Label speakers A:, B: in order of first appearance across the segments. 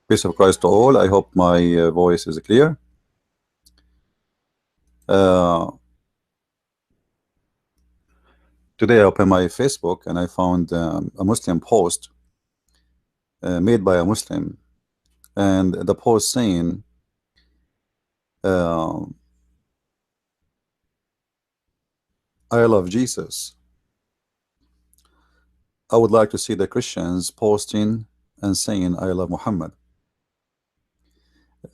A: Peace of Christ to all. I hope my voice is clear. Today I opened my Facebook and I found a Muslim post made by a Muslim, and the post saying, I love Jesus. I would like to see the Christians posting and saying, I love Muhammad.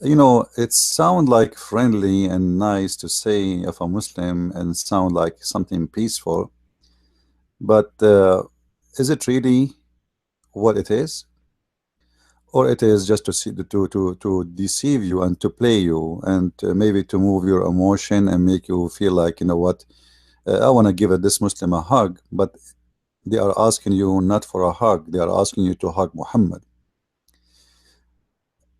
A: You know, it sounds like friendly and nice to say of a Muslim and sound like something peaceful, but is it really what it is? Or it is just to see to deceive you and to play you and maybe to move your emotion and make you feel like, you know what, I want to give this Muslim a hug, but they are asking you not for a hug, they are asking you to hug Muhammad.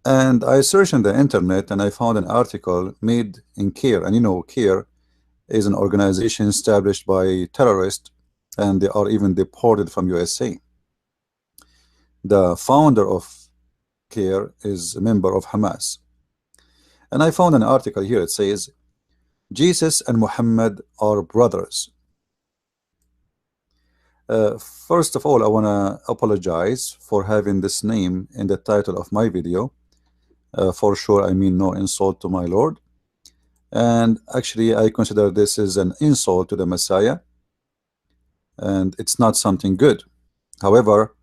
A: And I searched in the internet and I found an article made in CARE, and you know CARE is an organization established by terrorists, and they are even deported from USA. The founder of CARE is a member of Hamas. And I found an article here. It says, Jesus and Muhammad are brothers. First of all, I want to apologize for having this name in the title of my video. For sure, I mean no insult to my Lord. And actually, I consider this is an insult to the Messiah. And it's not something good. However,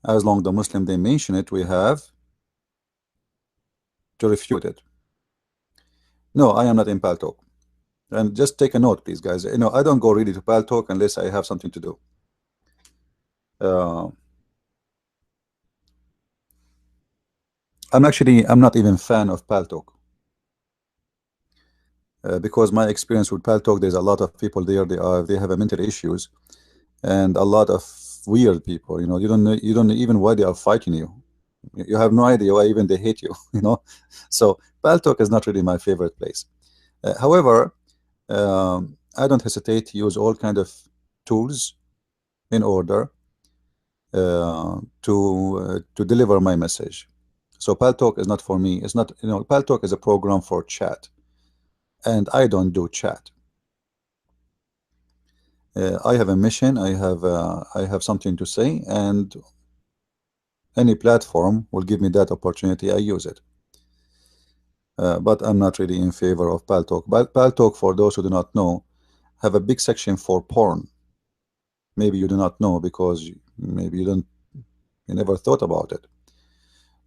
A: as long as the Muslim they mention it, we have to refute it. No, I am not in Paltalk. And just take a note, please, guys. You know, I don't go really to Paltalk unless I have something to do. I'm not even fan of Paltalk. Because my experience with Paltalk, there's a lot of people there. They have mental issues, and a lot of weird people. You know, you don't know even why they are fighting you. You have no idea why even they hate you. You know, so Paltalk is not really my favorite place. However, I don't hesitate to use all kind of tools in order to deliver my message. So Paltalk is not for me. It's not, you know, Paltalk is a program for chat, and I don't do chat. I have a mission. I have something to say, and any platform will give me that opportunity. I use it. But I'm not really in favor of Paltalk. Paltalk, for those who do not know, have a big section for porn. Maybe you do not know because maybe you never thought about it.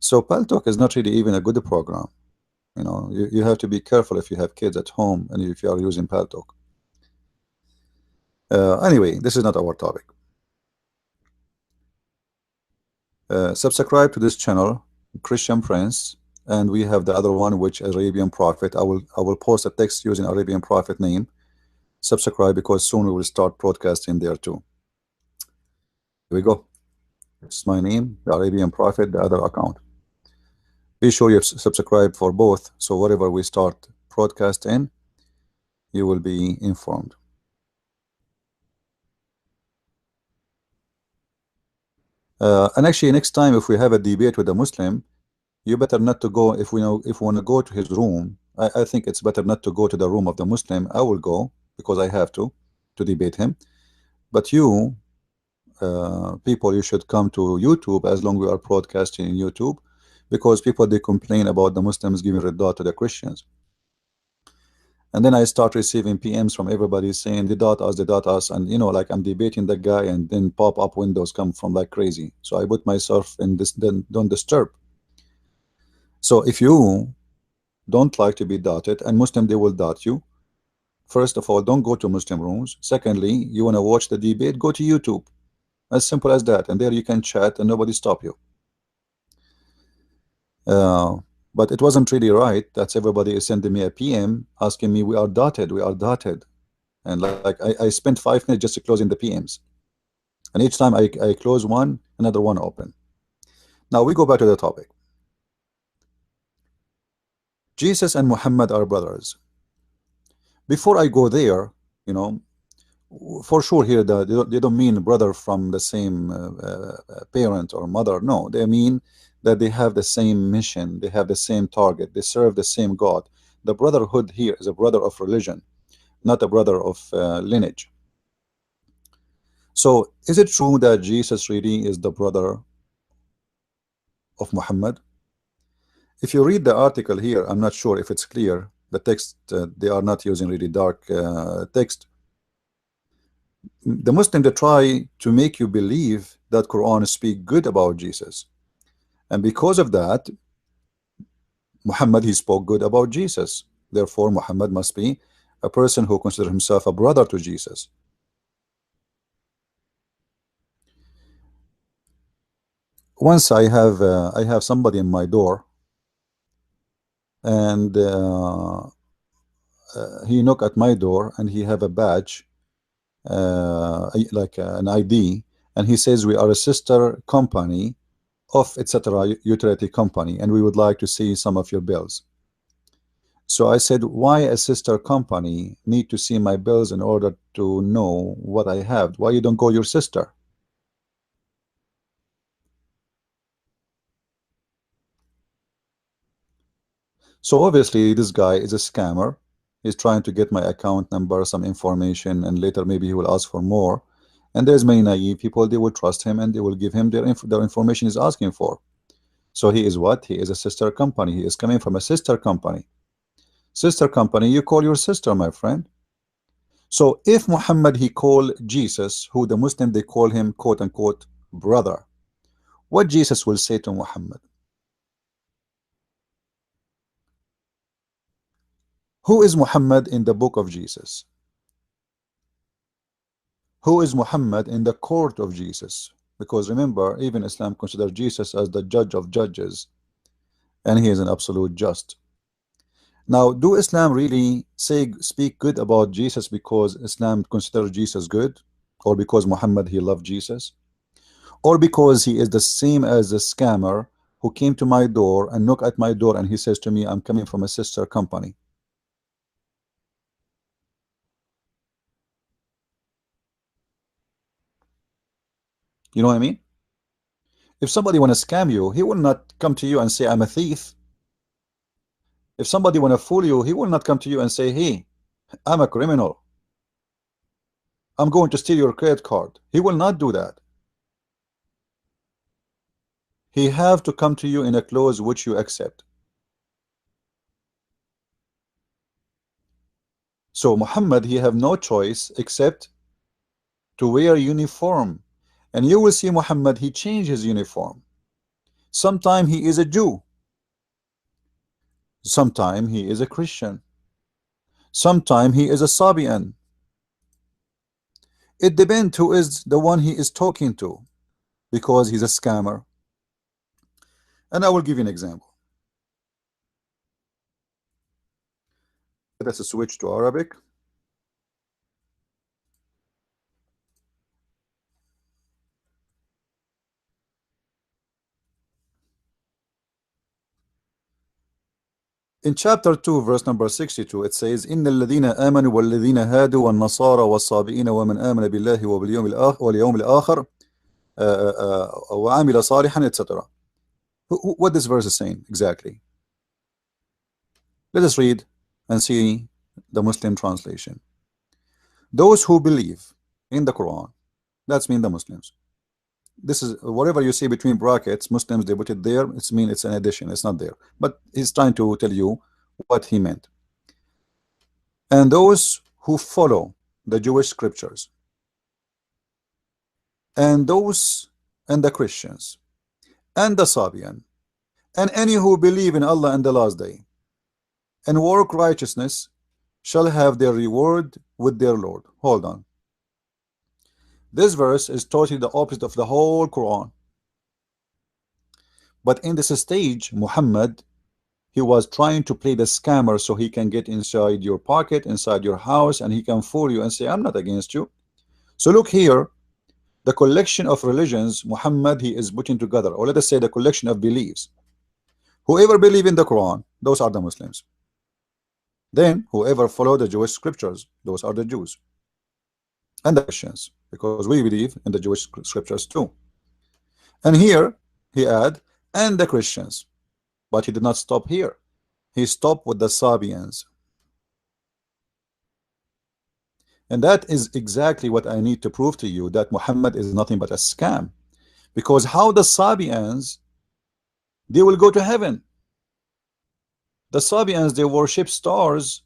A: So Paltalk is not really even a good program. You know, you have to be careful if you have kids at home and if you are using Paltalk. Anyway, this is not our topic. Subscribe to this channel, Christian Prince, and we have the other one, which is Arabian Prophet. I will post a text using Arabian Prophet name. Subscribe, because soon we will start broadcasting there too. Here we go. It's my name, the Arabian Prophet, the other account. Be sure you subscribe for both, so whatever we start broadcasting, you will be informed. And actually, next time if we have a debate with a Muslim, you better not to go. If we want to go to his room, I think it's better not to go to the room of the Muslim. I will go because I have to debate him. But you people, you should come to YouTube as long as we are broadcasting in YouTube, because people, they complain about the Muslims giving redda to the Christians. And then I start receiving PMs from everybody saying they dot us, and you know, like I'm debating the guy, and then pop-up windows come from like crazy. So I put myself in this, then don't disturb. So if you don't like to be dotted, and Muslim they will dot you, first of all, don't go to Muslim rooms. Secondly, you want to watch the debate, go to YouTube. As simple as that, and there you can chat and nobody stop you. But it wasn't really right. That's everybody is sending me a PM asking me, we are dotted, and like I spent 5 minutes just closing the PMs, and each time I close one, another one open. Now we go back to the topic. Jesus and Muhammad are brothers. Before I go there, you know, for sure here they don't mean brother from the same parent or mother. No, they mean that they have the same mission, they have the same target, they serve the same God. The brotherhood here is a brother of religion, not a brother of lineage. So is it true that Jesus really is the brother of Muhammad? If you read the article here, I'm not sure if it's clear. The text, they are not using really dark text. The Muslim, they try to make you believe that Quran speak good about Jesus, and because of that, Muhammad, he spoke good about Jesus. Therefore, Muhammad must be a person who considers himself a brother to Jesus. Once I have somebody in my door, and he knock at my door, and he have a badge, like an ID, and he says we are a sister company of etc. utility company, and we would like to see some of your bills. So I said, why a sister company need to see my bills in order to know what I have? Why you don't go your sister? So obviously this guy is a scammer. He's trying to get my account number, some information, and later maybe he will ask for more. And there's many naive people, they will trust him and they will give him their information he's asking for. So he is what? He is a sister company. He is coming from a sister company. Sister company, you call your sister, my friend. So if Muhammad, he call Jesus, who the Muslim, they call him quote unquote brother, what Jesus will say to Muhammad? Who is Muhammad in the book of Jesus? Who is Muhammad in the court of Jesus? Because remember, even Islam considers Jesus as the judge of judges, and he is an absolute just. Now, do Islam really speak good about Jesus because Islam considers Jesus good, or because Muhammad, he loved Jesus, or because he is the same as a scammer who came to my door and knocked at my door and he says to me, I'm coming from a sister company? You know what I mean? If somebody want to scam you, he will not come to you and say, I'm a thief. If somebody want to fool you, he will not come to you and say, hey, I'm a criminal, I'm going to steal your credit card. He will not do that. He have to come to you in a clothes which you accept. So Muhammad, he have no choice except to wear uniform. And you will see Muhammad, he changed his uniform. Sometime he is a Jew, sometime he is a Christian, sometime he is a Sabian. It depends who is the one he is talking to, because he's a scammer. And I will give you an example. Let us switch to Arabic. In chapter 2, verse number 62, it says, إن الذين آمنوا والذين هادوا والنصارى والصابئين ومن آمن بالله واليوم الآخر وعمل صالحا, etc. What this verse is saying exactly? Let us read and see the Muslim translation. Those who believe in the Quran, that's mean the Muslims. This is whatever you see between brackets, Muslims, they put it there, it's mean it's an addition, it's not there. But he's trying to tell you what he meant. And those who follow the Jewish scriptures, and those and the Christians, and the Sabian, and any who believe in Allah and the last day, and work righteousness, shall have their reward with their Lord. Hold on. This verse is totally the opposite of the whole Quran. But in this stage, Muhammad, he was trying to play the scammer so he can get inside your pocket, inside your house, and he can fool you and say, I'm not against you. So look here, the collection of religions Muhammad, he is putting together, or let us say the collection of beliefs. Whoever believe in the Quran, those are the Muslims. Then whoever follow the Jewish scriptures, those are the Jews. And the Christians, because we believe in the Jewish scriptures too. And here he add, and the Christians. But he did not stop here. He stopped with the Sabians. And that is exactly what I need to prove to you, that Muhammad is nothing but a scam. Because how the Sabians, they will go to heaven? The Sabians, they worship stars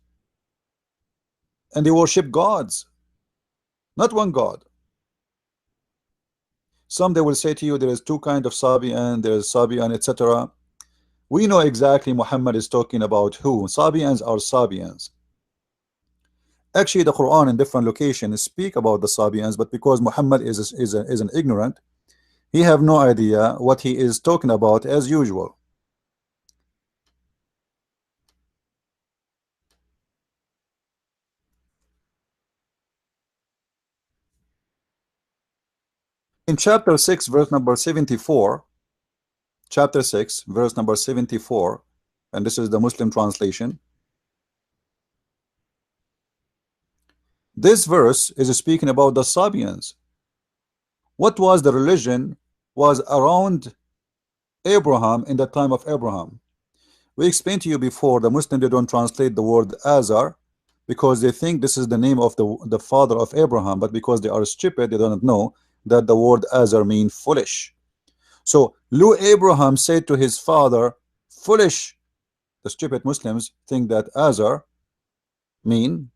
A: and they worship gods, not one God. Some they will say to you there is two kinds of Sabian, there is Sabian, etc. We know exactly Muhammad is talking about who. Sabians are Sabians. Actually, the Quran in different locations speak about the Sabians, but because Muhammad is an ignorant, he have no idea what he is talking about as usual. In chapter 6, verse number 74, chapter 6, verse number 74, and this is the Muslim translation. This verse is speaking about the Sabians. What was the religion was around Abraham in the time of Abraham? We explained to you before, the Muslim, they don't translate the word Azar because they think this is the name of the father of Abraham, but because they are stupid, they don't know that the word Azar means foolish. So Lu Abraham said to his father, foolish. The stupid Muslims think that Azar mean,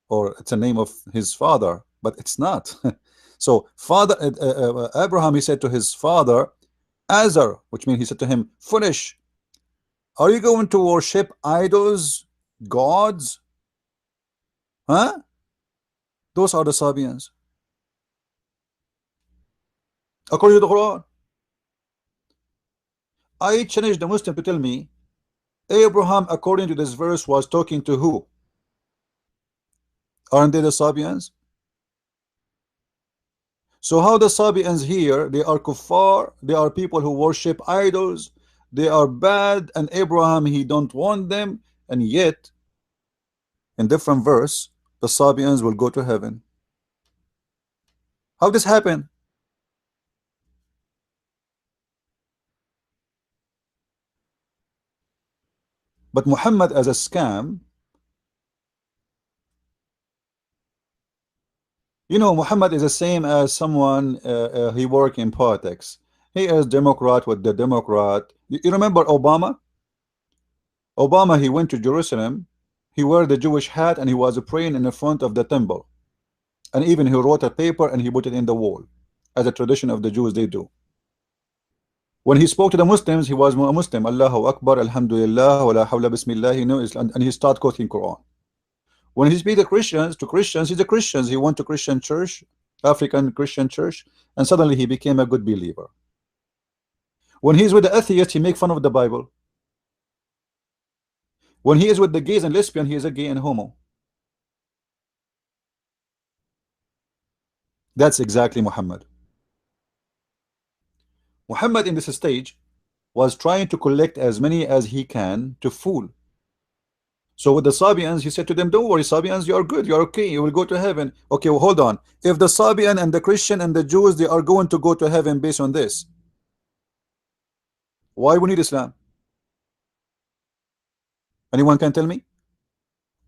A: or it's a name of his father, but it's not. So father Abraham, he said to his father Azar, which means he said to him, foolish. Are you going to worship idols, gods? Huh? Those are the Sabians. According to the Quran. I challenge the Muslim to tell me, Abraham, according to this verse, was talking to who? Aren't they the Sabians? So how the Sabians here, they are kuffar, they are people who worship idols, they are bad, and Abraham, he don't want them, and yet, in different verse, the Sabians will go to heaven. How this happen? But Muhammad as a scam, you know, Muhammad is the same as someone, he work in politics. He is Democrat with the Democrat. You remember Obama? Obama, he went to Jerusalem, he wore the Jewish hat and he was praying in the front of the temple. And even he wrote a paper and he put it in the wall, as a tradition of the Jews they do. When he spoke to the Muslims, he was a Muslim. Allahu Akbar, Alhamdulillah, wa la hawla bismillah, you know, and he started quoting Quran. When he speaks to Christians, he's a Christian. He went to Christian church, African Christian church, and suddenly he became a good believer. When he's with the atheist, he make fun of the Bible. When he is with the gays and lesbian, he is a gay and homo. That's exactly Muhammad. Muhammad in this stage was trying to collect as many as he can to fool. So with the Sabians, he said to them, don't worry, Sabians, you are good, you are okay, you will go to heaven. Okay, well, hold on. If the Sabian and the Christian and the Jews, they are going to go to heaven based on this, why we need Islam? Anyone can tell me?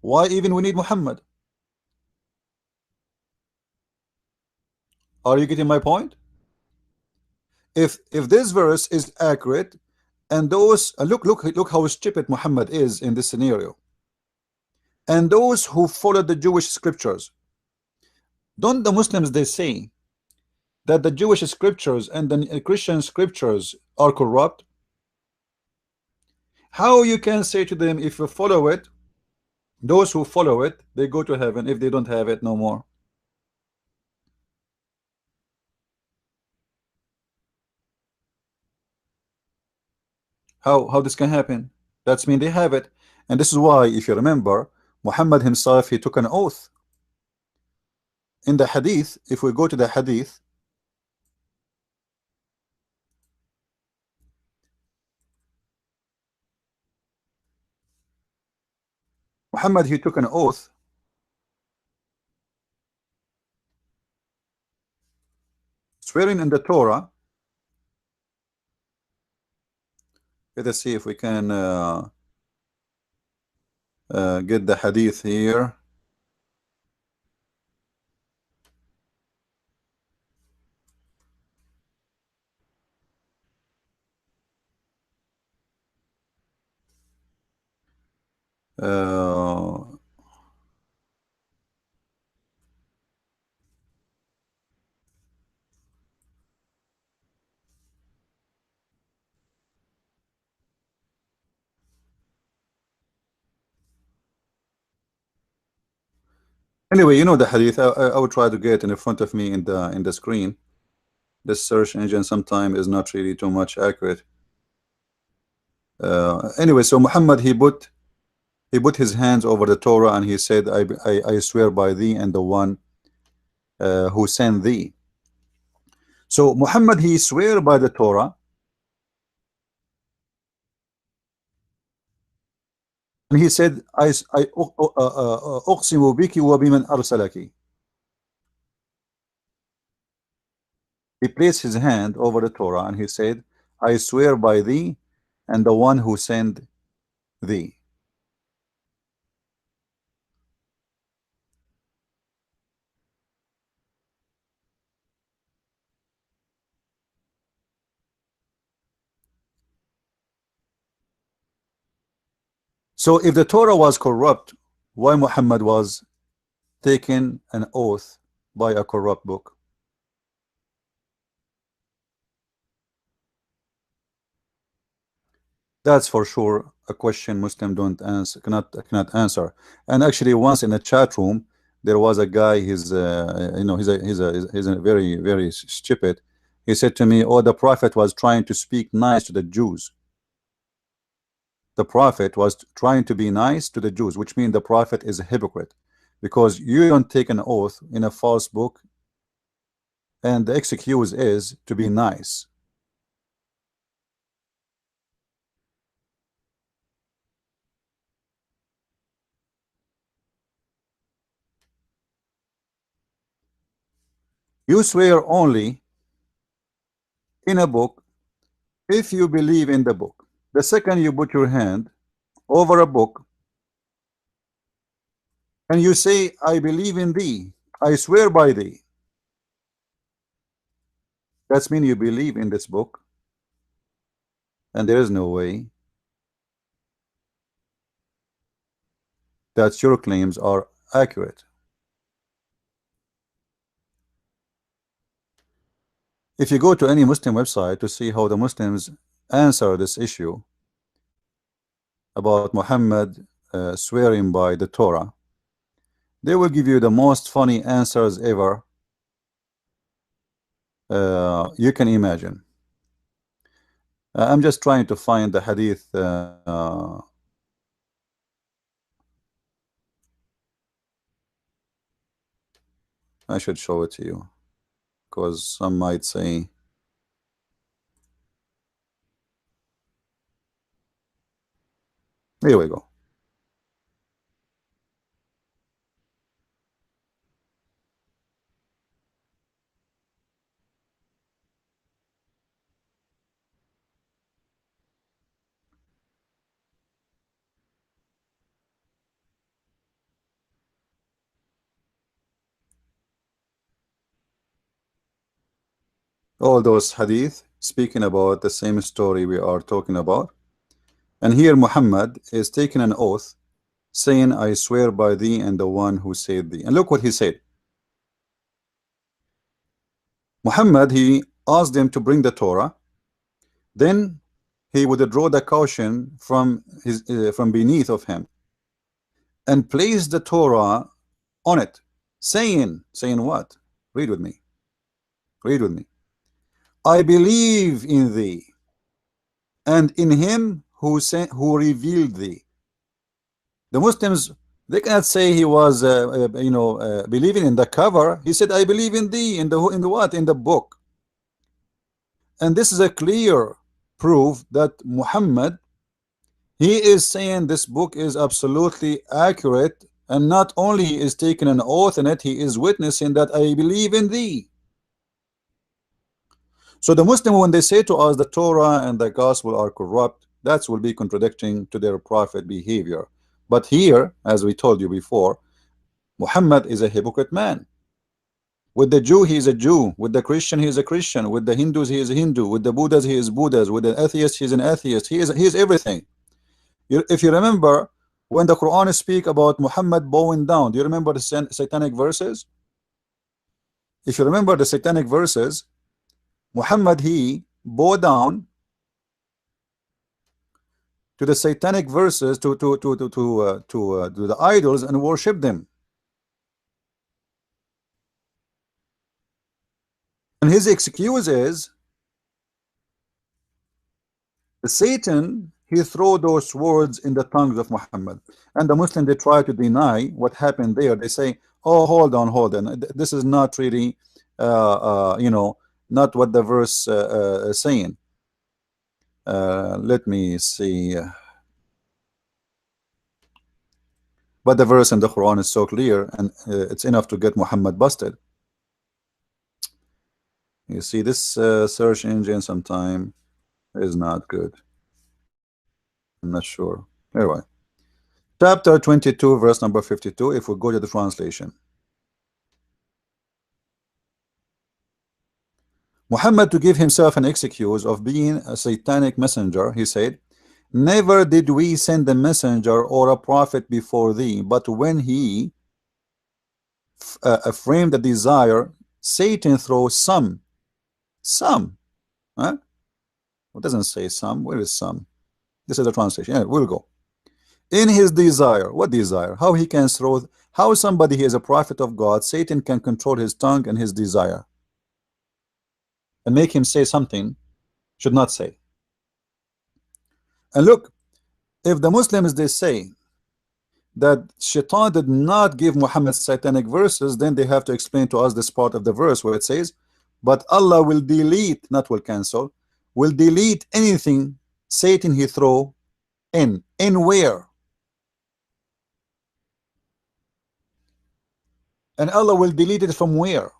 A: Why even we need Muhammad? Are you getting my point? If this verse is accurate, and those look how stupid Muhammad is in this scenario, and those who follow the Jewish scriptures, don't the Muslims, they say that the Jewish scriptures and the Christian scriptures are corrupt? How you can say to them, if you follow it, those who follow it, they go to heaven, if they don't have it, no more? How this can happen? That's mean they have it. And this is why, if you remember, Muhammad himself, he took an oath in the hadith. If we go to the hadith, Muhammad, he took an oath swearing in the Torah Let us see if we can get the hadith here. Uh, anyway, you know the hadith. I will try to get in front of me in the screen. This search engine sometimes is not really too much accurate. Anyway, so Muhammad he put his hands over the Torah and he said, I swear by thee and the one who sent thee. So Muhammad he swear by the Torah, and he said, I أقسم بك وبمن أرسلك. He placed his hand over the Torah and he said, I swear by thee and the one who sent thee. So if the Torah was corrupt, why Muhammad was taking an oath by a corrupt book? That's for sure a question Muslim don't answer, cannot answer. And actually, once in a chat room, there was a guy. He's you know, he's a very stupid. He said to me, "Oh, the Prophet was trying to speak nice to the Jews. The Prophet was trying to be nice to the Jews, which means the Prophet is a hypocrite, because you don't take an oath in a false book, and the excuse is to be nice." You swear only in a book if you believe in the book. The second you put your hand over a book and you say, I believe in thee, I swear by thee, that's mean you believe in this book, and there is no way that your claims are accurate. If you go to any Muslim website to see how the Muslims answer this issue about Muhammad swearing by the Torah, they will give you the most funny answers ever you can imagine. I'm just trying to find the hadith. I should show it to you, because some might say, here we go. All those hadith speaking about the same story we are talking about. And here Muhammad is taking an oath saying, I swear by thee and the one who saved thee. And look what he said. Muhammad, he asked them to bring the Torah. Then he would draw the caution from his from beneath of him and place the Torah on it, saying what? Read with me. Read with me. I believe in thee and in him who revealed thee. The Muslims, they cannot say he was believing in the cover. He said, I believe in thee, in the what? In the book. And this is a clear proof that Muhammad, he is saying this book is absolutely accurate, and not only is taking an oath in it, he is witnessing that I believe in thee. So the Muslim, when they say to us the Torah and the Gospel are corrupt, That will be contradicting to their prophet behavior. But here, as we told you before, Muhammad is a hypocrite man. With the Jew, he is a Jew. With the Christian, he is a Christian. With the Hindus, he is a Hindu. With the Buddhas, he is Buddhas. With the atheist, he is an atheist. He is everything. If you remember, when the Quran speak about Muhammad bowing down, do you remember the satanic verses? If you remember the satanic verses, Muhammad, he bowed down to the satanic verses, to the idols, and worship them. And his excuse is Satan, he threw those words in the tongues of Muhammad. And the Muslims, they try to deny what happened there. They say, oh, hold on. This is not really, you know, not what the verse is saying. Let me see. But the verse in the Quran is so clear, and it's enough to get Muhammad busted. You see, this search engine sometime is not good. I'm not sure. Anyway, chapter 22, verse number 52, if we go to the translation. Muhammad, to give himself an excuse of being a satanic messenger, he said, never did we send a messenger or a prophet before thee, but when he framed a desire, Satan throws some. Huh? It doesn't say some. Where is some? This is the translation. Yeah, we'll go. In his desire. What desire? How he can throw, how somebody he is a prophet of God, Satan can control his tongue and his desire and make him say something should not say. And look, if the Muslims, they say that Shaitan did not give Muhammad satanic verses, then they have to explain to us this part of the verse where it says, but Allah will delete, not will cancel, will delete anything Satan he throw in where? And Allah will delete it from where?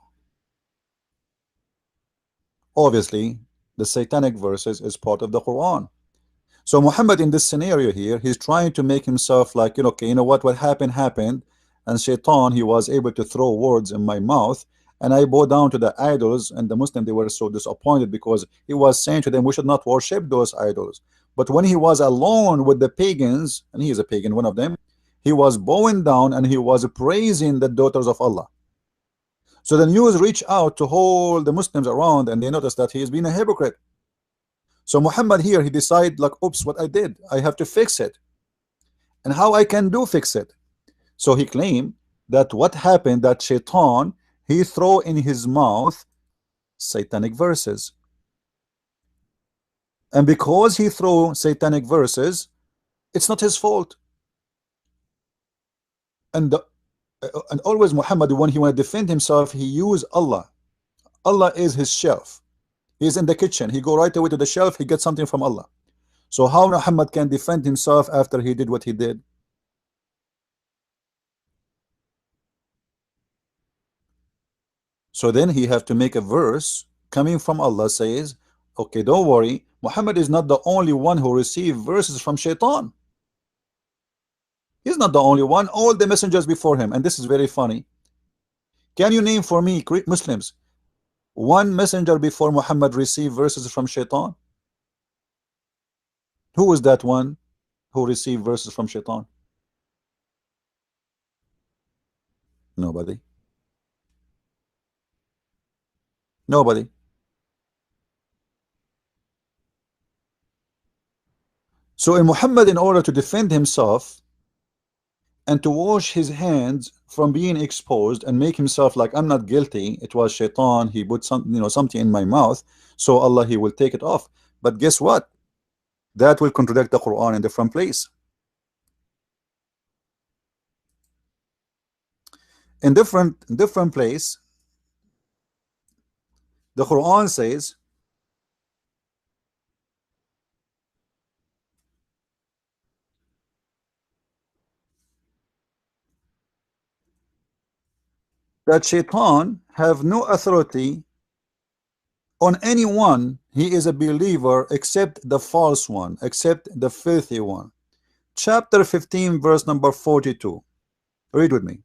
A: Obviously, the satanic verses is part of the Quran. So Muhammad, in this scenario here, he's trying to make himself like, you know, okay, you know what happened, and Shaitan, he was able to throw words in my mouth, and I bow down to the idols, and the Muslims, they were so disappointed because he was saying to them, we should not worship those idols. But when he was alone with the pagans, and he is a pagan, one of them, he was bowing down and he was praising the daughters of Allah. So the news reached out to all the Muslims around, and they noticed that he is being a hypocrite. So Muhammad here, he decided like, oops, what I did, I have to fix it. And how I can fix it? So he claimed that what happened, that Shaitan, he throw in his mouth satanic verses. And because he threw satanic verses, it's not his fault. And always Muhammad, when he want to defend himself, he use Allah. Allah is his shelf. He's in the kitchen. He go right away to the shelf. He gets something from Allah. So how Muhammad can defend himself after he did what he did? So then he have to make a verse coming from Allah says, okay, don't worry, Muhammad is not the only one who received verses from Shaitan. He's not the only one. All the messengers before him. And this is very funny. Can you name for me, Muslims, one messenger before Muhammad received verses from Shaitan? Who was that one who received verses from Shaitan? Nobody. Nobody. So in Muhammad, in order to defend himself and to wash his hands from being exposed and make himself like, I'm not guilty, it was Shaitan, he put some, you know, something in my mouth, so Allah, he will take it off. But guess what? That will contradict the Quran in different place. In different place, the Quran says that Shaitan have no authority on anyone he is a believer except the false one, except the filthy one. Chapter 15 verse number 42. Read with me.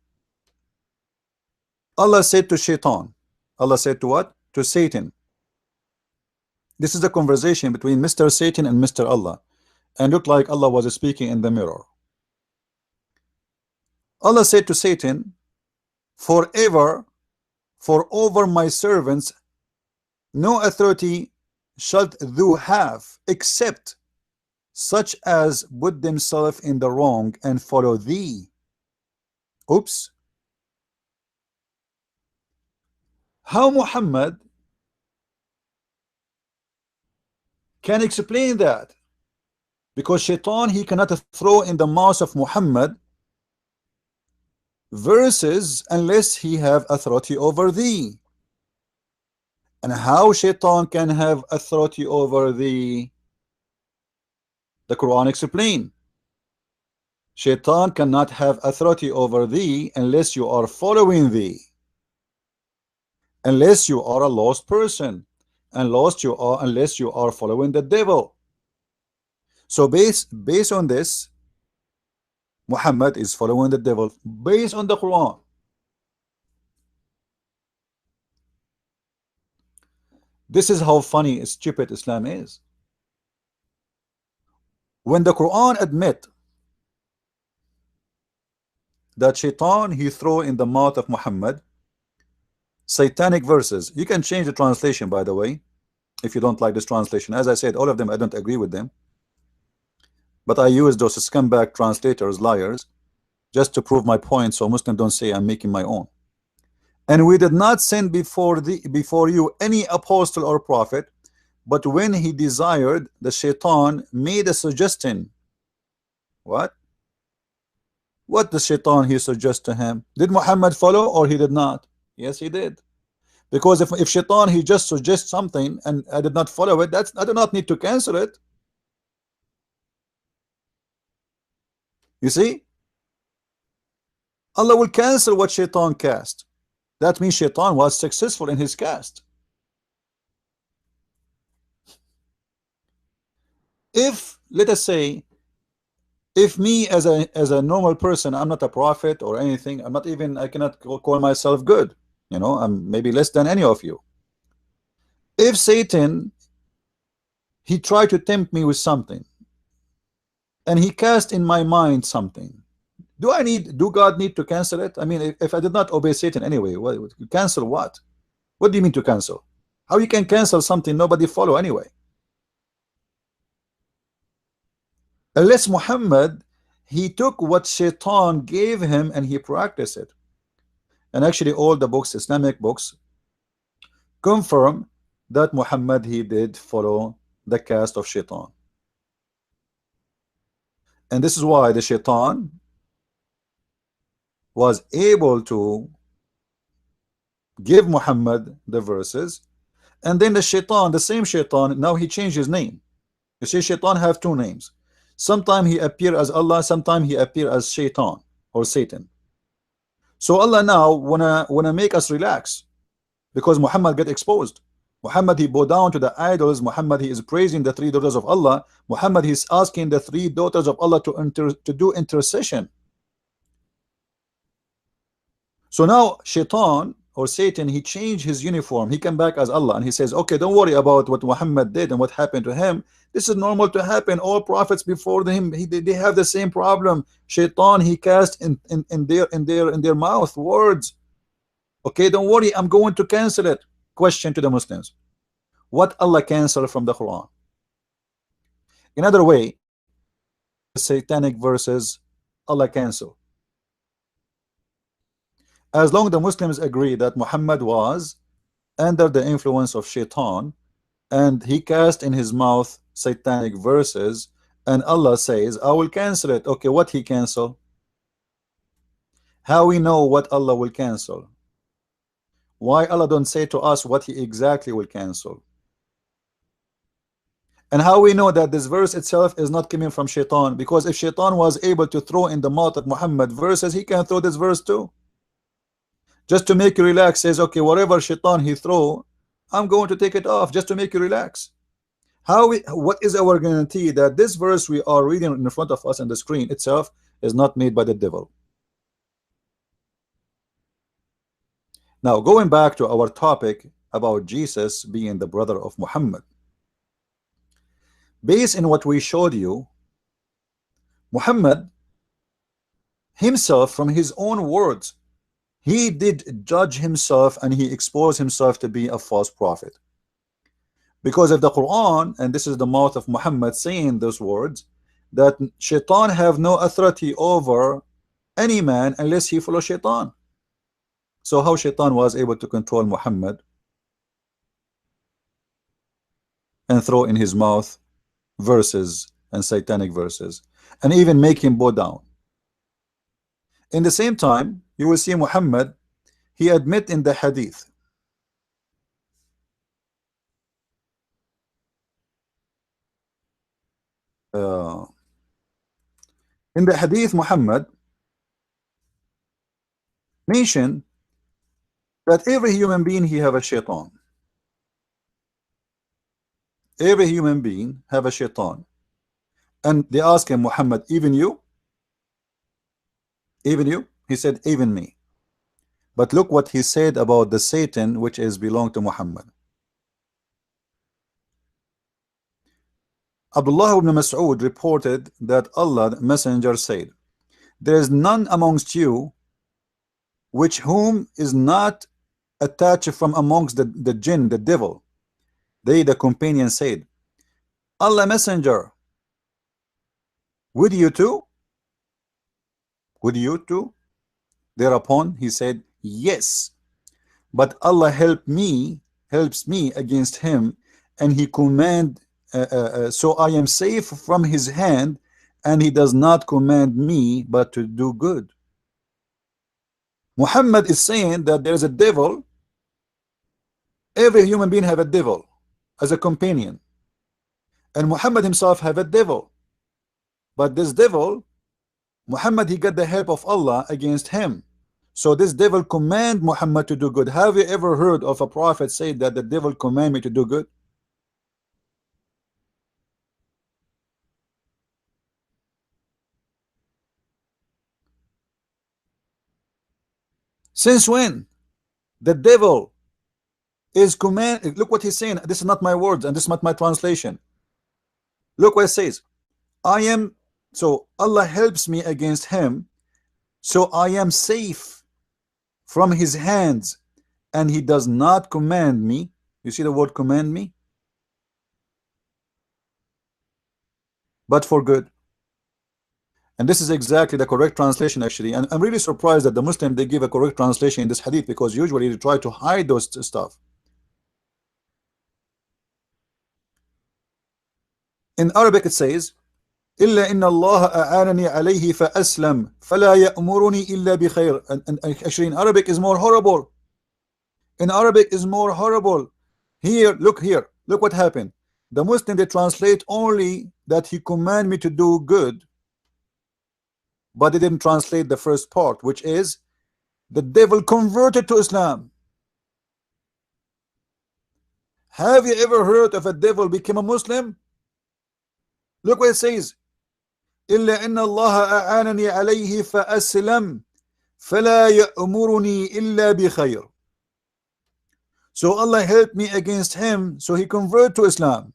A: Allah said to Shaitan, Allah said to what? To Satan. This is a conversation between Mr. Satan and Mr. Allah, and looked like Allah was speaking in the mirror. Allah said to Satan, forever, for over my servants no authority shalt thou have, except such as put themselves in the wrong and follow thee. Oops. How Muhammad can explain that? Because Shaitan, he cannot throw in the mouth of Muhammad verses unless he have authority over thee. And how Shaitan can have authority over thee? The Quran explains. Shaitan cannot have authority over thee unless you are following thee, unless you are a lost person, and lost you are unless you are following the devil. So based on this, Muhammad is following the devil based on the Quran. This is how funny and stupid Islam is. When the Quran admit that Shaitan, he throw in the mouth of Muhammad satanic verses. You can change the translation, by the way, if you don't like this translation. As I said, all of them I don't agree with them, but I use those scumbag translators, liars, just to prove my point, so Muslims don't say I'm making my own. And we did not send before you any apostle or prophet, but when he desired, the Shaitan made a suggestion. What the Shaitan he suggest to him? Did Muhammad follow or he did not? Yes, he did. Because if Shaitan he just suggests something and I did not follow it, I do not need to cancel it. You see, Allah will cancel what Shaitan cast. That means Shaitan was successful in his cast. If, let us say, if me as a normal person, I'm not a prophet or anything, I'm not even, I cannot call myself good, you know, I'm maybe less than any of you. If Satan, he tried to tempt me with something and he cast in my mind something, do God need to cancel it? I mean, if I did not obey Satan anyway, cancel what? What do you mean to cancel? How you can cancel something nobody follow anyway? Unless Muhammad, he took what Shaitan gave him and he practiced it. And actually all the books, Islamic books, confirm that Muhammad, he did follow the cast of Shaitan. And this is why the Shaitan was able to give Muhammad the verses, and then the Shaitan, the same Shaitan, now he changed his name. You see, Shaitan have two names. Sometimes he appear as Allah, sometimes he appear as Shaitan or Satan. So Allah now wanna make us relax, because Muhammad get exposed. Muhammad, he bow down to the idols. Muhammad, he is praising the three daughters of Allah. Muhammad, he is asking the three daughters of Allah to do intercession. So now Shaitan or Satan, he changed his uniform. He came back as Allah and he says, okay, don't worry about what Muhammad did and what happened to him. This is normal to happen. All prophets before him, they have the same problem. Shaitan, he cast in their mouth words. Okay, don't worry, I'm going to cancel it. Question to the Muslims: what Allah cancel from the Quran? In other way, satanic verses Allah cancel. As long as the Muslims agree that Muhammad was under the influence of Shaitan and he cast in his mouth satanic verses, and Allah says, I will cancel it. Okay, what he cancel? How we know what Allah will cancel? Why Allah don't say to us what he exactly will cancel? And how we know that this verse itself is not coming from Shaitan? Because if Shaitan was able to throw in the mouth of Muhammad verses, he can throw this verse too. Just to make you relax, says, okay, whatever Shaitan he throw, I'm going to take it off just to make you relax. What is our guarantee that this verse we are reading in front of us on the screen itself is not made by the devil? Now, going back to our topic about Jesus being the brother of Muhammad, based in what we showed you, Muhammad himself, from his own words, he did judge himself and he exposed himself to be a false prophet. Because of the Quran, and this is the mouth of Muhammad saying those words, that shaitan have no authority over any man unless he follows shaitan. So how shaitan was able to control Muhammad and throw in his mouth verses and satanic verses and even make him bow down? In the same time, you will see Muhammad, he admit in the hadith Muhammad mentioned that every human being he have a shaitan. Every human being have a shaitan. And they ask him, Muhammad, even you? Even you? He said, even me. But look what he said about the Satan which is belong to Muhammad. Abdullah ibn Mas'ud reported that Allah the messenger said, there is none amongst you which whom is not attached from amongst the jinn, the devil. They, the companion, said, Allah messenger, would you too? Would you too? Thereupon he said, yes, but Allah helps me against him, and he command so I am safe from his hand, and he does not command me but to do good. Muhammad is saying that there is a devil. Every human being have a devil as a companion, and Muhammad himself have a devil. But this devil, Muhammad, he got the help of Allah against him. So this devil command Muhammad to do good. Have you ever heard of a prophet say that the devil command me to do good? Since when? The devil is command. Look what he's saying. This is not my words, and this is not my translation. Look what it says. So Allah helps me against him, so I am safe from his hands, and he does not command me. You see the word command me? But for good. And this is exactly the correct translation, actually. And I'm really surprised that the Muslim, they give a correct translation in this hadith, because usually they try to hide those stuff. In Arabic it says, إلا إن الله أعانني عليه فأسلم فلا يأمرني إلا بخير. And actually in Arabic is more horrible. In Arabic is more horrible. Here, look what happened. The Muslim, they translate only that he command me to do good, but they didn't translate the first part, which is the devil converted to Islam. Have you ever heard of a devil become a Muslim? Look what it says. إلا إن الله أعانني عليه فأسلم فلا يأمرني إلا بخير. So Allah helped me against him, so he converted to Islam.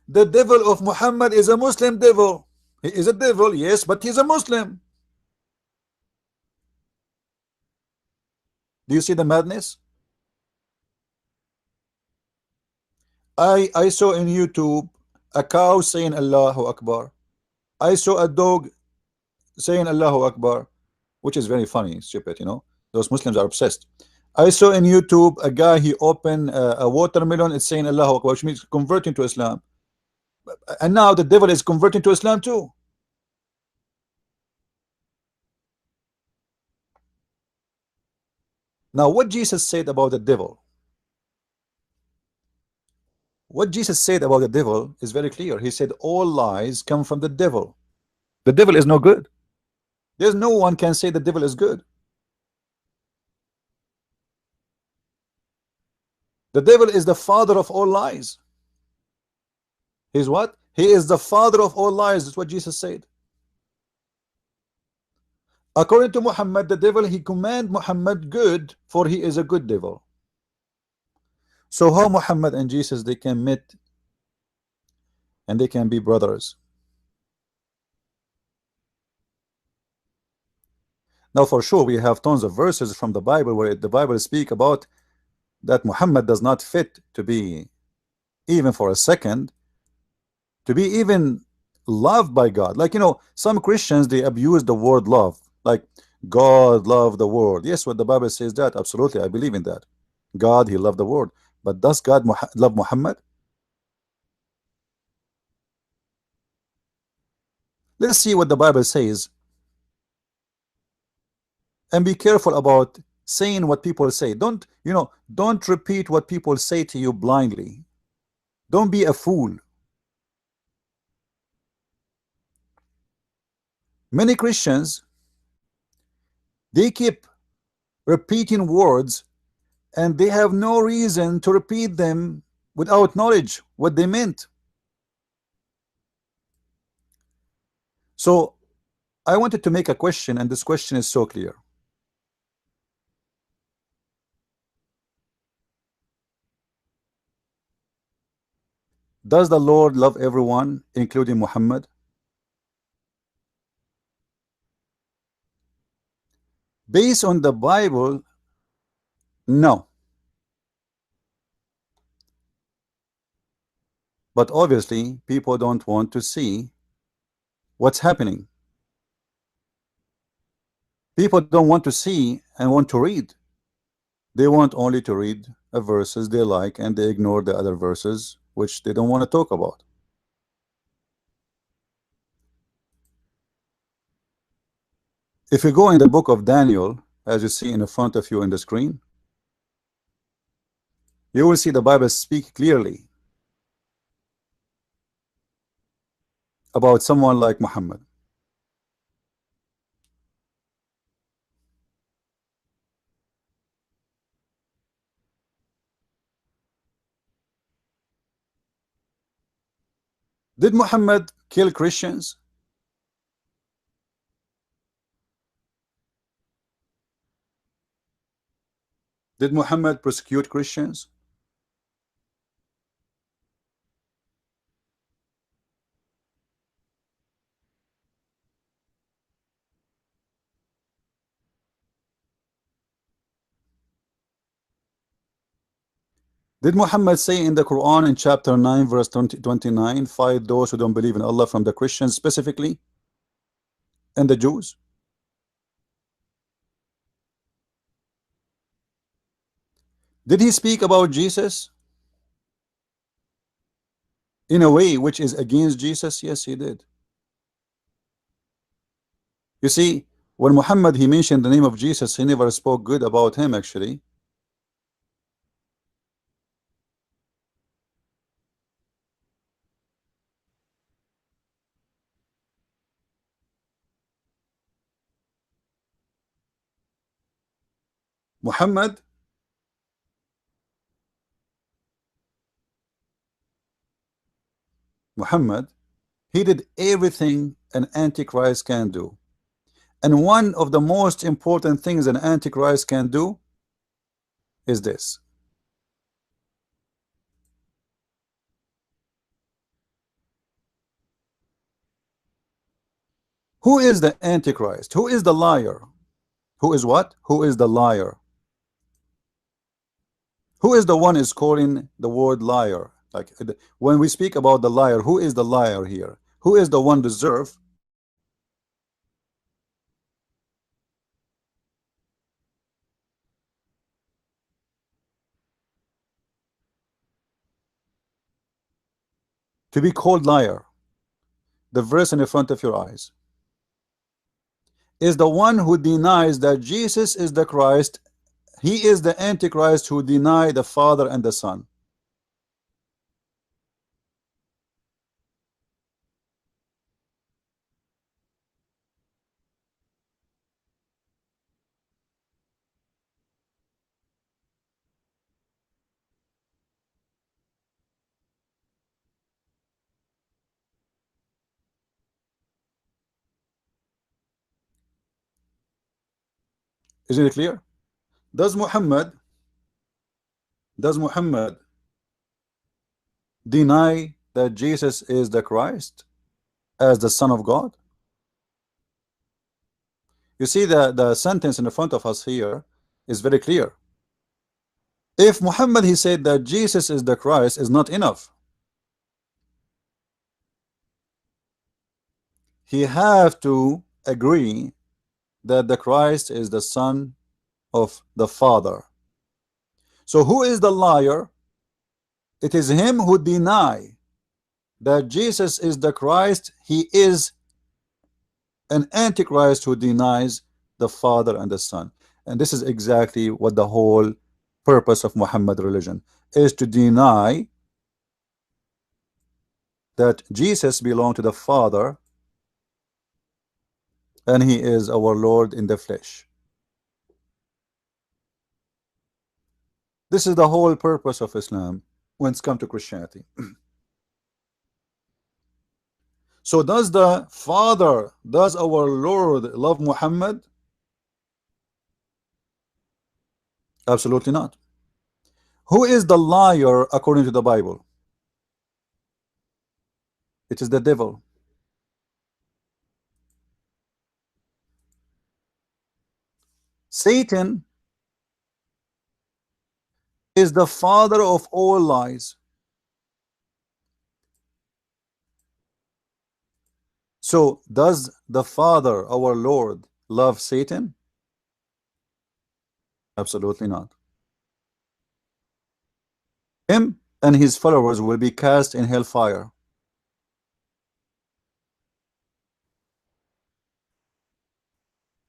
A: The devil of Muhammad is a Muslim devil. He is a devil, yes, but he's a Muslim. Do you see the madness? I saw in YouTube a cow saying Allahu Akbar. I saw a dog saying Allahu Akbar, which is very funny, stupid, you know. Those Muslims are obsessed. I saw in YouTube a guy, he opened a watermelon, it's saying Allahu Akbar, which means converting to Islam. And now the devil is converting to Islam too. Now what Jesus said about the devil, what Jesus said about the devil is very clear. He said all lies come from the devil. The devil is no good. There's no one can say the devil is good. The devil is the father of all lies. He's what? He is the father of all lies. That's what Jesus said. According to Muhammad, the devil, he command Muhammad good, for he is a good devil. So how Muhammad and Jesus, they can meet and they can be brothers? Now for sure we have tons of verses from the Bible where the Bible speak about that Muhammad does not fit to be, even for a second, to be even loved by God. Like, some Christians, they abuse the word love, like God loved the world. Yes, what the Bible says that, absolutely, I believe in that. God, he loved the world. But does God love Muhammad? Let's see what the Bible says, and be careful about saying what people say. Don't repeat what people say to you blindly. Don't be a fool. Many Christians, they keep repeating words and they have no reason to repeat them without knowledge what they meant. So I wanted to make a question, and this question is so clear. Does the Lord love everyone, including Muhammad? Based on the Bible, no. But obviously, people don't want to see what's happening. People don't want to see and want to read. They want only to read a verses they like, and they ignore the other verses which they don't want to talk about. If you go in the book of Daniel, as you see in the front of you in the screen, you will see the Bible speak clearly about someone like Muhammad. Did Muhammad kill Christians? Did Muhammad persecute Christians? Did Muhammad say in the Quran in chapter 9 verse 29, fight those who don't believe in Allah from the Christians specifically and the Jews? Did he speak about Jesus in a way which is against Jesus? Yes, he did. You see, when Muhammad, he mentioned the name of Jesus, he never spoke good about him actually. Muhammad, Muhammad, he did everything an antichrist can do. And one of the most important things an antichrist can do is this. Who is the antichrist? Who is the liar? Who is what? Who is the liar? Who is the one is calling the word liar? Like when we speak about the liar, who is the liar here? Who is the one deserve to be called liar? The verse in the front of your eyes is the one who denies that Jesus is the Christ. He is the antichrist who deny the Father and the Son. Isn't it clear? Does Muhammad deny that Jesus is the Christ as the Son of God? You see the sentence in the front of us here is very clear. If Muhammad he said that Jesus is the Christ is not enough. He have to agree that the Christ is the Son of the Father. So who is the liar? It is him who deny that Jesus is the Christ. He is an antichrist who denies the Father and the Son. And this is exactly what the whole purpose of Muhammad religion is, to deny that Jesus belonged to the Father and he is our Lord in the flesh. This is the whole purpose of Islam when it's come to Christianity. So does the Father, does our Lord love Muhammad? Absolutely not. Who is the liar according to the Bible? It is the devil. Satan is the father of all lies. So does the Father, our Lord, love Satan? Absolutely not. Him and his followers will be cast in hellfire.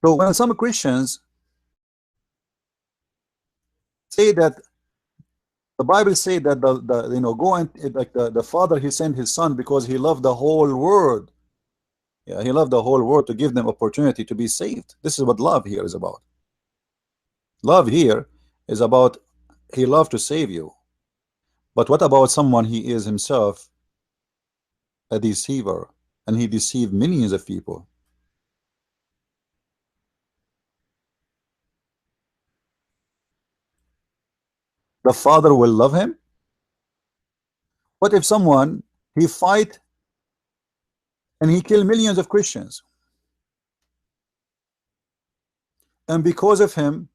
A: So when some Christians say that the Bible say that the go and like the Father he sent his Son because he loved the whole world. Yeah, he loved the whole world to give them opportunity to be saved. This is what love here is about. Love here is about he loved to save you. But what about someone he is himself a deceiver and he deceived millions of people? The Father will love him? What if someone he fight and he kill millions of Christians, and because of him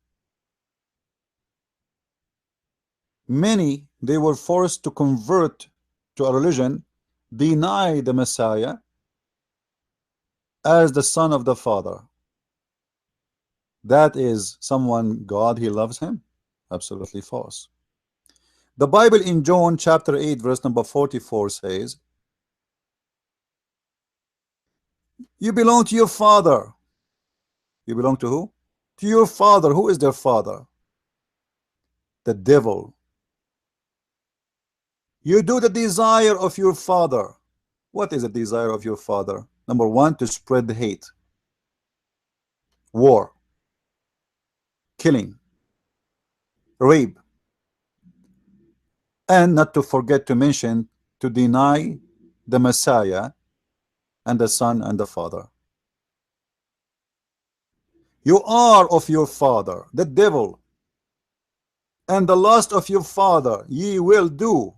A: many they were forced to convert to a religion, deny the Messiah as the Son of the Father? That is someone God he loves him? Absolutely false. The Bible in John chapter 8 verse number 44 says, you belong to your father. You belong to who? To your father. Who is their father? The devil. You do the desire of your father. What is the desire of your father? Number one, to spread hate, war, killing, rape, and not to forget to mention to deny the Messiah and the Son and the Father. You are of your father, the devil, and the lust of your father ye will do.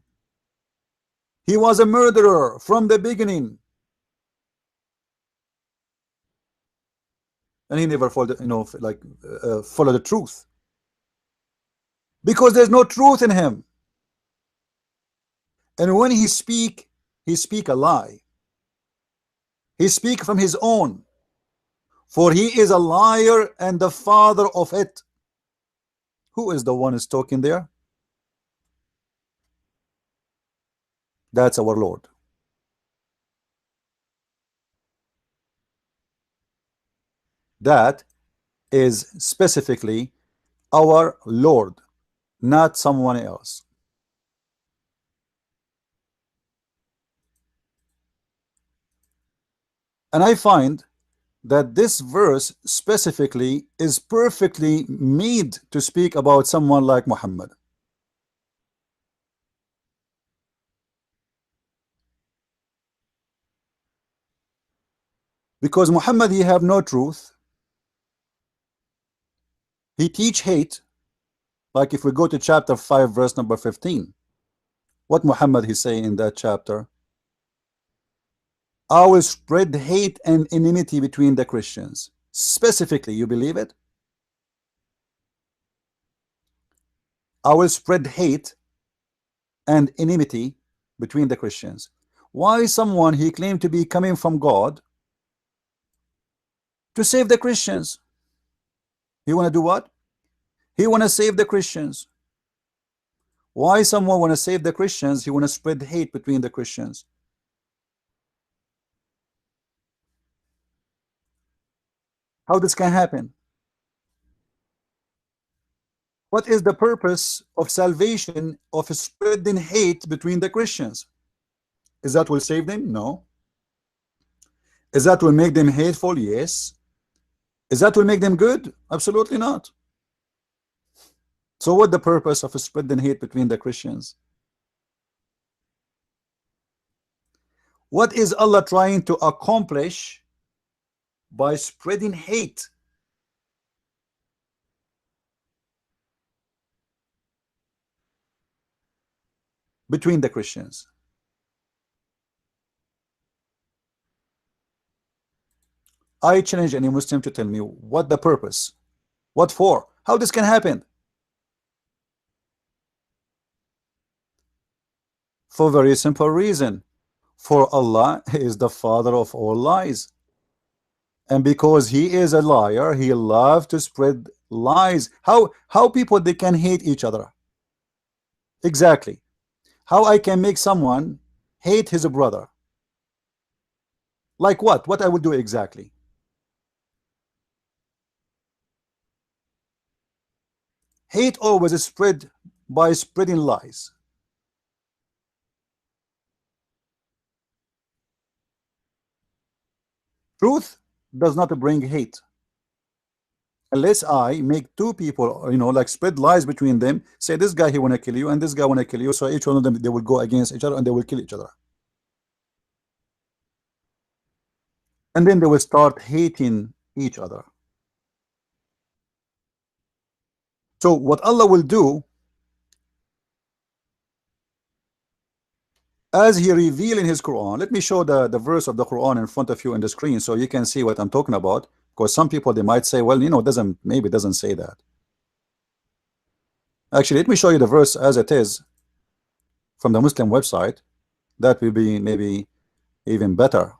A: He was a murderer from the beginning, and he never followed, follow the truth, because there's no truth in him. And when he speak a lie. He speak from his own, for he is a liar and the father of it. Who is the one who's talking there? That's our Lord. That is specifically our Lord, not someone else. And I find that this verse specifically is perfectly made to speak about someone like Muhammad. Because Muhammad, he have no truth. He teach hate. Like if we go to chapter 5 verse number 15, what Muhammad he say in that chapter? I will spread hate and enmity between the Christians. Specifically, you believe it? I will spread hate and enmity between the Christians. Why someone he claimed to be coming from God to save the Christians? He want to do what? He want to save the Christians. Why someone want to save the Christians? He want to spread hate between the Christians. How this can happen? What is the purpose of salvation of spreading hate between the Christians? Is that will save them? No. Is that will make them hateful? Yes. Is that will make them good? Absolutely not. So what the purpose of spreading hate between the Christians? What is Allah trying to accomplish by spreading hate? Between the Christians. I challenge any Muslim to tell me what the purpose, what for, how this can happen. For a very simple reason. For Allah is the father of all lies, and because he is a liar, he loves to spread lies. How people they can hate each other? Exactly. How I can make someone hate his brother? Like what? What I will do exactly? Hate always is spread by spreading lies. Truth does not bring hate. Unless I make two people, like spread lies between them, say this guy he wanna kill you and this guy wanna kill you, so each one of them they will go against each other and they will kill each other. And then they will start hating each other. So what Allah will do, as he revealed in his Quran, let me show the verse of the Quran in front of you on the screen so you can see what I'm talking about. Because some people they might say, well, maybe it doesn't say that. Actually, let me show you the verse as it is from the Muslim website. That will be maybe even better.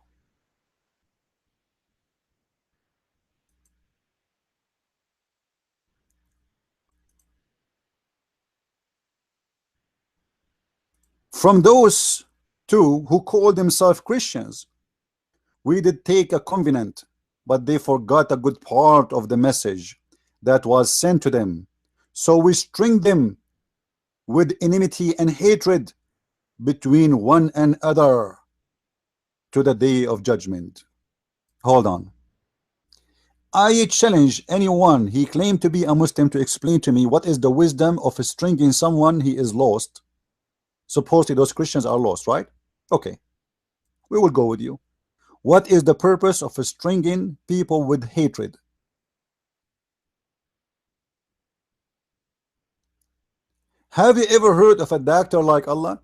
A: From those two who call themselves Christians, we did take a covenant, but they forgot a good part of the message that was sent to them. So we string them with enmity and hatred between one another to the day of judgment. Hold on. I challenge anyone he claimed to be a Muslim to explain to me what is the wisdom of stringing someone he is lost. Supposedly those Christians are lost, right? Okay, we will go with you. What is the purpose of stringing people with hatred? Have you ever heard of a doctor like Allah?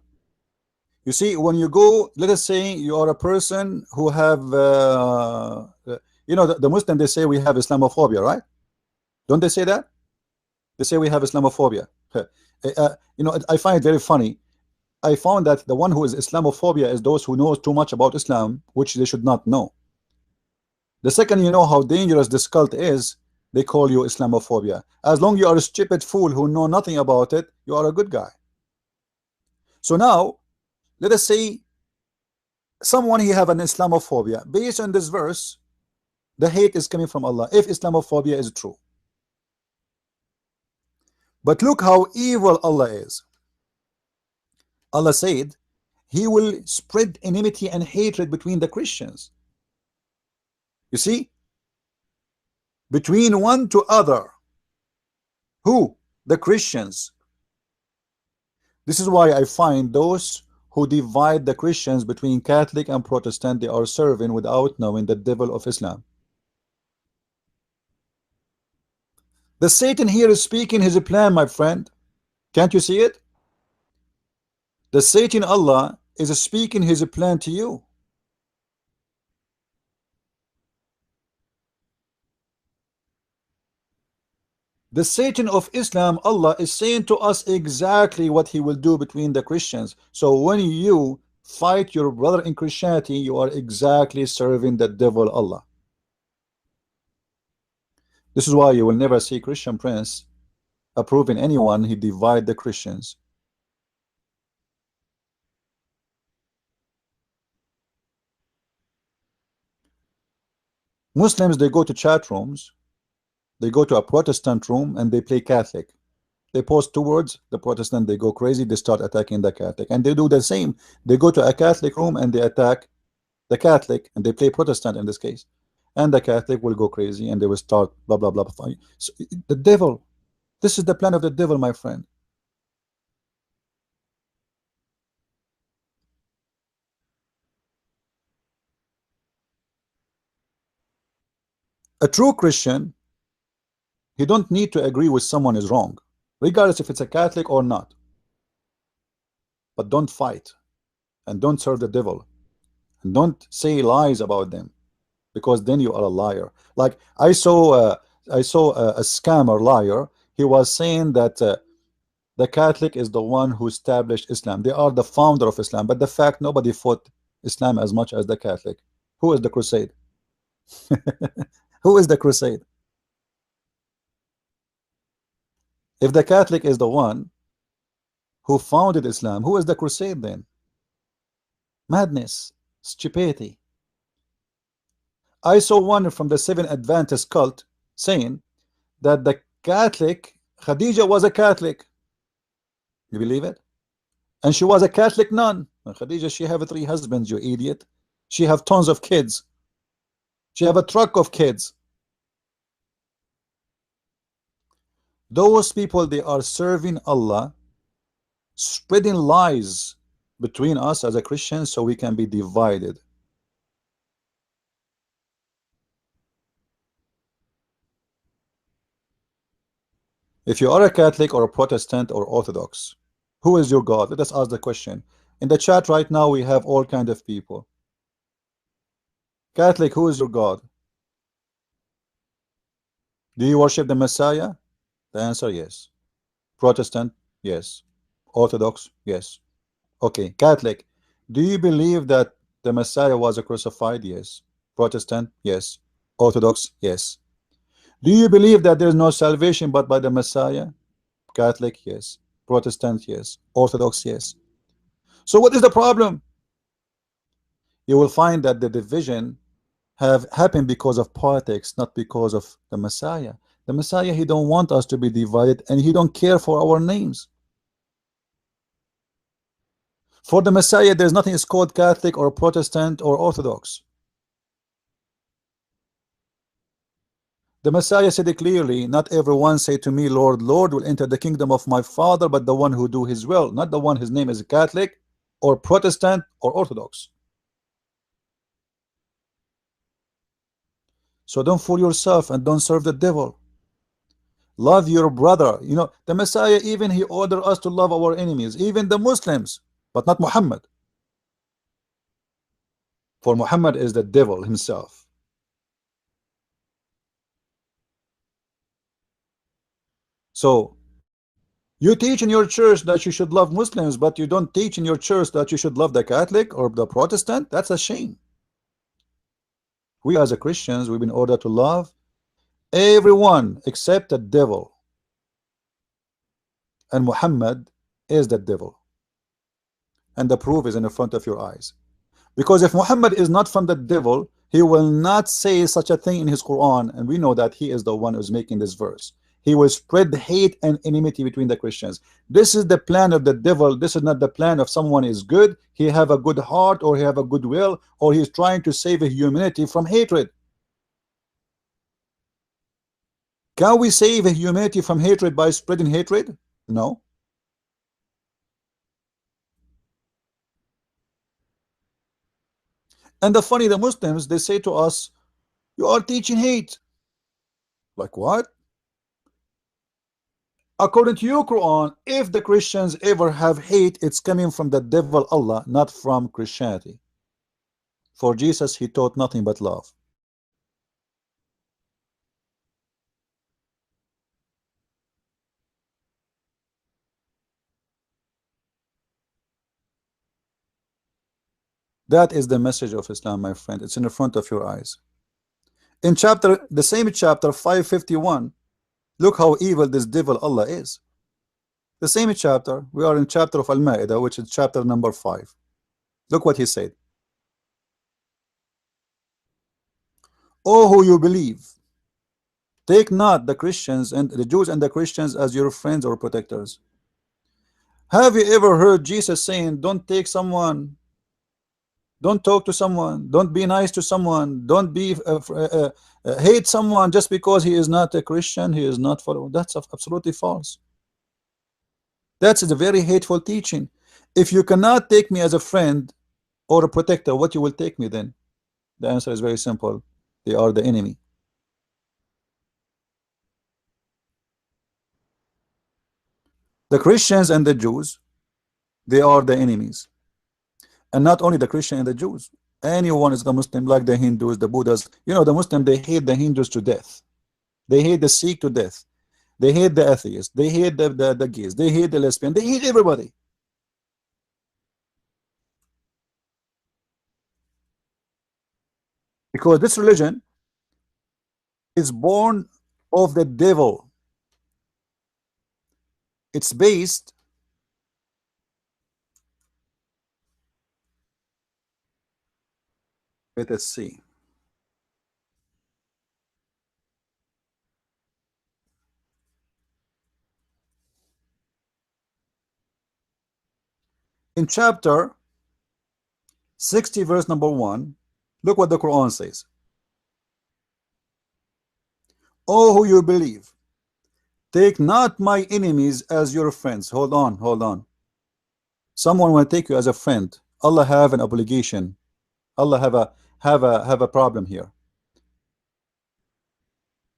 A: You see, when you go, let us say you are a person who have, the Muslim, they say we have Islamophobia, right? Don't they say that? They say we have Islamophobia. I find it very funny. I found that the one who is Islamophobia is those who know too much about Islam, which they should not know. The second you know how dangerous this cult is, they call you Islamophobia. As long as you are a stupid fool who know nothing about it, you are a good guy. So now, let us say someone he have an Islamophobia. Based on this verse, the hate is coming from Allah, if Islamophobia is true. But look how evil Allah is. Allah said he will spread enmity and hatred between the Christians. You see, between one to other. Who? The Christians. This is why I find those who divide the Christians between Catholic and Protestant, they are serving without knowing the devil of Islam. The Satan here is speaking his plan, my friend. Can't you see it? The Satan Allah is speaking his plan to you. The Satan of Islam, Allah is saying to us exactly what he will do between the Christians. So when you fight your brother in Christianity, you are exactly serving the devil, Allah. This is why you will never see Christian prince approving anyone he divide the Christians. Muslims, they go to chat rooms, they go to a Protestant room and they play Catholic. They post two words, the Protestant, they go crazy, they start attacking the Catholic. And they do the same. They go to a Catholic room and they attack the Catholic, and they play Protestant in this case. And the Catholic will go crazy and they will start blah blah blah. So the devil, this is the plan of the devil, my friend. A true Christian, he don't need to agree with someone is wrong, regardless if it's a Catholic or not. But don't fight and don't serve the devil and don't say lies about them, because then you are a liar. Like I saw a scammer liar. He was saying that the Catholic is the one who established Islam. They are the founder of Islam. But the fact, nobody fought Islam as much as the Catholic. Who is the crusade? Who is the crusade? If the Catholic is the one who founded Islam, who is the crusade then? Madness, stupidity. I saw one from the Seven Adventist cult saying that the Catholic, Khadija was a Catholic. You believe it? And she was a Catholic nun. And Khadija, she have 3 husbands, you idiot. She have tons of kids. She have a truck of kids. Those people, they are serving Allah, spreading lies between us as a Christian so we can be divided. If you are a Catholic or a Protestant or Orthodox, who is your God? Let us ask the question. In the chat right now, we have all kind of people. Catholic, who is your God? Do you worship the Messiah? The answer, yes. Protestant, yes. Orthodox, yes. Okay, Catholic, do you believe that the Messiah was crucified? Yes. Protestant, yes. Orthodox, yes. Do you believe that there is no salvation but by the Messiah? Catholic, yes. Protestant, yes. Orthodox, yes. So what is the problem? You will find that the division have happened because of politics, not because of the Messiah. The Messiah, he don't want us to be divided, and he don't care for our names. For the Messiah, there's nothing is called Catholic or Protestant or Orthodox. The Messiah said it clearly, not everyone say to me, Lord, Lord, will enter the kingdom of my Father, but the one who do his will, not the one his name is Catholic or Protestant or Orthodox. So don't fool yourself and don't serve the devil. Love your brother. You know, the Messiah, even he ordered us to love our enemies, even the Muslims, but not Muhammad. For Muhammad is the devil himself. So you teach in your church that you should love Muslims, but you don't teach in your church that you should love the Catholic or the Protestant. That's a shame. We as a Christians, we've been ordered to love everyone except the devil. And Muhammad is the devil. And the proof is in the front of your eyes. Because if Muhammad is not from the devil, he will not say such a thing in his Quran. And we know that he is the one who's making this verse. He will spread hate and enmity between the Christians. This is the plan of the devil. This is not the plan of someone is good. He have a good heart, or he have a good will, or he's trying to save humanity from hatred. Can we save humanity from hatred by spreading hatred? No. And the funny, the Muslims, they say to us, you are teaching hate. Like what? according to your Quran, if the Christians ever have hate, it's coming from the devil Allah, not from Christianity. For Jesus, he taught nothing but love. That is the message of Islam, my friend. It's in the front of your eyes. In the same chapter 551, look how evil this devil Allah is. The same chapter, we are in chapter of Al-Ma'idah, which is chapter number 5. Look what he said. Oh, who you believe, take not the Christians and the Jews and the Christians as your friends or protectors. Have you ever heard Jesus saying, don't take someone, don't talk to someone, don't be nice to someone, don't be hate someone just because he is not a Christian, he is not following? That's absolutely false. That's a very hateful teaching. If you cannot take me as a friend or a protector, what you will take me then? The answer is very simple. They are the enemy. The Christians and the Jews, they are the enemies. And not only the Christian and the Jews. Anyone is the Muslim, like the Hindus, the Buddhas. You know, the Muslim, they hate the Hindus to death. They hate the Sikh to death. They hate the atheists. They hate the gays. They hate the lesbian. They hate everybody. Because this religion is born of the devil. It's based let us see. In chapter 60 verse number 1, look what the Quran says. Oh, who you believe, take not my enemies as your friends. Hold on. Someone will take you as a friend. Allah have an obligation. Allah have a problem here.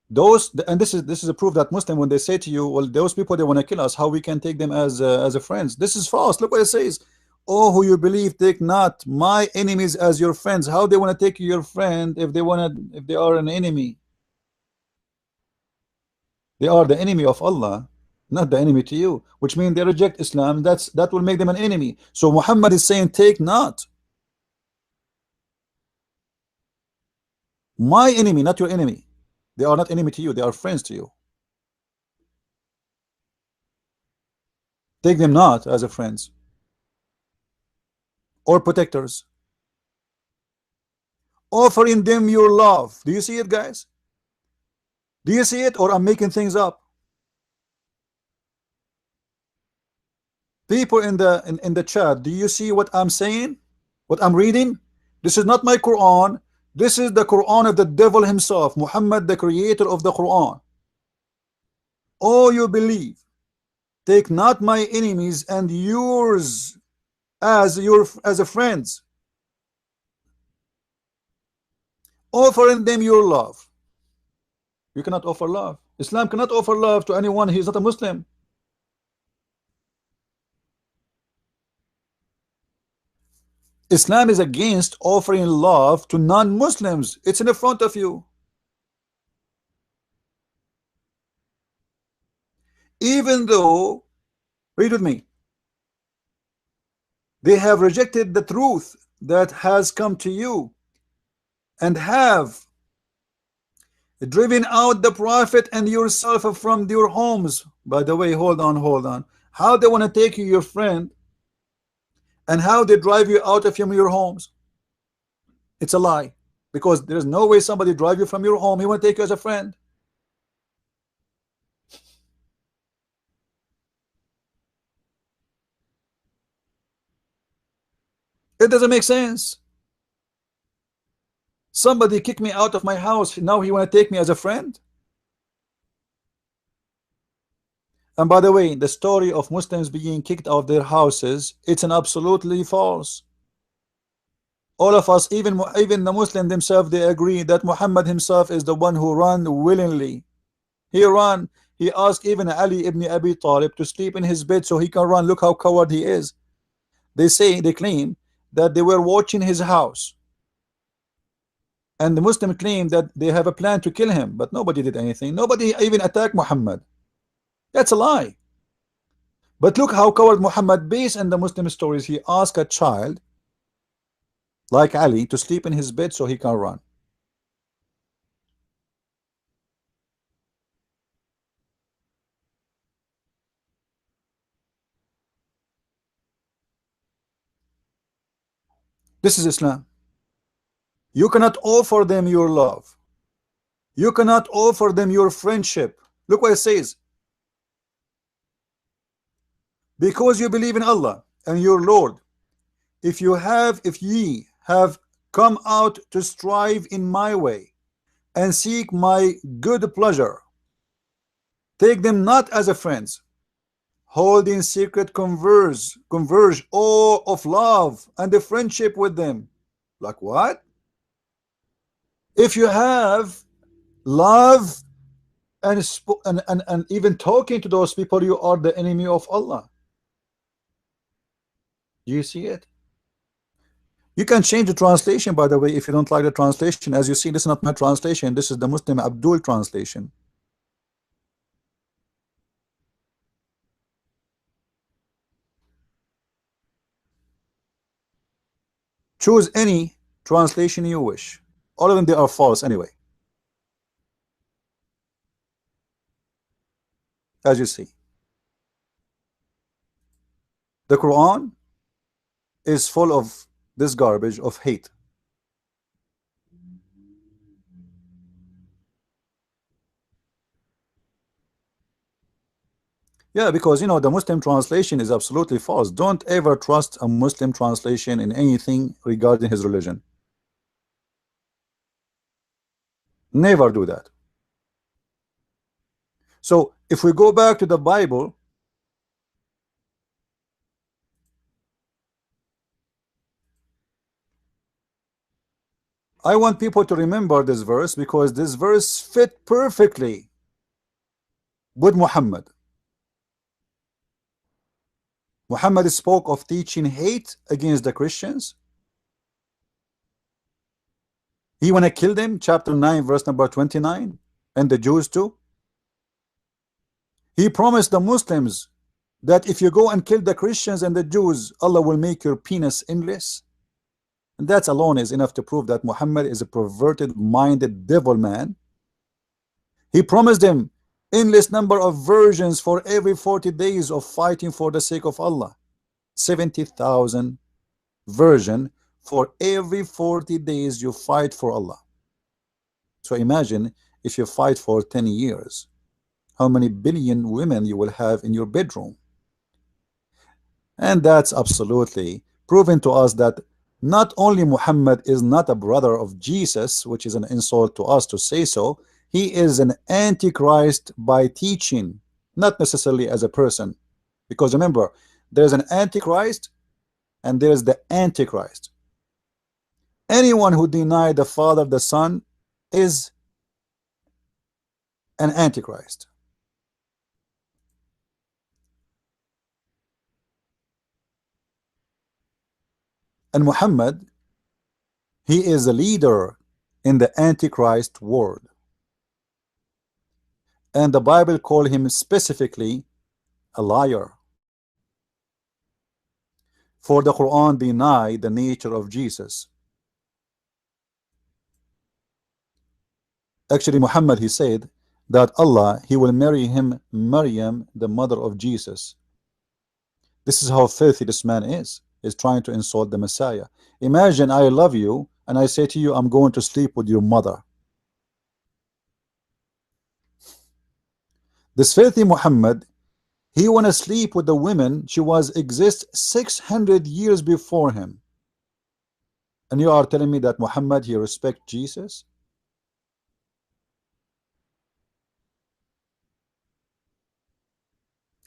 A: And this is a proof that Muslim, when they say to you, well, those people, they want to kill us, how we can take them as a friends? This is false. Look what it says. Oh, who you believe, take not my enemies as your friends. How they want to take you your friend if they are an enemy? They are the enemy of Allah, not the enemy to you, which means they reject Islam. That will make them an enemy. So Muhammad is saying, take not my enemy, not your enemy. They are not enemy to you, they are friends to you. Take them not as a friends or protectors, offering them your love. Do you see it, guys? Do you see it, or I'm making things up? People in the chat, do you see what I'm saying? What I'm reading? This is not my Quran. This is the Quran of the devil himself, Muhammad, the creator of the Quran. Oh, you believe, take not my enemies and yours as a friends, offering them your love. You cannot offer love. Islam cannot offer love to anyone. He is not a Muslim. Islam is against offering love to non-Muslims. It's in the front of you. Even though, read with me, they have rejected the truth that has come to you and have driven out the prophet and yourself from your homes. By the way, hold on. How they want to take you your friend and how they drive you out of your homes? It's a lie, because there's no way somebody drive you from your home. He want to take you as a friend. It doesn't make sense. Somebody kicked me out of my house, now he want to take me as a friend? And by the way, the story of Muslims being kicked out of their houses, it's an absolutely false. All of us, even the Muslims themselves, they agree that Muhammad himself is the one who ran willingly. He ran. He asked even Ali ibn Abi Talib to sleep in his bed so he can run. Look how coward he is. They claim that they were watching his house, and the Muslim claim that they have a plan to kill him, but nobody did anything. Nobody even attacked Muhammad. That's a lie. But look how coward Muhammad, based on the Muslim stories, he asked a child like Ali to sleep in his bed so he can run. This is Islam. You cannot offer them your love. You cannot offer them your friendship. Look what it says. Because you believe in Allah and your Lord, if ye have come out to strive in my way and seek my good pleasure, take them not as a friends. Hold in secret converge all of love and the friendship with them. Like what? If you have love and even talking to those people, you are the enemy of Allah. Do you see it? You can change the translation, by the way, if you don't like the translation. As you see, this is not my translation. This is the Muslim Abdul translation. Choose any translation you wish. All of them, they are false anyway. As you see, the Quran is full of this garbage of hate. Yeah, because you know the Muslim translation is absolutely false. Don't ever trust a Muslim translation in anything regarding his religion. Never do that. So if we go back to the Bible, I want people to remember this verse because this verse fit perfectly with Muhammad. Muhammad spoke of teaching hate against the Christians. He want to kill them, chapter 9 verse number 29, and the Jews too. He promised the Muslims that if you go and kill the Christians and the Jews, Allah will make your penis endless. And that alone is enough to prove that Muhammad is a perverted minded devil man. He promised them endless number of virgins for every 40 days of fighting for the sake of Allah. 70,000 virgin for every 40 days you fight for Allah. So imagine if you fight for 10 years, how many billion women you will have in your bedroom. And that's absolutely proven to us that not only Muhammad is not a brother of Jesus, which is an insult to us to say so, he is an antichrist by teaching, not necessarily as a person. Because remember, there's an antichrist and there's the antichrist. Anyone who denied the Father, the Son, is an antichrist. And Muhammad, he is a leader in the antichrist world. And the Bible called him specifically a liar. For the Quran denied the nature of Jesus. Actually, Muhammad, he said that Allah, he will marry him Maryam, the mother of Jesus. This is how filthy this man is trying to insult the Messiah. Imagine I love you and I say to you, I'm going to sleep with your mother. This filthy Muhammad, he want to sleep with the women she was exist 600 years before him. And you are telling me that Muhammad, he respect Jesus?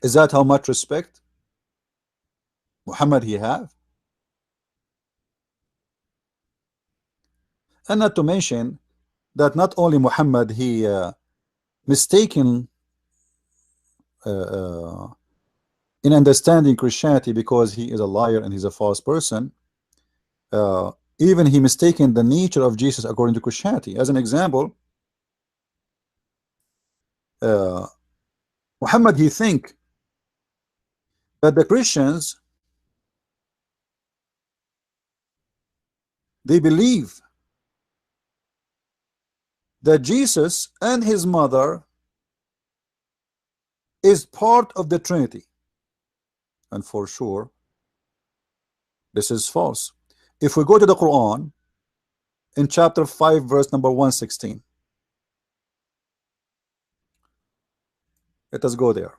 A: Is that how much respect Muhammad he have? And not to mention that not only Muhammad he mistaken in understanding Christianity, because he is a liar and he's a false person. Even he mistaken the nature of Jesus according to Christianity. As an example, Muhammad, he think that the Christians, they believe that Jesus and his mother is part of the Trinity, and for sure this is false. If we go to the Quran in chapter 5 verse number 116, let us go there.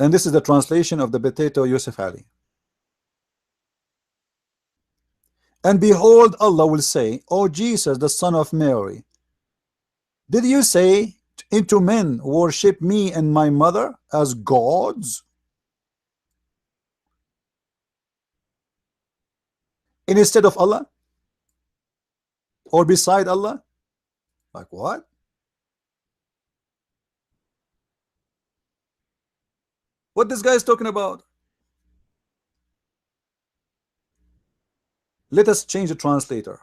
A: And this is the translation of the potato Yusuf Ali. And behold, Allah will say, O Jesus, the son of Mary, did you say into men, worship me and my mother as gods instead of Allah, or beside Allah? Like what? What this guy is talking about? Let us change the translator.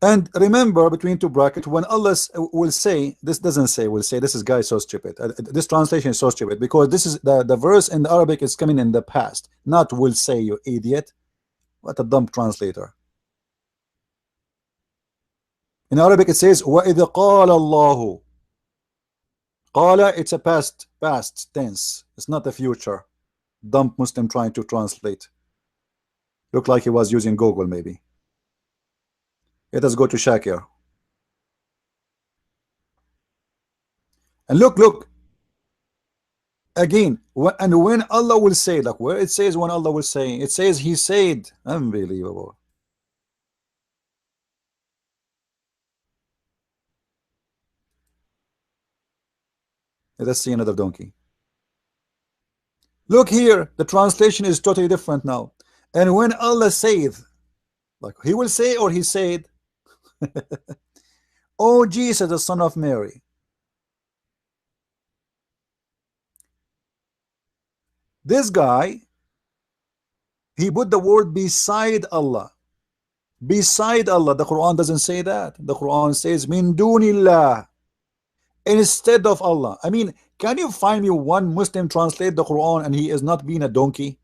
A: And remember, between two brackets, when Allah will say, this doesn't say will say, this is guy so stupid. This translation is so stupid, because this is the verse in the Arabic is coming in the past, not will say, you idiot. What a dumb translator. In Arabic it says وَإِذْ قَالَ اللَّهُ. Qala, it's a past tense. It's not the future. Dumb Muslim trying to translate. Look like he was using Google maybe. Let us go to Shakir. And look again, and when Allah will say, like where it says when Allah will say, it says he said. Unbelievable. Let us see another donkey. Look here, the translation is totally different now. And when Allah saith, like he will say or he said, O Jesus, the son of Mary. This guy, he put the word beside Allah. Beside Allah. The Quran doesn't say that. The Quran says min dunillah, instead of Allah. I mean, can you find me one Muslim translate the Quran and he is not being a donkey?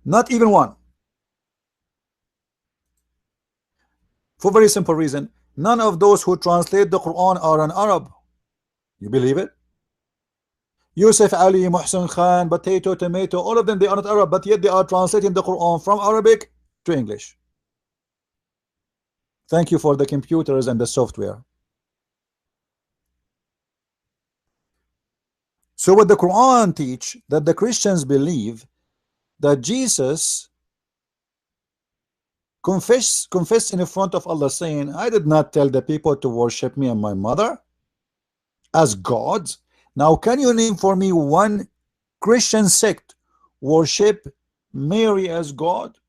A: Not even one. For very simple reason, none of those who translate the Quran are an Arab. You believe it? Yusuf Ali, Muhsin Khan, Potato, Tomato, all of them, they are not Arab, but yet they are translating the Quran from Arabic to English. Thank you for the computers and the software. So what the Quran teach, that the Christians believe that Jesus confess in front of Allah, saying, I did not tell the people to worship me and my mother as gods. Now can you name for me one Christian sect worship Mary as God?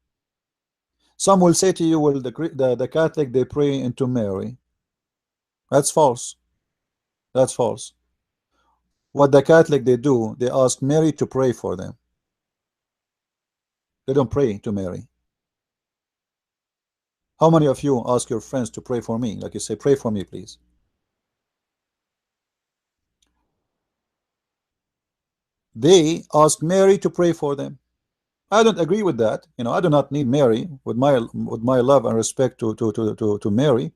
A: Some will say to you, well, the Catholic, they pray into Mary. That's false. That's false. What the Catholic they do, they ask Mary to pray for them. They don't pray to Mary. How many of you ask your friends to pray for me? Like you say, pray for me, please. They ask Mary to pray for them. I don't agree with that. You know, I do not need Mary with my love and respect to Mary,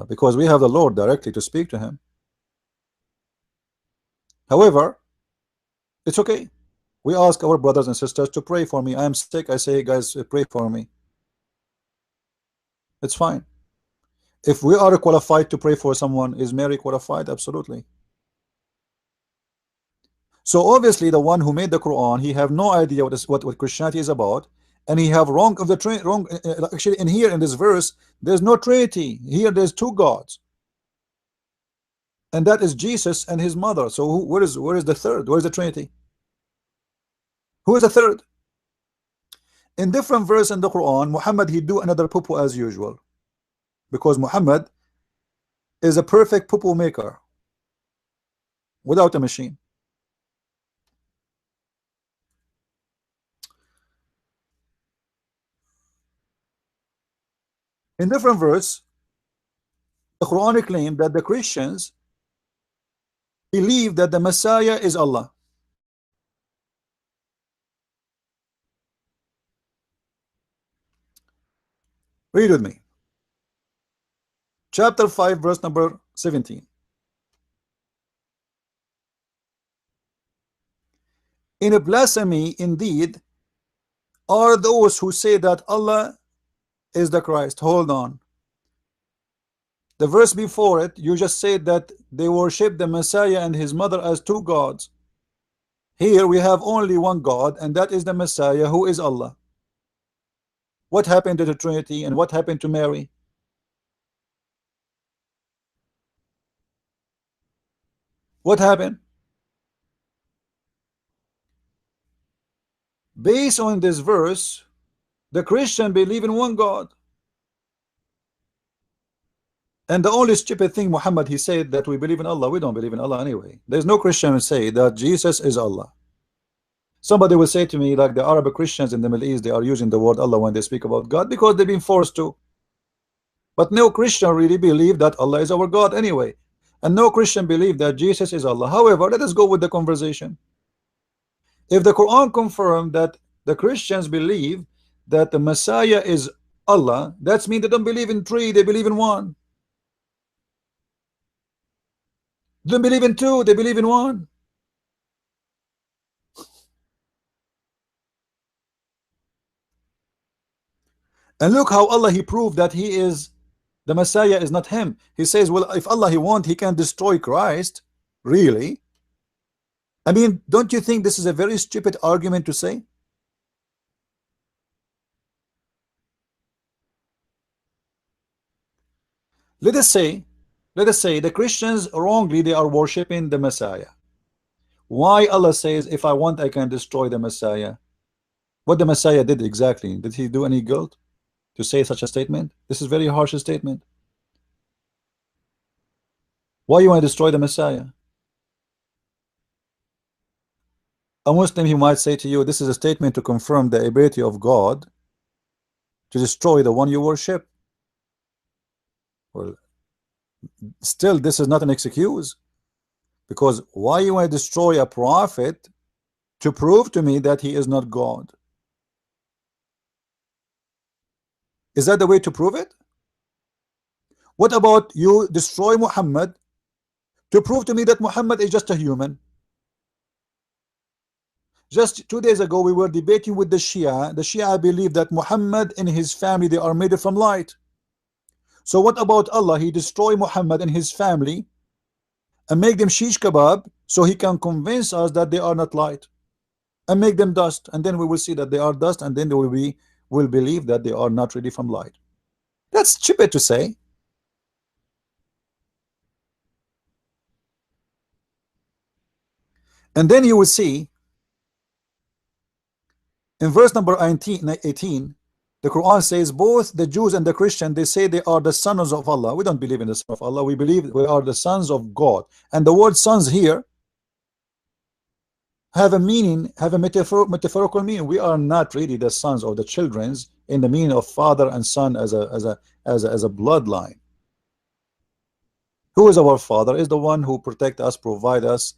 A: because we have the Lord directly to speak to him. However, it's okay. We ask our brothers and sisters to pray for me. I am sick. I say, guys, pray for me. It's fine. If we are qualified to pray for someone, is Mary qualified? Absolutely. So obviously the one who made the Quran, he have no idea what Christianity is about, and he have wrong of the wrong. Actually, in here in this verse, there's no Trinity. Here there's two gods. and that is Jesus and his mother. So where is the third? Where is the Trinity? Who is the third? In different verse in the Quran, Muhammad, he do another poo as usual, because Muhammad is a perfect poo maker without a machine. In different verse, the Quranic claim that the Christians believe that the Messiah is Allah. Read with me. Chapter 5, verse number 17. In a blasphemy indeed are those who say that Allah is the Christ. Hold on. The verse before it, you just said that they worship the Messiah and his mother as two gods. Here we have only one God, and that is the Messiah, who is Allah. What happened to the Trinity, and what happened to Mary? What happened? Based on this verse, the Christian believe in one God. And the only stupid thing, Muhammad, he said that we believe in Allah. We don't believe in Allah anyway. There's no Christian who say that Jesus is Allah. Somebody will say to me, like the Arab Christians in the Middle East, they are using the word Allah when they speak about God because they've been forced to. But no Christian really believe that Allah is our God anyway. And no Christian believe that Jesus is Allah. However, let us go with the conversation. If the Quran confirmed that the Christians believe that the Messiah is Allah, that means they don't believe in three, they believe in one. They don't believe in two, they believe in one. And look how Allah, he proved that he is the Messiah is not him. He says, well, if Allah he want, he can destroy Christ. Really? I mean, don't you think this is a very stupid argument to say? Let us say the Christians wrongly, they are worshiping the Messiah. Why Allah says, if I want, I can destroy the Messiah? What the Messiah did exactly? Did he do any guilt to say such a statement? This is very harsh statement. Why you want to destroy the Messiah? A Muslim, he might say to you, this is a statement to confirm the ability of God to destroy the one you worship. Well, still, this is not an excuse, because why you want to destroy a prophet to prove to me that he is not God? Is that the way to prove it? What about you destroy Muhammad to prove to me that Muhammad is just a human? Just 2 days ago we were debating with the Shia. The Shia believe that Muhammad and his family, they are made from light. So what about Allah? He destroy Muhammad and his family and make them shish kebab so he can convince us that they are not light, and make them dust, and then we will see that they are dust, and then will believe that they are not really from light. That's stupid to say. And then you will see in verse number 18, the Quran says both the Jews and the Christian, they say they are the sons of Allah. We don't believe in the son of Allah. We believe we are the sons of God. And the word sons here have a meaning, have a metaphorical meaning. We are not really the sons or the children's in the meaning of father and son as a bloodline. Who is our father? Is the one who protect us, provide us.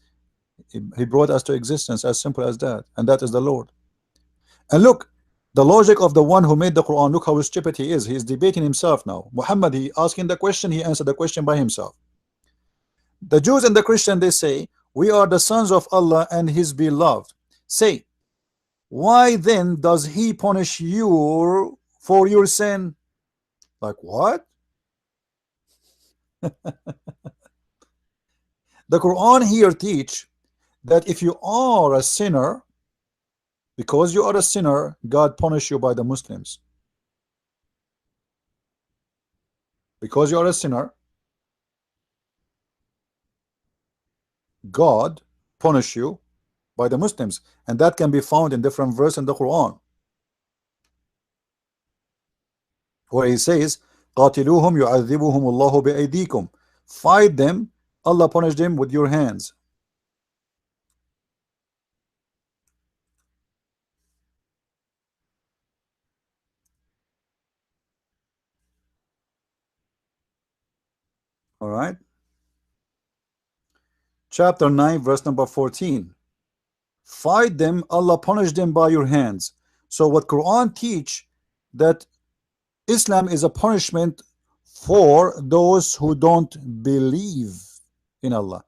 A: He brought us to existence, as simple as that, and that is the Lord. And look, the logic of the one who made the Quran, look how stupid he is. He is debating himself now. Muhammad, he asking the question, he answered the question by himself. The Jews and the Christian, they say, we are the sons of Allah and his beloved. Say, why then does he punish you for your sin? Like what? The Quran here teach that if you are a sinner, because you are a sinner, God punish you by the Muslims. Because you are a sinner, God punish you by the Muslims, and that can be found in different verses in the Quran, where he says, قاتلوهم يعذبهم الله بأيديكم, fight them, Allah punish them with your hands. All right, chapter 9 verse number 14, fight them, Allah punish them by your hands. So what Quran teach, that Islam is a punishment for those who don't believe in Allah.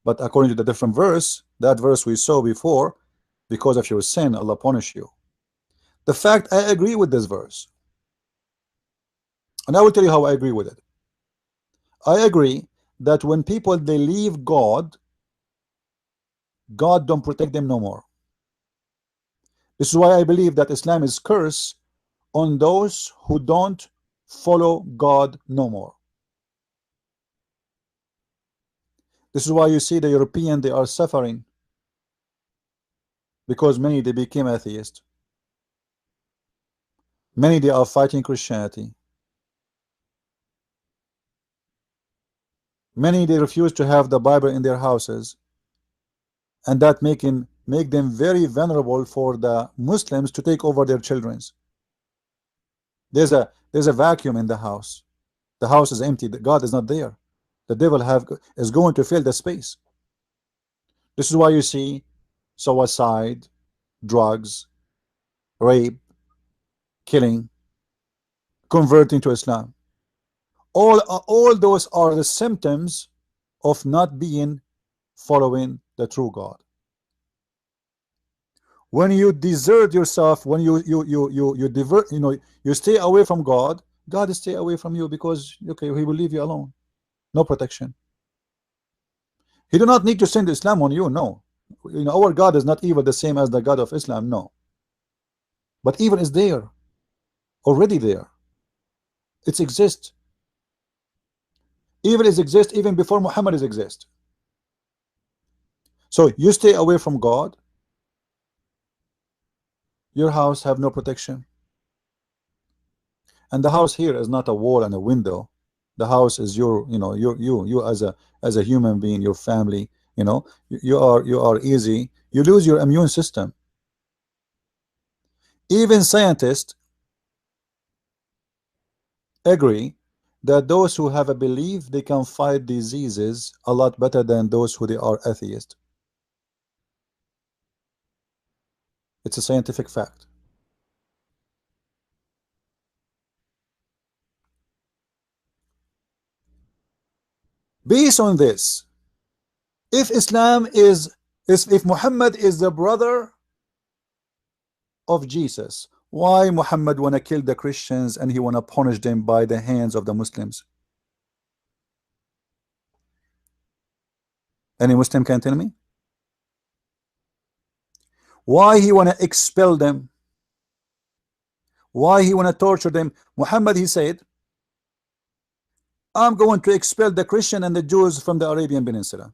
A: But according to the different verse, that verse we saw before, because of your sin Allah punish you. The fact, I agree with this verse, and I will tell you how I agree with it. I agree that when people they leave God, God don't protect them no more. This is why I believe that Islam is curse on those who don't follow God no more. This is why you see the European, they are suffering, because many they became atheist. Many they are fighting Christianity. Many they refuse to have the Bible in their houses, and that make them very vulnerable for the Muslims to take over their children's. There's a vacuum in the house. The house is empty. God is not there. The devil is going to fill the space. This is why you see suicide, drugs, rape, killing, converting to Islam. All those are the symptoms of not being following the true God. When you desert yourself, when you divert, you stay away from God, God will stay away from you, because okay, he will leave you alone. No protection. He do not need to send Islam on you. No, our God is not evil the same as the God of Islam. No, but evil is there, already there. It exists. Evil is exist even before Muhammad is exist. So you stay away from God, your house have no protection. And the house here is not a wall and a window. The house is your, you as a human being, your family. You are easy. You lose your immune system. Even scientists agree that those who have a belief, they can fight diseases a lot better than those who they are atheist. It's a scientific fact. Based on this, if if Muhammad is the brother of Jesus, why Muhammad wanna kill the Christians and he wanna punish them by the hands of the Muslims? Any Muslim can tell me? Why he wanna expel them? Why he wanna torture them? Muhammad, he said, I'm going to expel the Christian and the Jews from the Arabian Peninsula.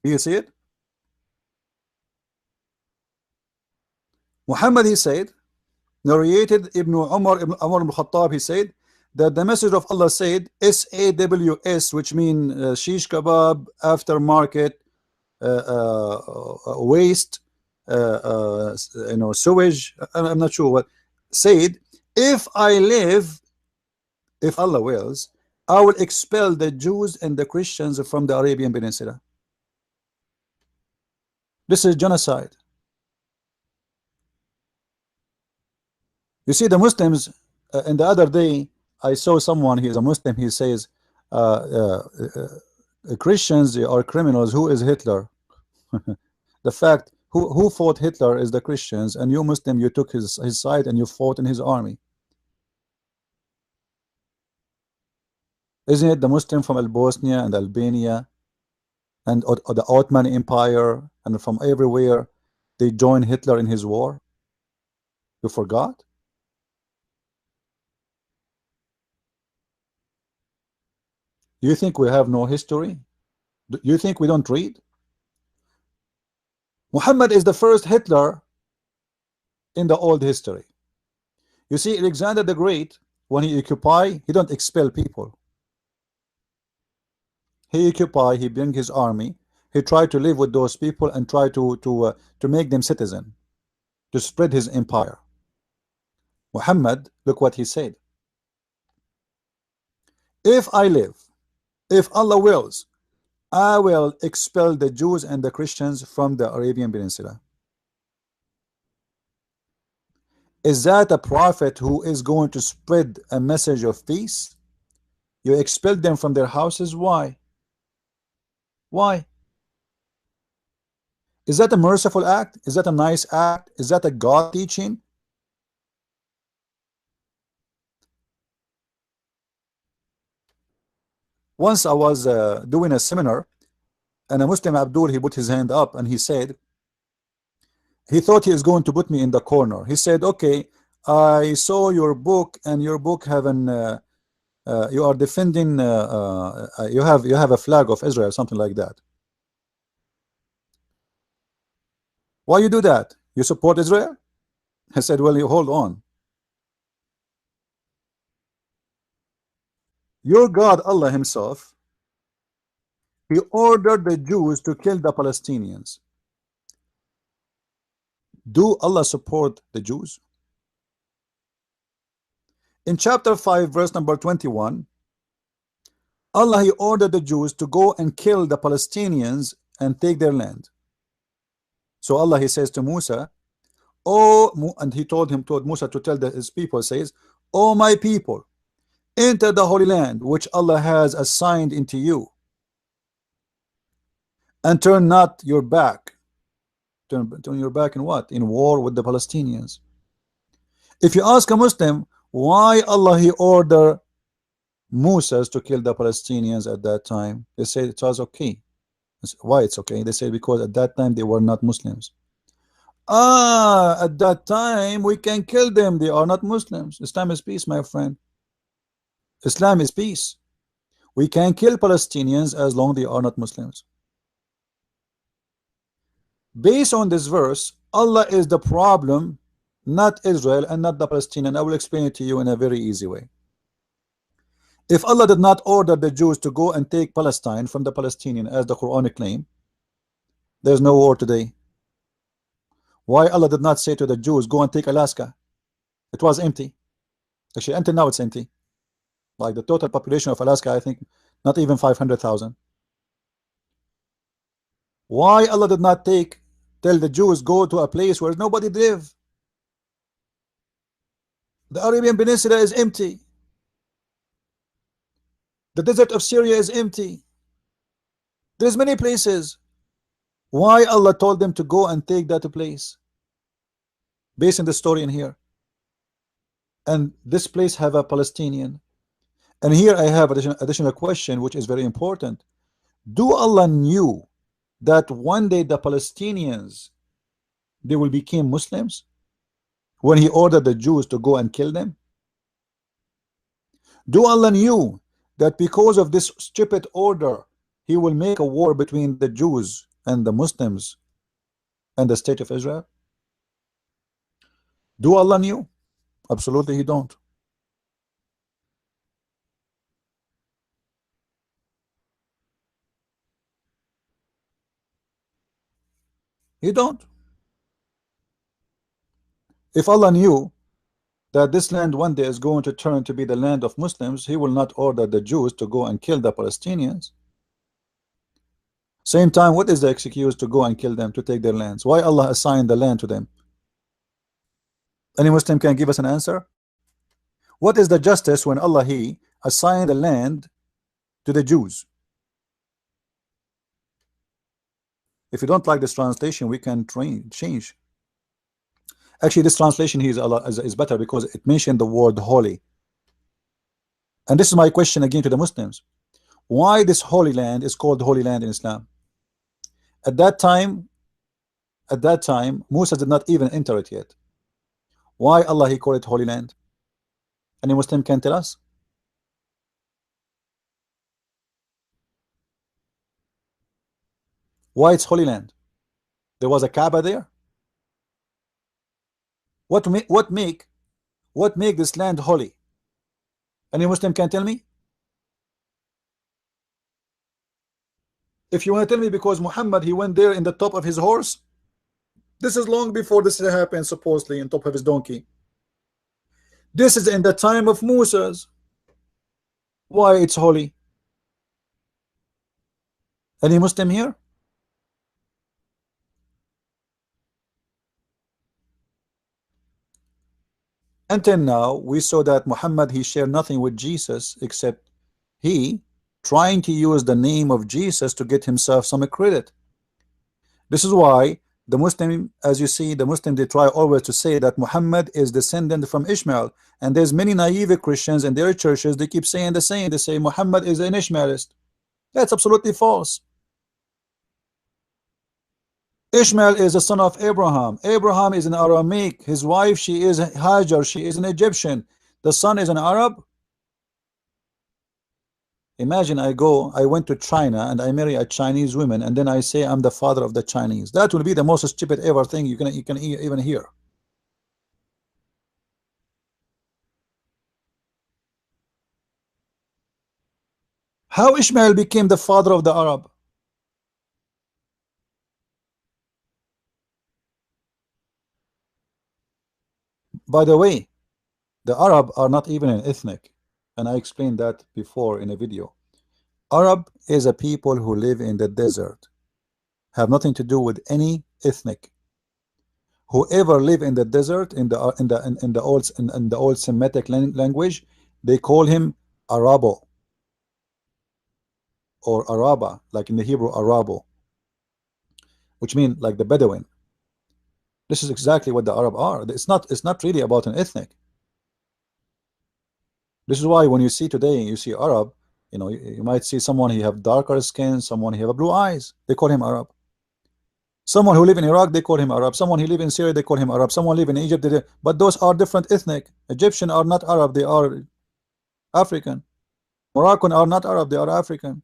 A: Do you see it? Muhammad, he said, narrated Ibn Umar ibn Khattab, he said that the message of Allah said SAWS, which mean shish kebab, aftermarket, waste, sewage, I'm not sure what, said, if I live, if Allah wills, I will expel the Jews and the Christians from the Arabian Peninsula. This is genocide. You see, the Muslims, and the other day I saw someone, he is a Muslim, he says Christians are criminals. Who is Hitler? The fact, who fought Hitler is the Christians, and you Muslim, you took his side and you fought in his army. Isn't it the Muslim from Bosnia and Albania and or the Ottoman Empire, and from everywhere they joined Hitler in his war. You forgot? You think we have no history? You think we don't read? Muhammad is the first Hitler in the old history. You see, Alexander the Great, when he occupy, he don't expel people. He occupy, he bring his army, he try to live with those people and try to make them citizen, to spread his empire. Muhammad, look what he said. If I live, if Allah wills, I will expel the Jews and the Christians from the Arabian Peninsula. Is that a prophet who is going to spread a message of peace? You expel them from their houses. Why? Why? Is that a merciful act? Is that a nice act? Is that a God teaching? Once I was doing a seminar, and a Muslim Abdul, he put his hand up and he said, he thought he is going to put me in the corner. He said, okay, I saw your book, and your book have an you are defending you have a flag of Israel, something like that. Why you do that? You support Israel? I said, well, you hold on. Your God, Allah himself, he ordered the Jews to kill the Palestinians. Do Allah support the Jews? In chapter 5, verse number 21, Allah, he ordered the Jews to go and kill the Palestinians and take their land. So Allah, he says to Musa, oh, and he told Musa to tell his people, says, oh my people, enter the Holy Land which Allah has assigned into you, and turn not your back. Turn your back in what? In war with the Palestinians. If you ask a Muslim why Allah he ordered Musa to kill the Palestinians at that time, they say it was okay. Why it's okay? They say because at that time they were not Muslims. At that time we can kill them, they are not Muslims. Islam is peace, my friend. Islam is peace. We can kill Palestinians as long as they are not Muslims. Based on this verse, Allah is the problem, not Israel and not the Palestinian. I will explain it to you in a very easy way. If Allah did not order the Jews to go and take Palestine from the Palestinian as the Quranic claim, there's no war today. Why Allah did not say to the Jews, go and take Alaska? It was empty. Actually, until now it's empty. Like the total population of Alaska, I think not even 500,000. Why Allah did not tell the Jews go to a place where nobody live? The Arabian Peninsula is empty. The desert of Syria is empty. There's many places. Why Allah told them to go and take that place? Based on the story in here. And this place have a Palestinian. And here I have additional question which is very important. Do Allah knew that one day the Palestinians they will become Muslims when he ordered the Jews to go and kill them? Do Allah knew that because of this stupid order he will make a war between the Jews and the Muslims and the state of Israel? Do Allah knew? Absolutely he don't. He don't. If Allah knew that this land one day is going to turn to be the land of Muslims, he will not order the Jews to go and kill the Palestinians. Same time, what is the excuse to go and kill them, to take their lands? Why Allah assigned the land to them? Any Muslim can give us an answer? What is the justice when Allah he assigned the land to the Jews? If you don't like this translation, we can change. Actually, this translation here is better because it mentioned the word holy. And this is my question again to the Muslims. Why this holy land is called holy land in Islam? At that time, Musa did not even enter it yet. Why Allah He called it Holy Land? Any Muslim can tell us? Why it's Holy Land? There was a Kaaba there. What make this land holy? Any Muslim can tell me? If you want to tell me because Muhammad he went there in the top of his horse, this is long before this happened, supposedly in top of his donkey. This is in the time of Moses. Why it's holy? Any Muslim here? Until now, we saw that Muhammad he shared nothing with Jesus except he trying to use the name of Jesus to get himself some credit. This is why the Muslim, as you see, the Muslim they try always to say that Muhammad is descendant from Ishmael, and there's many naive Christians in their churches they keep saying the same. They say Muhammad is an Ishmaelist. That's absolutely false. Ishmael is the son of Abraham. Abraham is an Aramaic. His wife, she is Hajar. She is an Egyptian. The son is an Arab. Imagine I went to China and I marry a Chinese woman and then I say I'm the father of the Chinese. That will be the most stupid ever thing you can even hear. How Ishmael became the father of the Arab? By the way, the Arab are not even an ethnic, and I explained that before in a video. Arab is a people who live in the desert, have nothing to do with any ethnic. Whoever live in the desert in the old Semitic language, they call him Arabo or Araba, like in the Hebrew Arabo, which means like the Bedouin. This is exactly what the Arab are. It's not really about an ethnic. This is why when you see today, you see Arab, you might see someone he have darker skin, someone he have blue eyes, they call him Arab. Someone who live in Iraq, they call him Arab. Someone who live in Syria, they call him Arab. Someone live in Egypt, but those are different ethnic. Egyptian are not Arab, they are African. Moroccan are not Arab, they are African.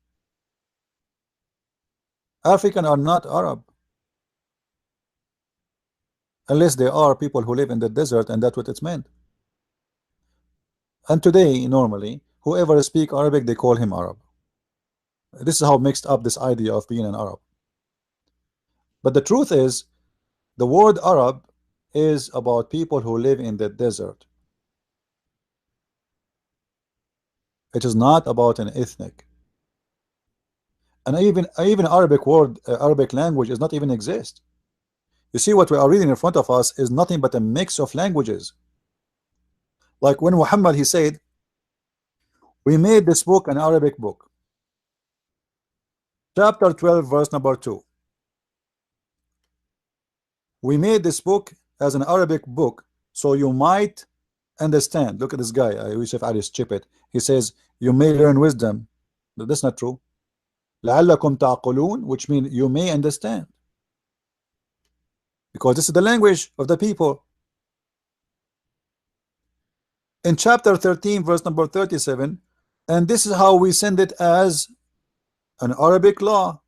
A: African are not Arab, unless they are people who live in the desert, and that's what it's meant. And today, normally, whoever speak Arabic, they call him Arab. This is how mixed up this idea of being an Arab. But the truth is, the word Arab is about people who live in the desert. It is not about an ethnic. And even Arabic word, Arabic language is not even exist. You see what we are reading in front of us is nothing but a mix of languages. Like when Muhammad he said, we made this book an Arabic book. Chapter 12 verse number 2. We made this book as an Arabic book so you might understand. Look at this guy, Yusuf Ali stupid. He says you may learn wisdom, but that's not true. لعلكم تعقلون, which means you may understand, because this is the language of the people. In chapter 13 verse number 37, and this is how we send it as an Arabic law.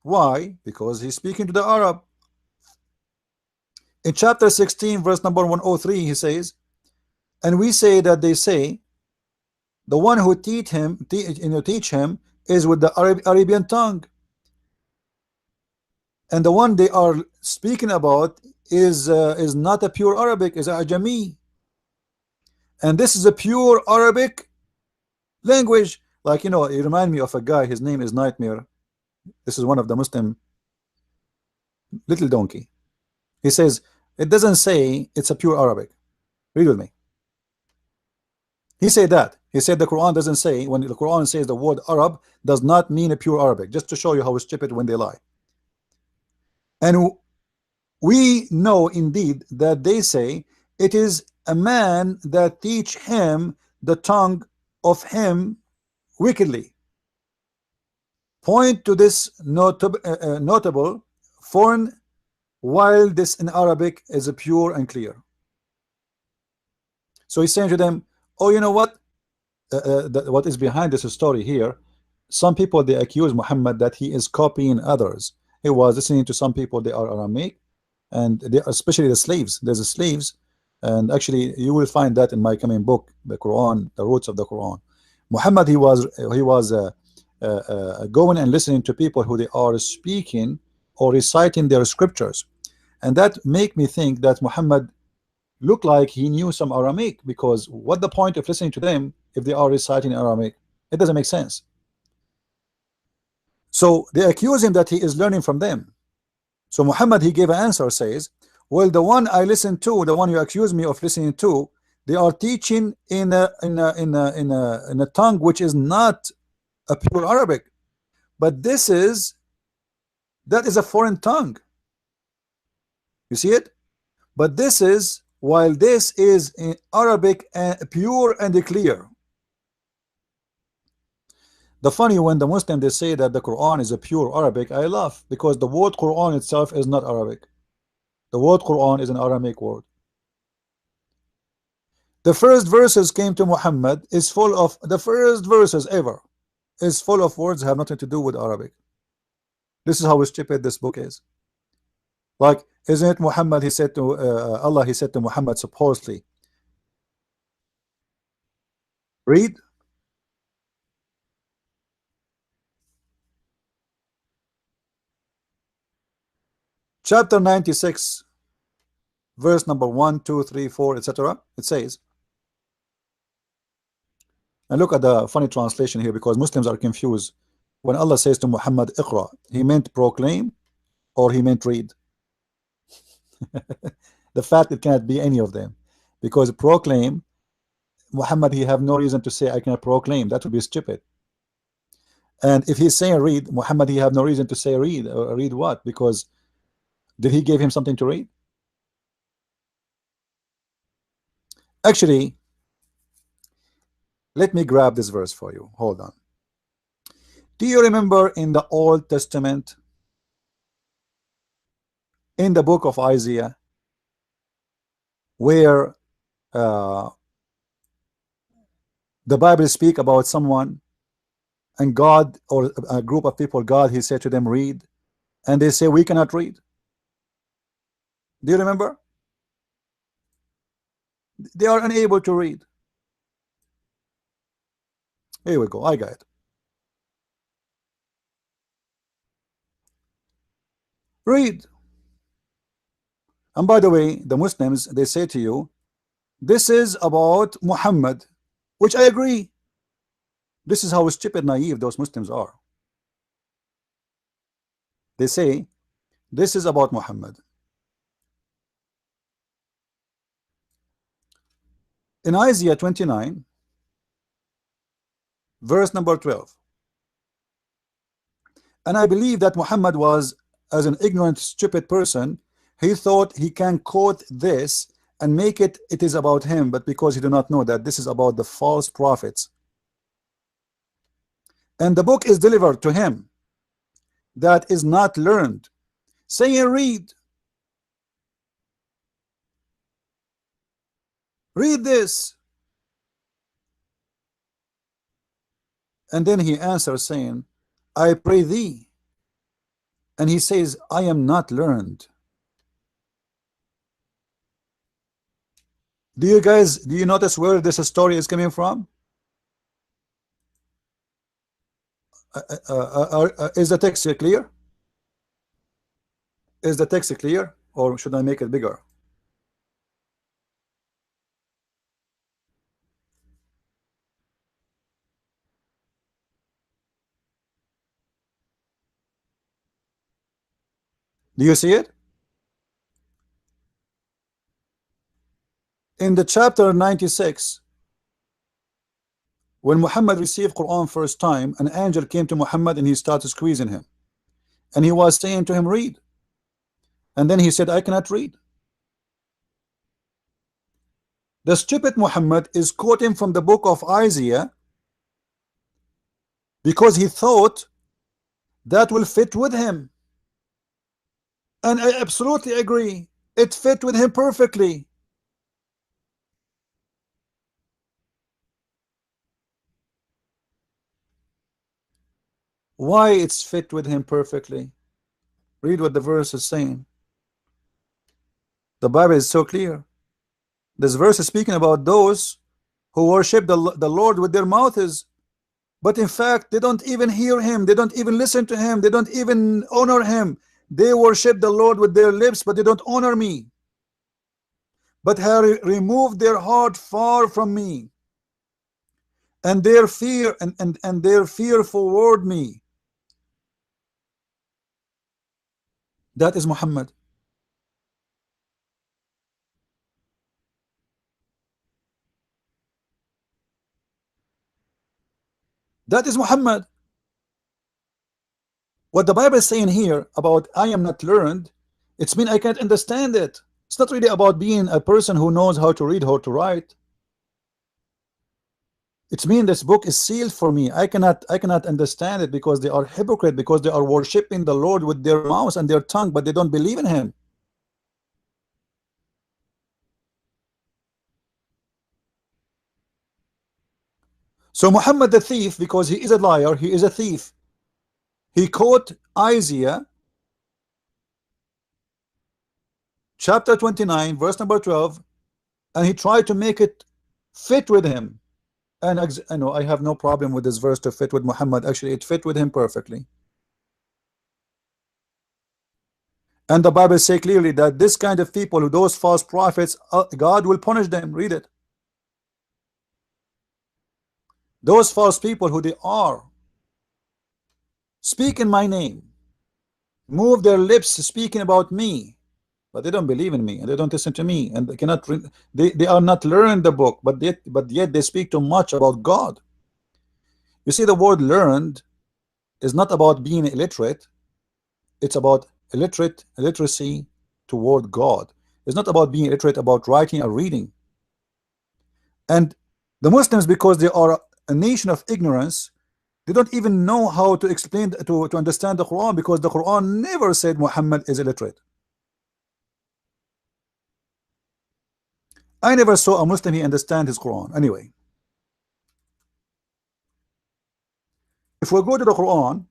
A: Why? Because he's speaking to the Arab. In chapter 16 verse number 103, he says, and we say that they say the one who teach him is with the Arabian tongue, and the one they are speaking about is not a pure Arabic, is a Ajami, and this is a pure Arabic language. Like, it remind me of a guy, his name is Nightmare. This is one of the Muslim little donkey. He says it doesn't say it's a pure Arabic. Read with me. He said that. He said the Quran doesn't say, when the Quran says the word Arab does not mean a pure Arabic, just to show you how stupid when they lie. And we know indeed that they say it is a man that teach him the tongue of him wickedly. Point to this notable foreign, while this in Arabic is pure and clear. So he's saying to them, oh, you know what? What is behind this story here? Some people, they accuse Muhammad that he is copying others. He was listening to some people, they are Aramaic, and they, especially the slaves. There's the slaves, and actually you will find that in my coming book, the Quran, the roots of the Quran. Muhammad, he was going and listening to people who they are speaking or reciting their scriptures, and that make me think that Muhammad looked like he knew some Aramaic, because what the point of listening to them if they are reciting Aramaic? It doesn't make sense. So they accuse him that he is learning from them. So Muhammad, he gave an answer, says, well, the one I listen to, the one you accuse me of listening to, they are teaching in a tongue which is not a pure Arabic, but that is a foreign tongue. You see it? But this is, while this is in Arabic and pure and clear. The funny, when the Muslim they say that the Quran is a pure Arabic, I laugh, because the word Quran itself is not Arabic. The word Quran is an Aramaic word. The first verses came to Muhammad is full of, the first verses ever is full of words that have nothing to do with Arabic. This is how stupid this book is. Like, isn't it Muhammad, he said to Allah, he said to Muhammad supposedly, read. Chapter 96, verse number 1, 2, 3, 4, etc. It says, and look at the funny translation here, because Muslims are confused. When Allah says to Muhammad, Iqra, he meant proclaim or he meant read. The fact it cannot be any of them, because proclaim, Muhammad, he have no reason to say I cannot proclaim. That would be stupid. And if he's saying read, Muhammad, he have no reason to say read. Read what? Because did he give him something to read? Actually, let me grab this verse for you. Hold on. Do you remember in the Old Testament, in the book of Isaiah, where the Bible speak about someone and God, or a group of people, God, he said to them, read, and they say we cannot read? Do you remember? They are unable to read. Here we go, I got it. Read. And by the way, the Muslims, they say to you, this is about Muhammad, which I agree. This is how stupid, naive those Muslims are. They say this is about Muhammad. In Isaiah 29, verse number 12, and I believe that Muhammad was, as an ignorant, stupid person, he thought he can quote this and make it is about him, but because he do not know that this is about the false prophets, and the book is delivered to him that is not learned, saying read this, and then he answers saying, I pray thee, and he says, I am not learned. Do you notice where this story is coming from? Is the text clear? Is the text clear, or should I make it bigger? Do you see it? In the chapter 96, when Muhammad received Quran first time, an angel came to Muhammad and he started squeezing him, and he was saying to him, read, and then he said, I cannot read. The stupid Muhammad is quoting from the book of Isaiah because he thought that will fit with him. And I absolutely agree, it fit with him perfectly. Why it's fit with him perfectly? Read what the verse is saying. The Bible is so clear. This verse is speaking about those who worship the Lord with their mouths, but in fact they don't even hear him, they don't even listen to him, they don't even honor him. They worship the Lord with their lips, but they don't honor me, but have removed their heart far from me, and their fear and their fear forward me. That is Muhammad. That is Muhammad. What the Bible is saying here about I am not learned, it's mean I can't understand it. It's not really about being a person who knows how to read, how to write. It's mean this book is sealed for me. I cannot understand it because they are hypocrite, because they are worshiping the Lord with their mouth and their tongue, but they don't believe in him. So Muhammad the thief, because he is a liar, he is a thief. He quote Isaiah chapter 29 verse number 12, and he tried to make it fit with him. And I know I have no problem with this verse to fit with Muhammad. Actually, it fit with him perfectly. And the Bible say clearly that this kind of people, those false prophets, God will punish them. Read it. Those false people who they are speak in my name, move their lips speaking about me, but they don't believe in me and they don't listen to me, and they cannot they are not learned the book, but yet they speak too much about God. You see, the word learned is not about being illiterate, it's about illiteracy toward God. It's not about being illiterate about writing or reading. And the Muslims, because they are a nation of ignorance, they don't even know how to explain to understand the Quran, because the Quran never said Muhammad is illiterate. I never saw a Muslim he understand his Quran. Anyway, if we go to the Quran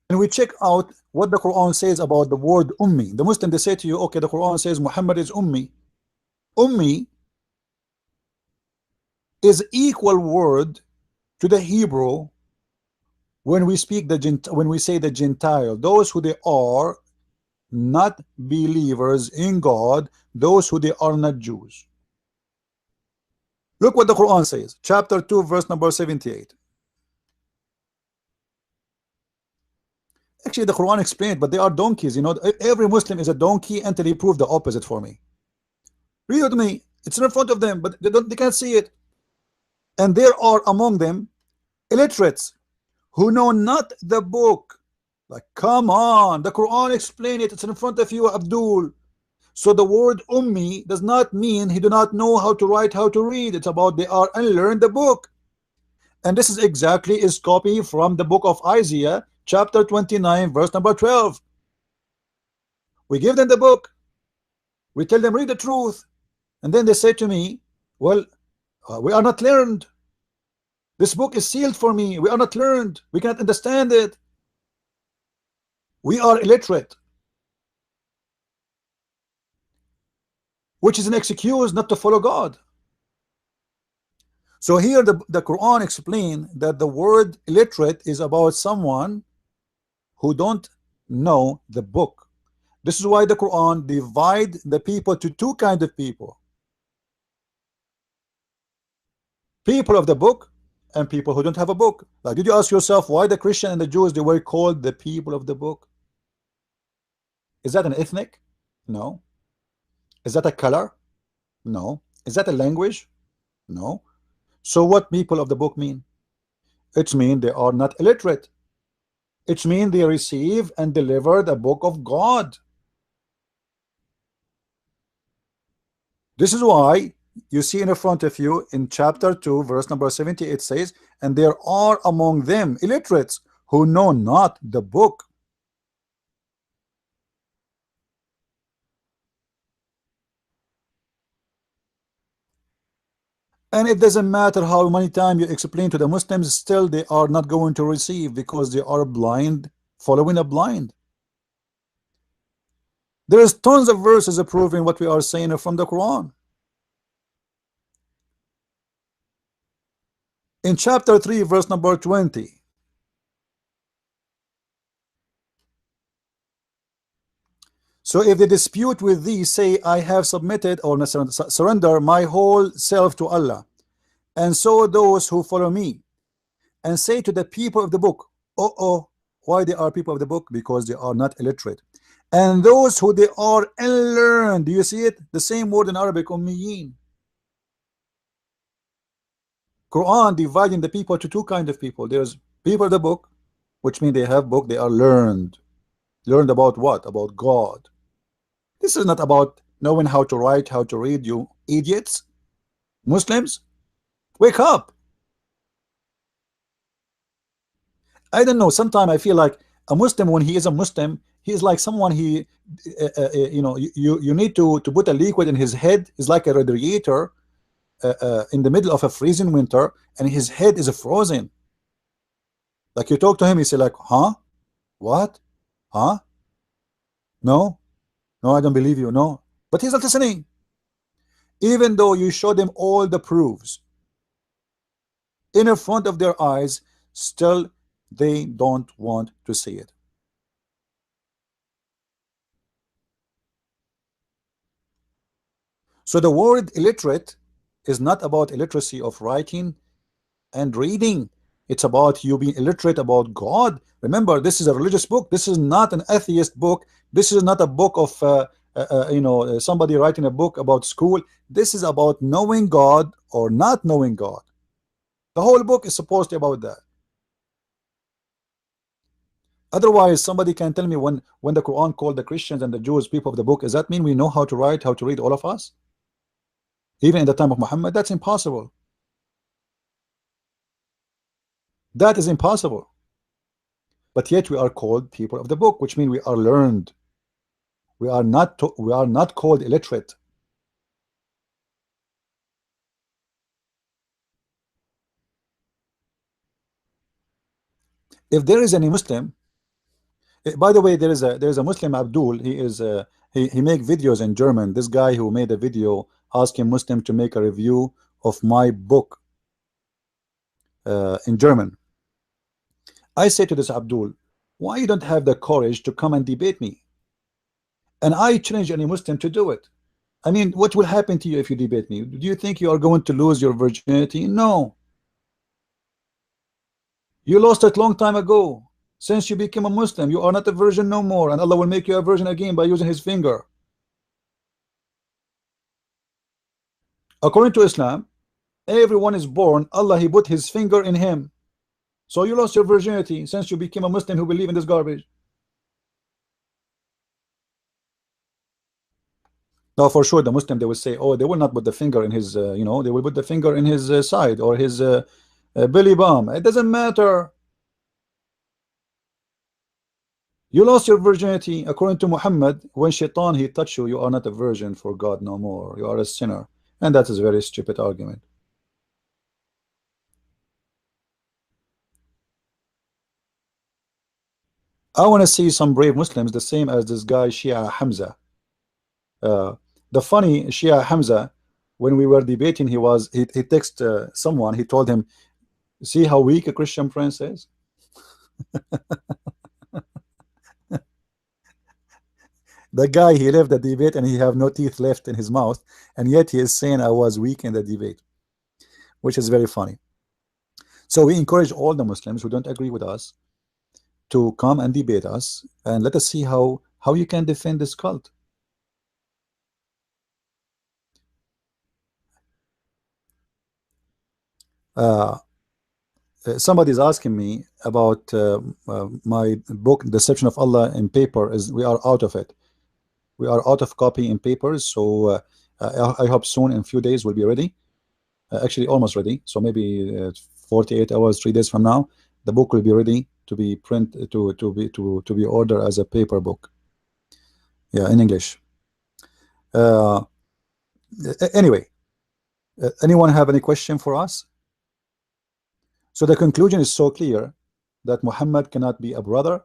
A: and we check out what the Quran says about the word ummi, the Muslim, they say to you, okay, the Quran says Muhammad is ummi. Ummi is equal word to the Hebrew when we speak when we say the Gentile, those who they are not believers in God, those who they are not Jews. Look what the Quran says, chapter 2 verse number 78. Actually the Quran explained, but they are donkeys, you know. Every Muslim is a donkey until he proved the opposite for me. Read with me, it's in front of them, but they can't see it. And there are among them illiterates who know not the book. Like, come on, the Quran explain it, it's in front of you, Abdul. So the word ummi does not mean he do not know how to write, how to read. It's about they are unlearned the book. And this is exactly is copy from the book of Isaiah chapter 29 verse number 12. We give them the book, we tell them read the truth, and then they say to me, well, we are not learned, this book is sealed for me, we are not learned, we cannot understand it, we are illiterate, which is an excuse not to follow God. So here the Quran explain that the word illiterate is about someone who don't know the book. This is why the Quran divide the people to two kind of people: people of the book and people who don't have a book. Like, did you ask yourself why the Christian and the Jews, they were called the people of the book? Is that an ethnic? No. Is that a color? No. Is that a language? No. So what people of the book mean? It means they are not illiterate. It means they receive and deliver the book of God. This is why You see in front of you in chapter 2 verse number 70, it says, and there are among them illiterates who know not the book. And it doesn't matter how many times you explain to the Muslims, still they are not going to receive because they are blind, following a blind. There is tons of verses proving what we are saying from the Quran. In chapter 3 verse number 20, so if they dispute with thee, say, I have submitted or surrender my whole self to Allah, and so those who follow me, and say to the people of the book, why they are people of the book? Because they are not illiterate. And those who they are unlearned. Do you see it? The same word in Arabic, ummiyin. Quran dividing the people to two kind of people. There's people of the book, which mean they have book, they are learned. Learned about what? About God. This is not about knowing how to write, how to read, you idiots. Muslims, wake up. I don't know, sometimes I feel like a Muslim, when he is a Muslim, he is like someone you know, you need to put a liquid in his head. It's like a radiator in the middle of a freezing winter, and his head is frozen. Like you talk to him, he say like, huh? What? Huh? No, I don't believe you. No, but he's not listening. Even though you show them all the proofs in front of their eyes, still they don't want to see it. So the word illiterate is not about illiteracy of writing and reading. It's about you being illiterate about God. Remember, this is a religious book. This is not an atheist book. This is not a book of you know, somebody writing a book about school. This is about knowing God or not knowing God. The whole book is supposed to be about that. Otherwise, somebody can tell me when the Quran called the Christians and the Jews people of the book, does that mean we know how to write, how to read, all of us? Even in the time of Muhammad, that's impossible. That is impossible. But yet we are called people of the book, which means we are learned. We are not called illiterate. If there is any Muslim, by the way, there is a Muslim, Abdul. He is he make videos in German. This guy who made a video asking Muslim to make a review of my book in German. I say to this Abdul, why you don't have the courage to come and debate me? And I challenge any Muslim to do it. I mean, what will happen to you if you debate me? Do you think you are going to lose your virginity? No. You lost it long time ago. Since you became a Muslim, you are not a virgin no more, and Allah will make you a virgin again by using his finger. According to Islam, everyone is born, Allah, he put his finger in him. So you lost your virginity since you became a Muslim who believe in this garbage. Now, for sure, the Muslim, they will say, oh, they will not put the finger in his, you know, they will put the finger in his side or his belly bump. It doesn't matter. You lost your virginity. According to Muhammad, when shaitan, he touched you, you are not a virgin for God no more. You are a sinner. And that is a very stupid argument. I want to see some brave Muslims, the same as this guy, Shia Hamza. The funny Shia Hamza, when we were debating, he texted someone, he told him, see how weak a Christian prince is? The guy, he left the debate and he have no teeth left in his mouth, and yet he is saying I was weak in the debate, which is very funny. So we encourage all the Muslims who don't agree with us to come and debate us, and let us see how you can defend this cult. Somebody is asking me about my book Deception of Allah in paper. We are out of it. We are out of copy in papers, so I hope soon, in a few days, will be ready. Actually, almost ready. So maybe 48 hours, 3 days from now, the book will be ready to be to be ordered as a paper book. Yeah, in English. Uh, anyway, anyone have any question for us? So the conclusion is so clear that Muhammad cannot be a brother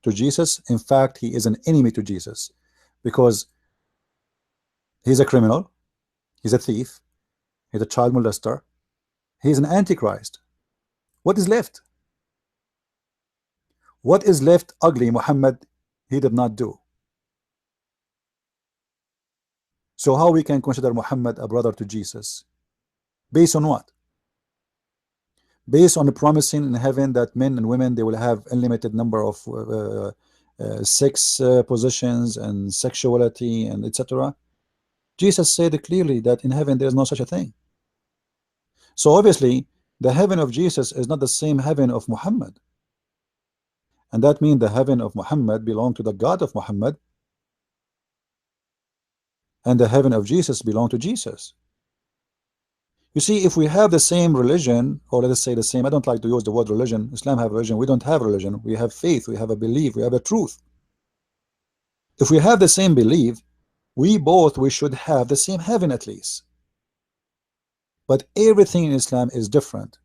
A: to Jesus. In fact, he is an enemy to Jesus because he's a criminal, he's a thief, he's a child molester, he's an antichrist. What is left? What is left ugly Muhammad he did not do? So how we can consider Muhammad a brother to Jesus? Based on what? Based on the promising in heaven that men and women, they will have unlimited number of sex positions and sexuality and etc. Jesus said clearly that in heaven there is no such a thing. So obviously the heaven of Jesus is not the same heaven of Muhammad, and that means the heaven of Muhammad belong to the God of Muhammad, and the heaven of Jesus belong to Jesus. You see, if we have the same religion, or let us say the same, I don't like to use the word religion. Islam have religion. We don't have religion. We have faith. We have a belief. We have a truth. If we have the same belief, we should have the same heaven at least. But everything in Islam is different.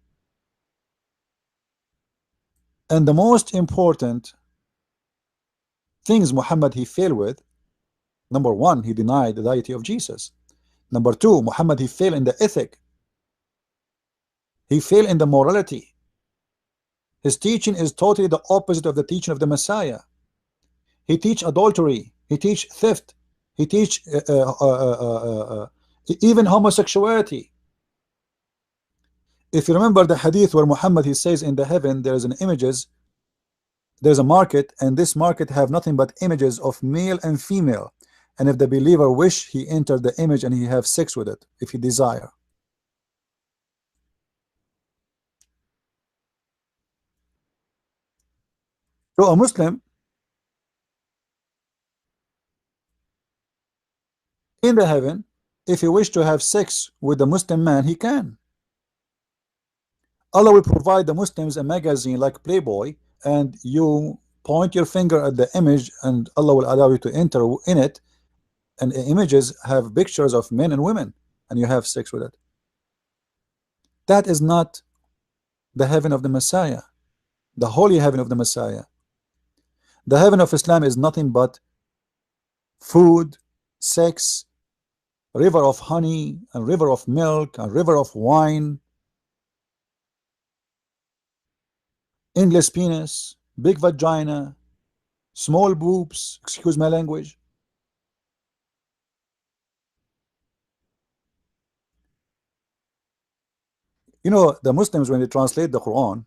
A: And the most important things Muhammad he failed with, number one, he denied the deity of Jesus. Number two, Muhammad he failed in the ethic. He failed in the morality. His teaching is totally the opposite of the teaching of the Messiah. He teach adultery. He teach theft. He teach even homosexuality. If you remember the hadith where Muhammad he says in the heaven there is an images, there's a market, and this market have nothing but images of male and female, and if the believer wish, he enter the image and he have sex with it if he desire. So a Muslim in the heaven, if he wish to have sex with the Muslim man, he can. Allah will provide the Muslims a magazine like Playboy, and you point your finger at the image and Allah will allow you to enter in it, and the images have pictures of men and women, and you have sex with it. That is not the heaven of the Messiah, the holy heaven of the Messiah. The heaven of Islam is nothing but food, sex, river of honey, and river of milk, and river of wine, endless penis, big vagina, small boobs, excuse my language. You know, the Muslims, when they translate the Quran,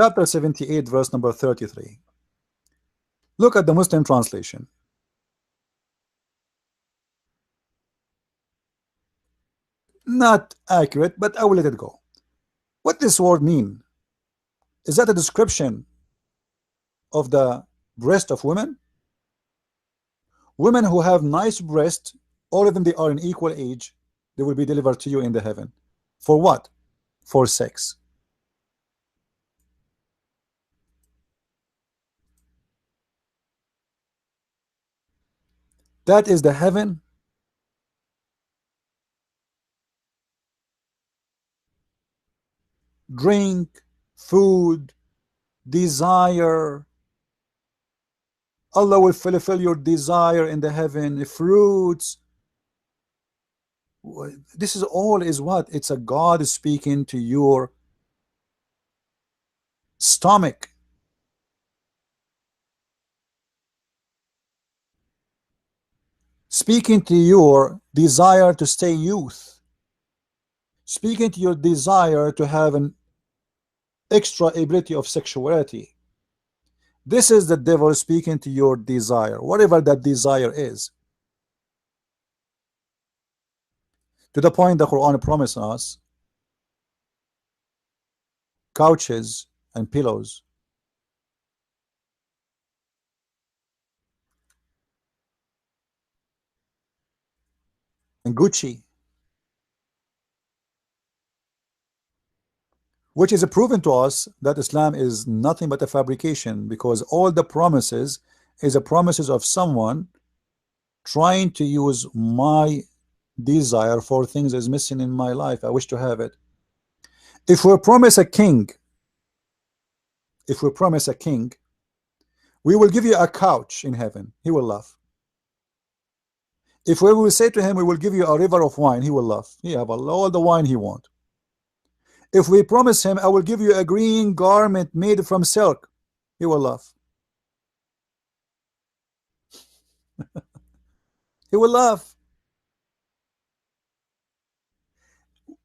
A: chapter 78, verse number 33. Look at the Muslim translation. Not accurate, but I will let it go. What this word mean? Is that a description of the breast of women? Women who have nice breasts, all of them, they are in equal age, they will be delivered to you in the heaven. For what? For sex. That is the heaven. Drink, food, desire. Allah will fulfill your desire in the heaven. Fruits. This is all is what? It's a God speaking to your stomach. Speaking to your desire to stay youth. Speaking to your desire to have an extra ability of sexuality. This is the devil speaking to your desire, whatever that desire is. To the point the Quran promises us couches and pillows and Gucci, which is proven to us that Islam is nothing but a fabrication, because all the promises is a promises of someone trying to use my desire for things is missing in my life. I wish to have it. If we promise a king, if we promise a king, we will give you a couch in heaven, he will laugh. If we will say to him, we will give you a river of wine, he will laugh. He have all the wine he want. If we promise him, I will give you a green garment made from silk, he will laugh. He will laugh.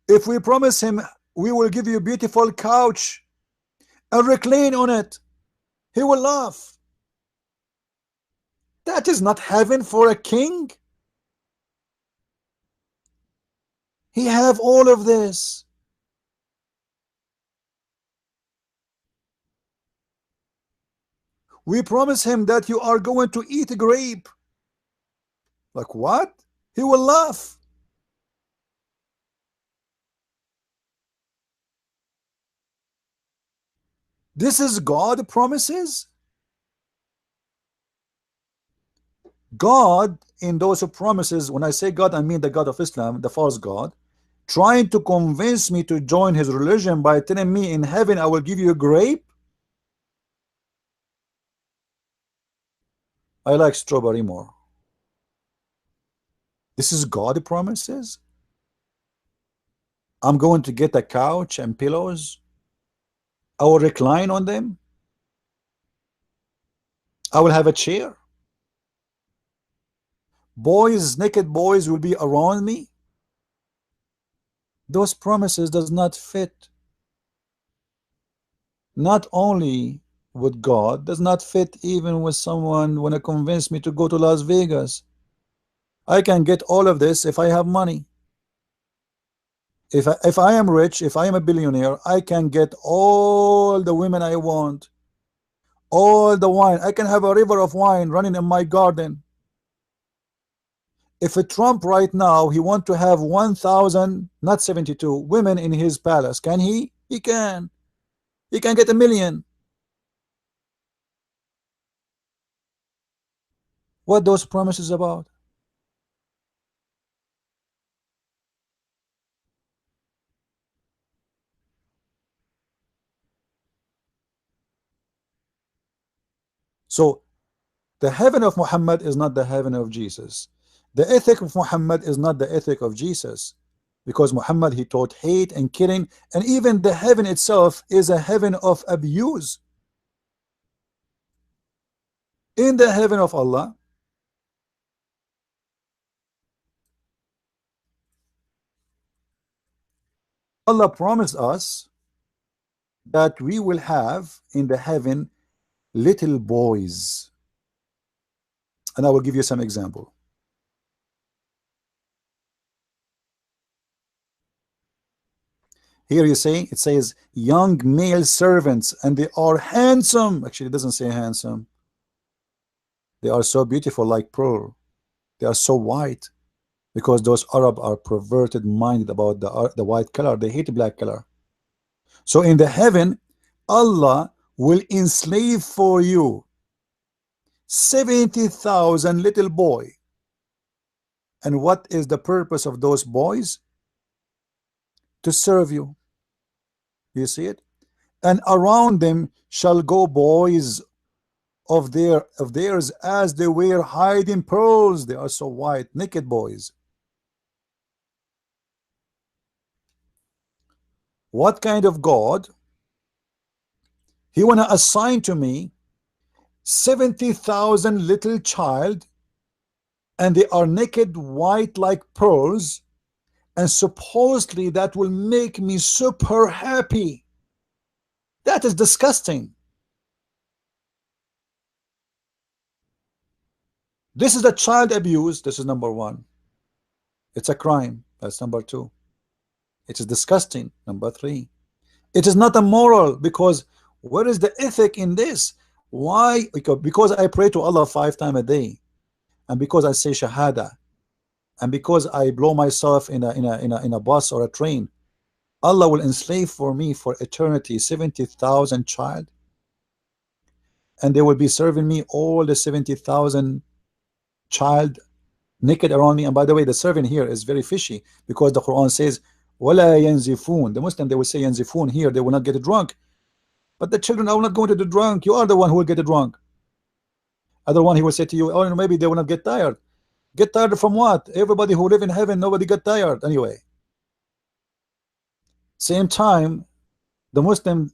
A: If we promise him, we will give you a beautiful couch and recline on it, he will laugh. That is not heaven for a king. He have all of this. We promise him that you are going to eat a grape. Like what? He will laugh. This is God promises. God in those promises, when I say God, I mean the God of Islam, the false God, trying to convince me to join his religion by telling me in heaven I will give you a grape. I like strawberry more. This is God promises. I'm going to get a couch and pillows. I will recline on them. I will have a chair. Boys, naked boys will be around me. Those promises does not fit. Not only with God, does not fit even with someone when to convince me to go to Las Vegas. I can get all of this if I have money. If I am rich, if I am a billionaire, I can get all the women I want, all the wine. I can have a river of wine running in my garden. If a Trump right now, he want to have 1,000, not 72, women in his palace, can he? He can. He can get 1,000,000. What those promises about? So the heaven of Muhammad is not the heaven of Jesus. The ethic of Muhammad is not the ethic of Jesus, because Muhammad, he taught hate and killing, and even the heaven itself is a heaven of abuse. In the heaven of Allah, Allah promised us that we will have in the heaven little boys, and I will give you some example. Here you say, it says young male servants, and they are handsome. Actually, it doesn't say handsome. They are so beautiful, like pearl. They are so white, because those Arab are perverted minded about the white color. They hate black color. So in the heaven, Allah will enslave for you 70,000 little boy. And what is the purpose of those boys? To serve you. You see it? And around them shall go boys of theirs as they were hiding pearls. They are so white, naked boys. What kind of God? He wanna assign to me 70,000 little child, and they are naked, white like pearls, and supposedly that will make me super happy. That is disgusting. This is the child abuse. This is number one. It's a crime. That's number two. It is disgusting. Number three. It is not a moral, because where is the ethic in this? Why? Because I pray to Allah 5 times a day, and because I say Shahada, and because I blow myself in a bus or a train, Allah will enslave for me for eternity 70,000 child, and they will be serving me all the 70,000 child naked around me. And by the way, the serving here is very fishy, because the Quran says wala yanzifun. The Muslim, they will say yanzifun here, they will not get drunk, but the children are not going to get drunk. You are the one who will get drunk. Other one, he will say to you, oh, maybe they will not get tired. Get tired from what? Everybody who live in heaven, nobody get tired anyway. Same time, the Muslim,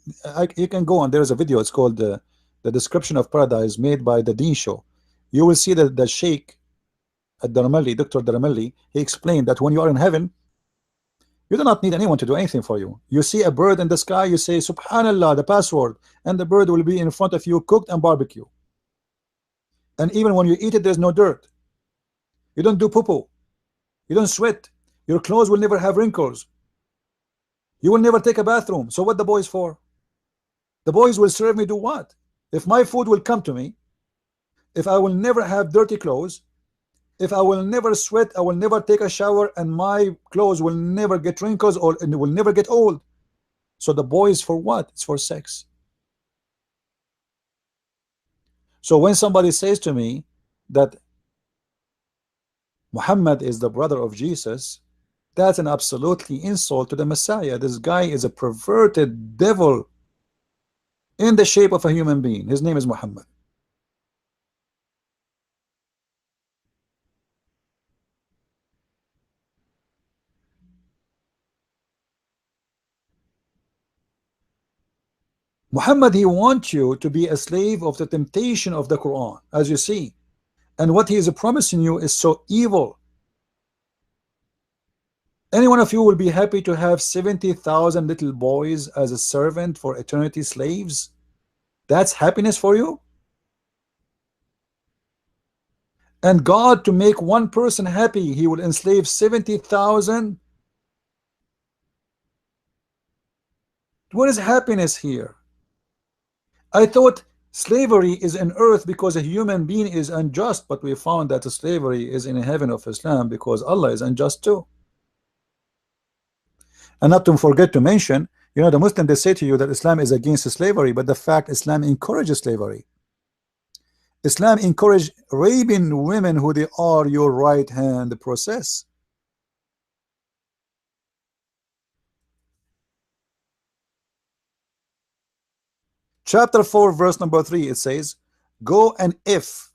A: you can go on, there is a video, it's called the description of paradise, made by the Deen Show. You will see that the Sheikh at Daramelli, Dr. Daramelli, he explained that when you are in heaven, you do not need anyone to do anything for you. You see a bird in the sky, you say Subhanallah, the password, and the bird will be in front of you, cooked and barbecue. And even when you eat it, there's no dirt. You don't do poo-poo. You don't sweat. Your clothes will never have wrinkles. You will never take a bathroom. So what the boys for? The boys will serve me do what? If my food will come to me, if I will never have dirty clothes, if I will never sweat, I will never take a shower, and my clothes will never get wrinkles or it will never get old. So the boys for what? It's for sex. So when somebody says to me that Muhammad is the brother of Jesus, that's an absolutely insult to the Messiah. This guy is a perverted devil in the shape of a human being. His name is Muhammad. Muhammad, he wants you to be a slave of the temptation of the Quran, as you see. And what he is promising you is so evil. Any one of you will be happy to have 70,000 little boys as a servant for eternity, slaves? That's happiness for you? And God, to make one person happy, he will enslave 70,000? What is happiness here? I thought slavery is in earth because a human being is unjust, but we found that slavery is in heaven of Islam because Allah is unjust too. And not to forget to mention, you know, the Muslim, they say to you that Islam is against slavery, but the fact Islam encourages slavery. Islam encourage raping women who they are your right hand process. Chapter 4 verse number 3, it says, go and if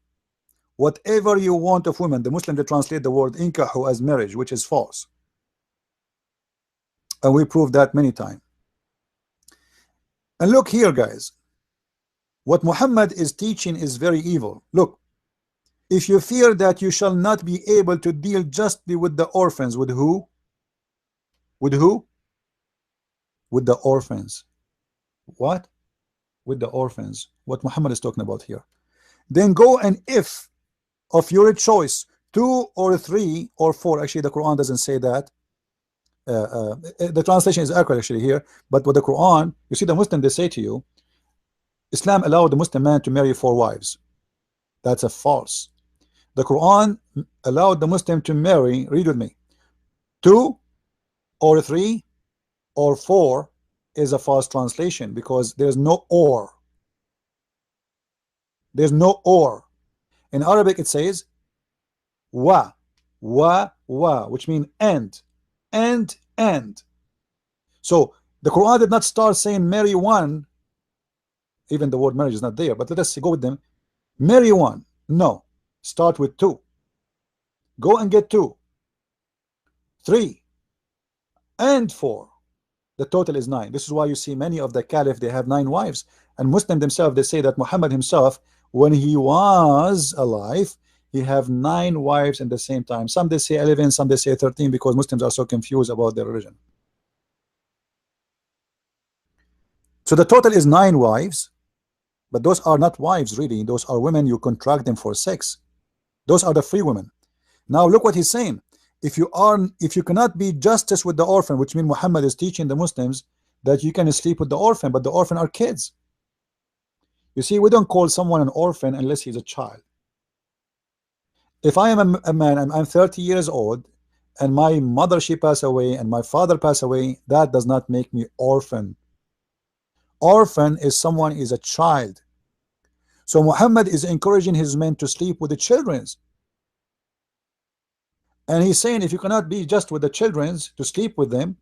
A: whatever you want of women. The Muslim, they translate the word inkahu as marriage, which is false, and we proved that many times. And look here, guys, what Muhammad is teaching is very evil. Look, if you fear that you shall not be able to deal justly with the orphans, with who? With who? With the orphans. What? With the orphans. What Muhammad is talking about here. Then go and if of your choice 2 or 3 or 4. Actually, the Quran doesn't say that. The translation is accurate actually here, but with the Quran, you see, the Muslim, they say to you, Islam allowed the Muslim man to marry 4 wives. That's a false. The Quran allowed the Muslim to marry, read with me, 2 or 3 or 4 is a false translation, because there's no or. There's no or. In Arabic it says wa, which means and. So the Quran did not start saying marry 1, even the word marriage is not there, but let us go with them. Marry 1, no, start with 2. Go and get 2, 3 and 4. The total is 9. This is why you see many of the caliph, they have 9 wives. And Muslim themselves, they say that Muhammad himself, when he was alive, he have 9 wives at the same time. Some they say 11, some they say 13, because Muslims are so confused about their religion. So the total is 9 wives, but those are not wives really. Those are women, you contract them for sex. Those are the free women. Now look what he's saying. If you cannot be justice with the orphan, which means Muhammad is teaching the Muslims that you can sleep with the orphan, but the orphan are kids. You see, we don't call someone an orphan unless he's a child. If I am a man, I'm 30 years old, and my mother, she passed away, and my father passed away, that does not make me orphan. Orphan is someone is a child. So Muhammad is encouraging his men to sleep with the children's. And he's saying, if you cannot be just with the children's to sleep with them,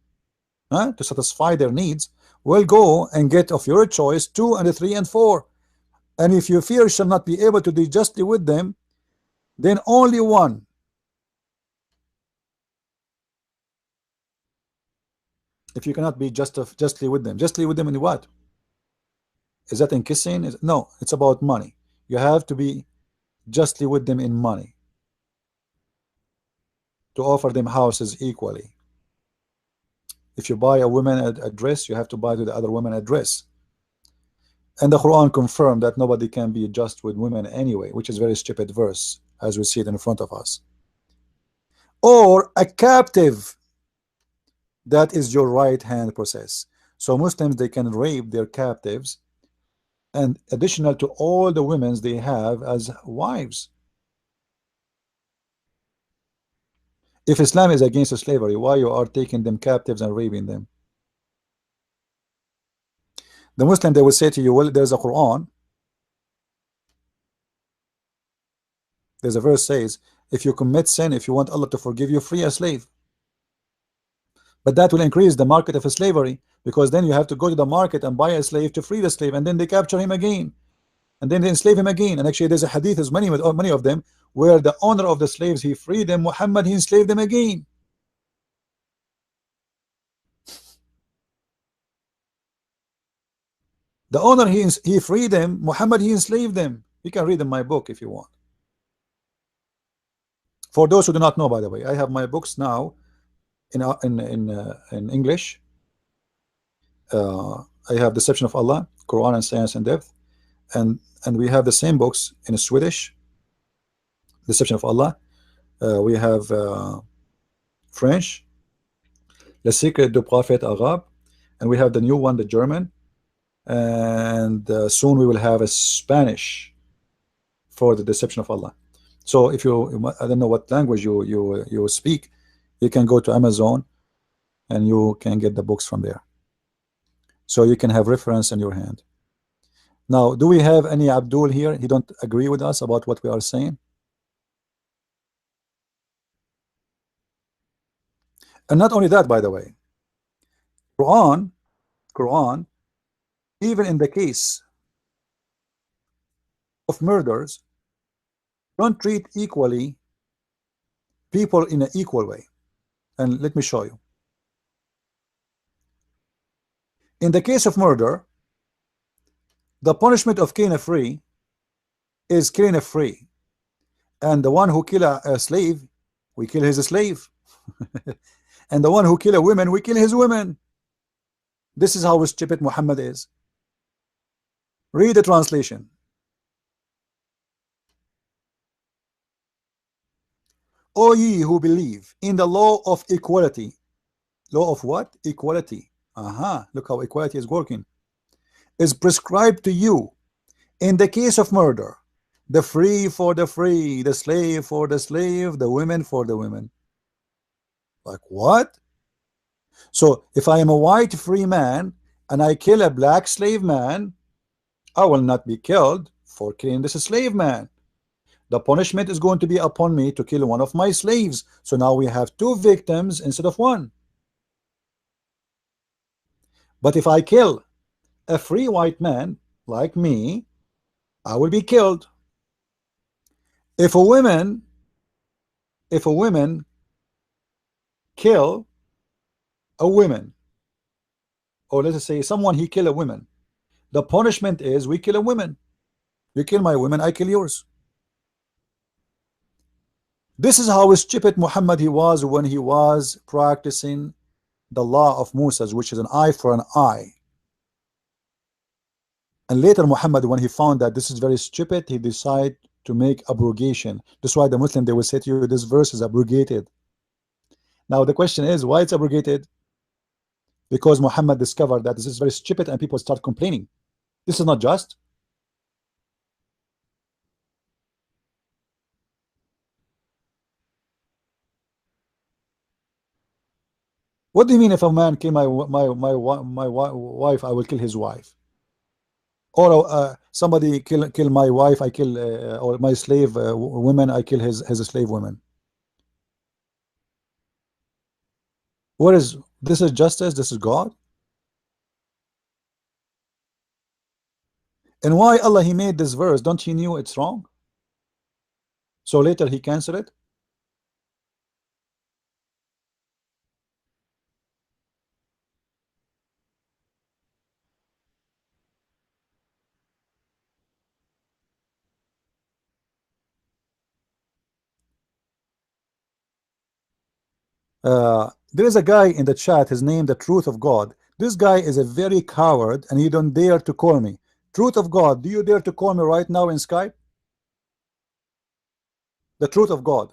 A: to satisfy their needs, well, go and get of your choice 2 and 3 and 4. And if you fear shall not be able to do justly with them, then only one. If you cannot be justly with them in what? Is that in kissing? No, it's about money. You have to be justly with them in money, to offer them houses equally. If you buy a woman a dress, you have to buy to the other woman a dress. And the Quran confirmed that nobody can be just with women anyway, which is a very stupid verse, as we see it in front of us. Or a captive, that is your right hand process. So Muslims, they can rape their captives, and additional to all the women they have as wives. If Islam is against slavery, why you are taking them captives and raping them? The Muslim, they will say to you, well, there's a Quran. There's a verse says, if you commit sin, if you want Allah to forgive you, free a slave. But that will increase the market of slavery, because then you have to go to the market and buy a slave to free the slave, and then they capture him again, and then they enslave him again. And actually there's a hadith, as many of them, where the owner of the slaves, he freed them, Muhammad, he enslaved them again. The owner, he freed them, Muhammad, he enslaved them. You can read in my book if you want. For those who do not know, by the way, I have my books now in English. I have Deception of Allah, Qur'an and Science in Depth, and we have the same books in Swedish, Deception of Allah. We have French, Le Secret du Prophète Arabe, and we have the new one, the German, and soon we will have a Spanish for the Deception of Allah. So if you, I don't know what language you speak, you can go to Amazon and you can get the books from there. So you can have reference in your hand. Now, do we have any Abdul here? He don't agree with us about what we are saying? And not only that, by the way, Quran, even in the case of murders, don't treat equally people in an equal way. And let me show you. In the case of murder, the punishment of killing a free is killing a free, and the one who kill a slave, we kill his slave. And the one who kill a woman, we kill his women. This is how stupid Muhammad is. Read the translation. O ye who believe in the law of equality. Law of what? Equality. Look how equality is working. Is prescribed to you in the case of murder. The free for the free, the slave for the slave, the women for the women. Like what? So if I am a white free man and I kill a black slave man, I will not be killed for killing this slave man. The punishment is going to be upon me to kill one of my slaves. So now we have 2 victims instead of 1. But if I kill a free white man like me, I will be killed. If a woman kill a woman, or let's say someone, he kill a woman, the punishment is we kill a woman. You kill my woman, I kill yours. This is how stupid Muhammad he was when he was practicing the law of Moses, which is an eye for an eye. And later Muhammad, when he found that this is very stupid, he decided to make abrogation. That's why the Muslim, they will say to you, this verse is abrogated. Now the question is, why it's abrogated? Because Muhammad discovered that this is very stupid and people start complaining. This is not just. What do you mean if a man kill my wife, I will kill his wife? Or somebody kill my wife, I kill or my slave women, I kill his slave women. What is this? Is justice? This is God? And why Allah he made this verse? Don't he knew it's wrong? So later he canceled it. There is a guy in the chat, his name the Truth of God. This guy is a very coward and he don't dare to call me. Truth of God, do you dare to call me right now in Skype? The Truth of God.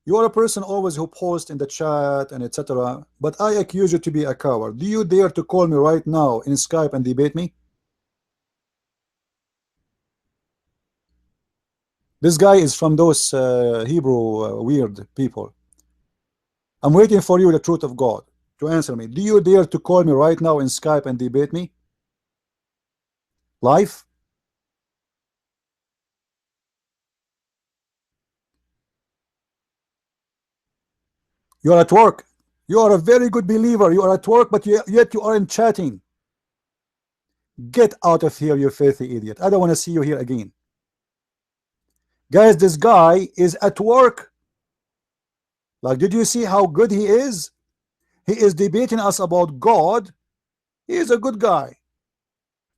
A: You are a person always who posts in the chat and etc. But I accuse you to be a coward. Do you dare to call me right now in Skype and debate me? This guy is from those Hebrew weird people. I'm waiting for you, the Truth of God, to answer me. Do you dare to call me right now in Skype and debate me? Live? You are at work. You are a very good believer. You are at work, but yet you aren't chatting. Get out of here, you filthy idiot. I don't want to see you here again. Guys, this guy is at work. Like, did you see how good he is? He is debating us about God. He is a good guy.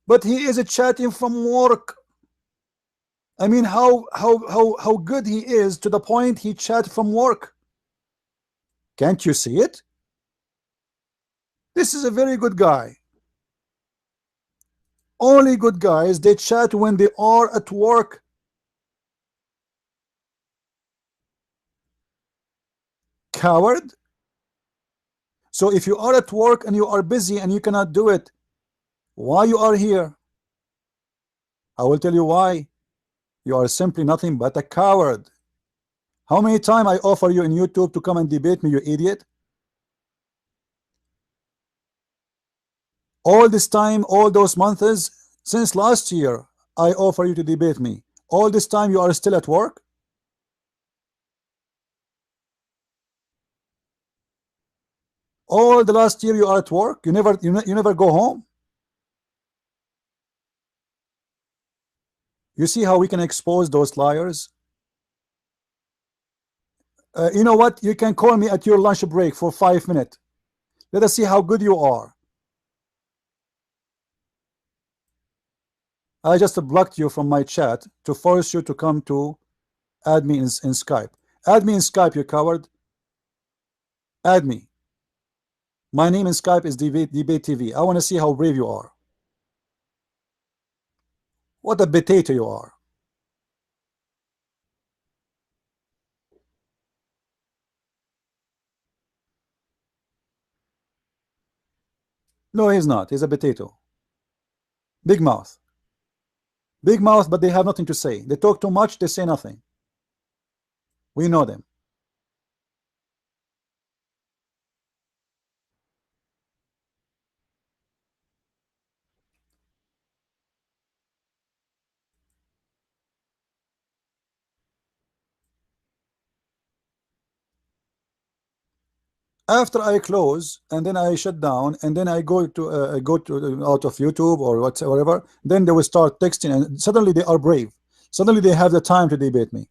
A: But he is chatting from work. I mean, how good he is to the point he chat from work. Can't you see it? This is a very good guy. Only good guys, they chat when they are at work. Coward. So if you are at work and you are busy and you cannot do it, why you are here? I will tell you why. You are simply nothing but a coward. How many times I offer you in YouTube to come and debate me, you idiot? All this time, all those months, since last year, I offer you to debate me. All this time you are still at work? All the last year you are at work? You never go home? You see how we can expose those liars? You know what? You can call me at your lunch break for 5 minutes. Let us see how good you are. I just blocked you from my chat to force you to come to add me in Skype. Add me in Skype, you coward. Add me. My name in Skype is Debate TV. I want to see how brave you are. What a potato you are. No, he's not. He's a potato. Big mouth. Big mouth, but they have nothing to say. They talk too much, they say nothing. We know them. After I close and then I shut down and then I go to out of YouTube or whatever, then they will start texting and suddenly they are brave. Suddenly they have the time to debate me.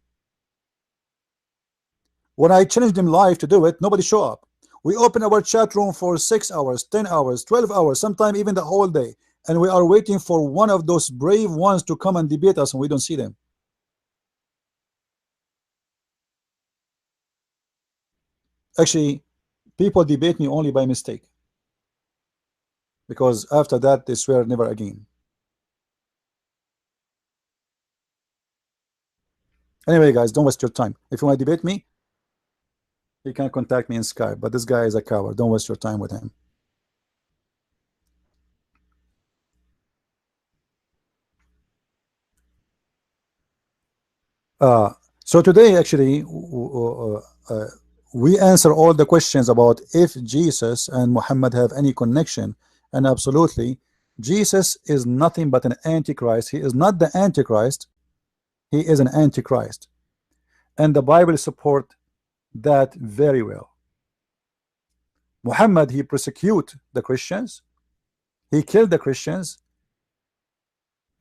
A: When I challenge them live to do it, nobody show up. We open our chat room for 6 hours, 10 hours, 12 hours, sometimes even the whole day, and we are waiting for one of those brave ones to come and debate us, and we don't see them. Actually, people debate me only by mistake, because after that they swear never again. Anyway, guys, don't waste your time. If you want to debate me, you can contact me in Skype, but this guy is a coward. Don't waste your time with him. So today, actually, we answer all the questions about if Jesus and Muhammad have any connection, and absolutely Jesus is nothing but an antichrist. He is not the antichrist, he is an antichrist, and the Bible support that very well. Muhammad, he persecute the Christians, he killed the Christians,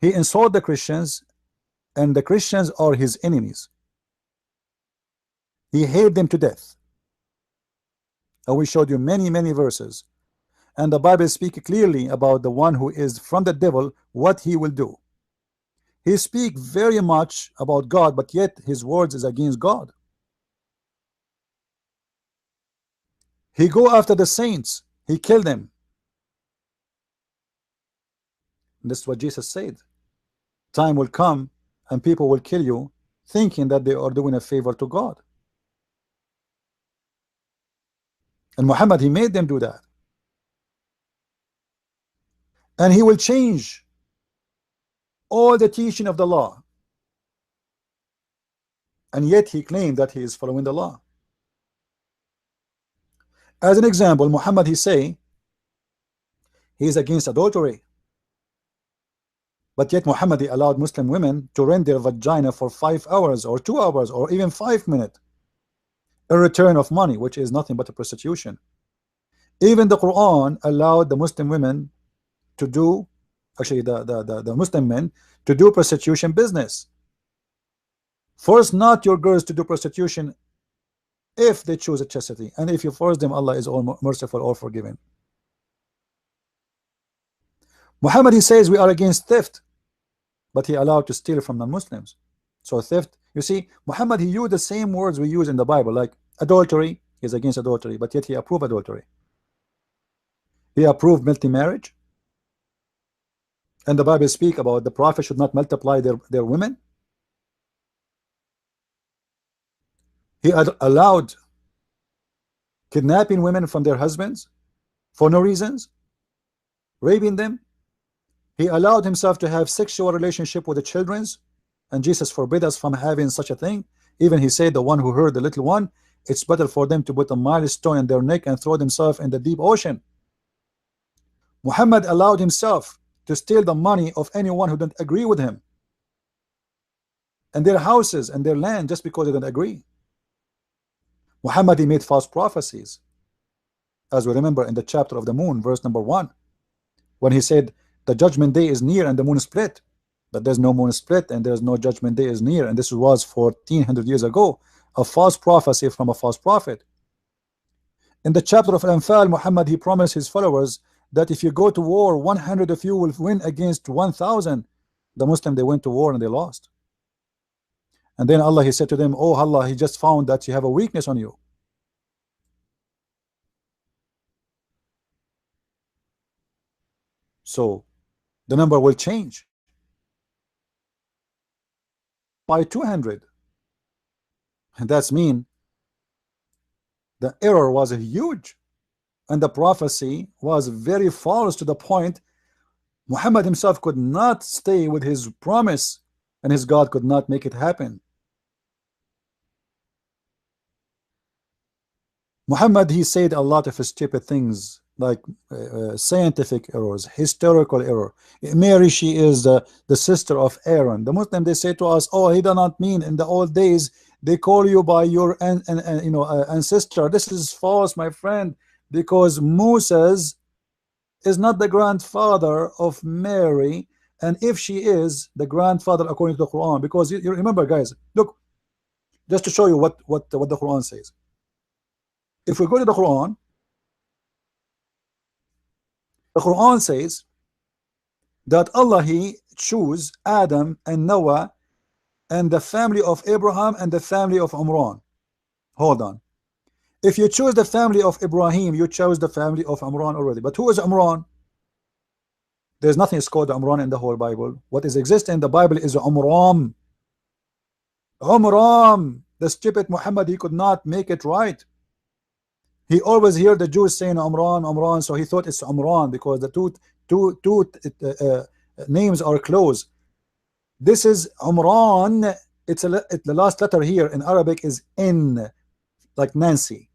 A: he insulted the Christians, and the Christians are his enemies. He hated them to death. And we showed you many verses, and the Bible speaks clearly about the one who is from the devil, what he will do. He speaks very much about God, but yet his words is against God. He go after the saints, he killed them. And this is what Jesus said. Time will come and people will kill you thinking that they are doing a favor to God. And Muhammad, he made them do that. And he will change all the teaching of the law. And yet he claimed that he is following the law. As an example, Muhammad, he say he is against adultery. But yet Muhammad, he allowed Muslim women to rent their vagina for 5 hours or 2 hours or even 5 minutes in return of money, which is nothing but a prostitution. Even the Quran allowed the Muslim women to do, actually the Muslim men, to do prostitution business. Force not your girls to do prostitution if they choose a chastity, and if you force them, Allah is all merciful, all forgiving. Muhammad, he says we are against theft, but he allowed to steal from non-Muslims. So theft, you see, Muhammad, he used the same words we use in the Bible, like adultery. He's against adultery, but yet he approved adultery. He approved multi-marriage, and the Bible speak about the prophet should not multiply their women. He allowed kidnapping women from their husbands for no reasons, raping them. He allowed himself to have sexual relationship with the children, and Jesus forbid us from having such a thing. Even he said, the one who heard the little one, it's better for them to put a milestone in their neck and throw themselves in the deep ocean. Muhammad allowed himself to steal the money of anyone who didn't agree with him, and their houses and their land, just because they didn't agree. Muhammad, he made false prophecies, as we remember in the chapter of the moon, verse number 1, when he said the judgment day is near and the moon is split. But there's no moon split and there's no judgment day is near, and this was 1400 years ago, a false prophecy from a false prophet. In the chapter of Al-Anfal, Muhammad, he promised his followers that if you go to war, 100 of you will win against 1000. The Muslim, they went to war and they lost. And then Allah, he said to them, oh Allah, he just found that you have a weakness on you. So the number will change by 200, and that's mean the error was huge, and the prophecy was very false, to the point Muhammad himself could not stay with his promise, and his God could not make it happen. Muhammad, he said a lot of stupid things, like scientific errors, historical error. Mary, she is the sister of Aaron. The Muslim, they say to us, oh, he does not mean in the old days they call you by your ancestor. This is false, my friend, because Moses is not the grandfather of Mary, and if she is the grandfather according to the Quran, because you remember, guys, look, just to show you what the Quran says. If we go to the Quran says that Allah, he chose Adam and Noah and the family of Abraham and the family of Imran. Hold on. If you choose the family of Ibrahim, you chose the family of Imran already. But who is Imran? There's nothing is called Imran in the whole Bible. What is existing in the Bible is Umram. Umram. The stupid Muhammad, he could not make it right. He always heard the Jews saying Umran, Umran, so he thought it's Umran because the two names are close. This is Umran. It's the last letter here in Arabic is N.
B: like Nancy.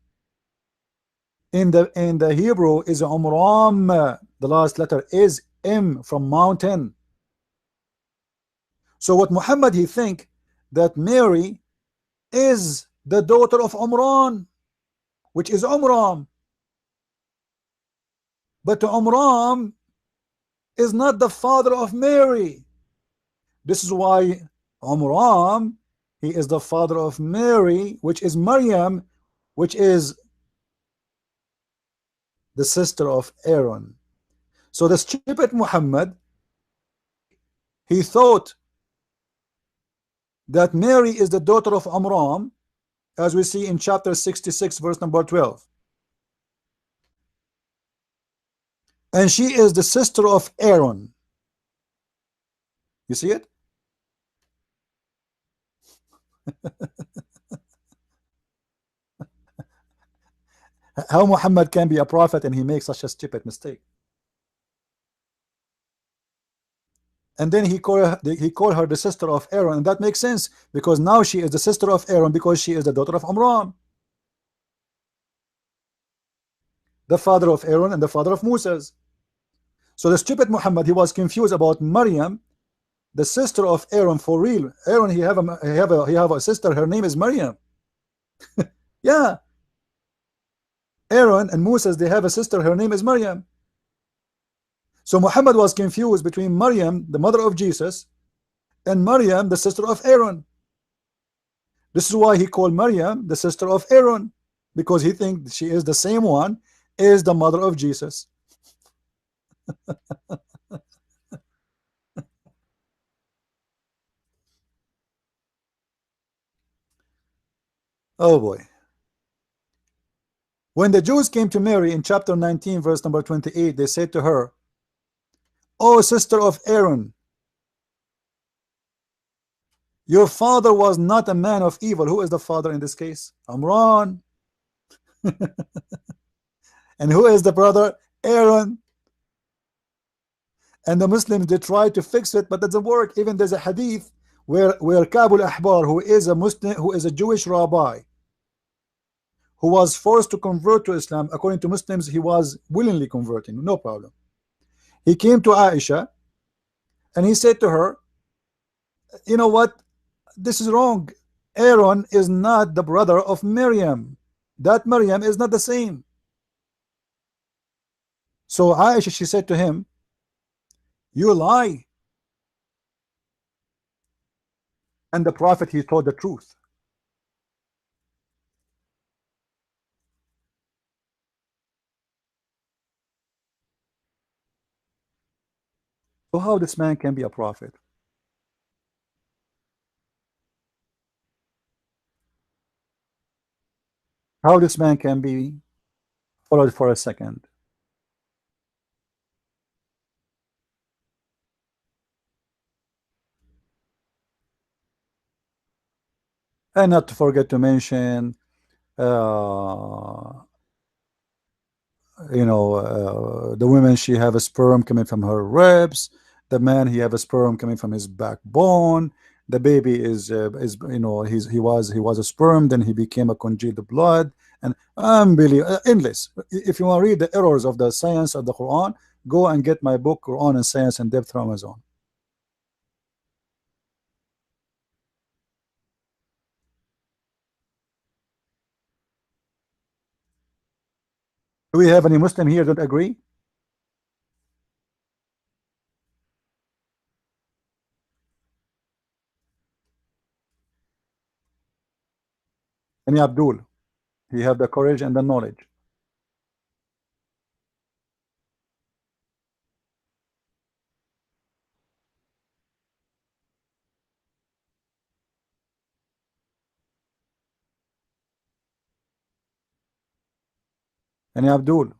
B: In the Hebrew is Umram. The last letter is M from mountain. So what Muhammad he think that Mary is the daughter of Umran, which is Umram. But Umram is not the father of Mary. This is why Umram, he is the father of Mary, which is Maryam, which is the sister of Aaron. So the stupid Muhammad, he thought that Mary is the daughter of Amram, as we see in chapter 66, verse number 12. And she is the sister of Aaron. You see it? How Muhammad can be a prophet and he makes such a stupid mistake. And then he called her the sister of Aaron, and that makes sense because now she is the sister of Aaron because she is the daughter of Amram, the father of Aaron and the father of Moses. So the stupid Muhammad, he was confused about Maryam, the sister of Aaron. For real, Aaron, he have a sister, her name is Maryam. Yeah, Aaron and Moses, they have a sister, her name is Maryam. So Muhammad was confused between Maryam, the mother of Jesus, and Maryam, the sister of Aaron. This is why he called Maryam the sister of Aaron, because he thinks she is the same one as the mother of Jesus. Oh boy. When the Jews came to Mary in chapter 19, verse number 28, they said to her, "O sister of Aaron, your father was not a man of evil." Who is the father in this case? Amran. And who is the brother? Aaron. And the Muslims, they try to fix it, but that doesn't work. Even there's a hadith where Kabul Ahbar, who is a Muslim, who is a Jewish rabbi, who was forced to convert to Islam. According to Muslims, he was willingly converting, no problem. He came to Aisha and he said to her, "You know what? This is wrong. Aaron is not the brother of Miriam. That Miriam is not the same." So Aisha, she said to him, "You lie." And the Prophet, he told the truth. So how this man can be a prophet? How this man can be followed for a second? And not to forget to mention, uh, the women, she have a sperm coming from her ribs. The man, he have a sperm coming from his backbone. The baby is he was a sperm, then he became a congealed blood, and unbelievable, endless. If you want to read the errors of the science of the Quran, go and get my book Quran and Science in depth from Amazon. Do we have any Muslim here that agree? Any Abdul? He have the courage and the knowledge. Any Abdul?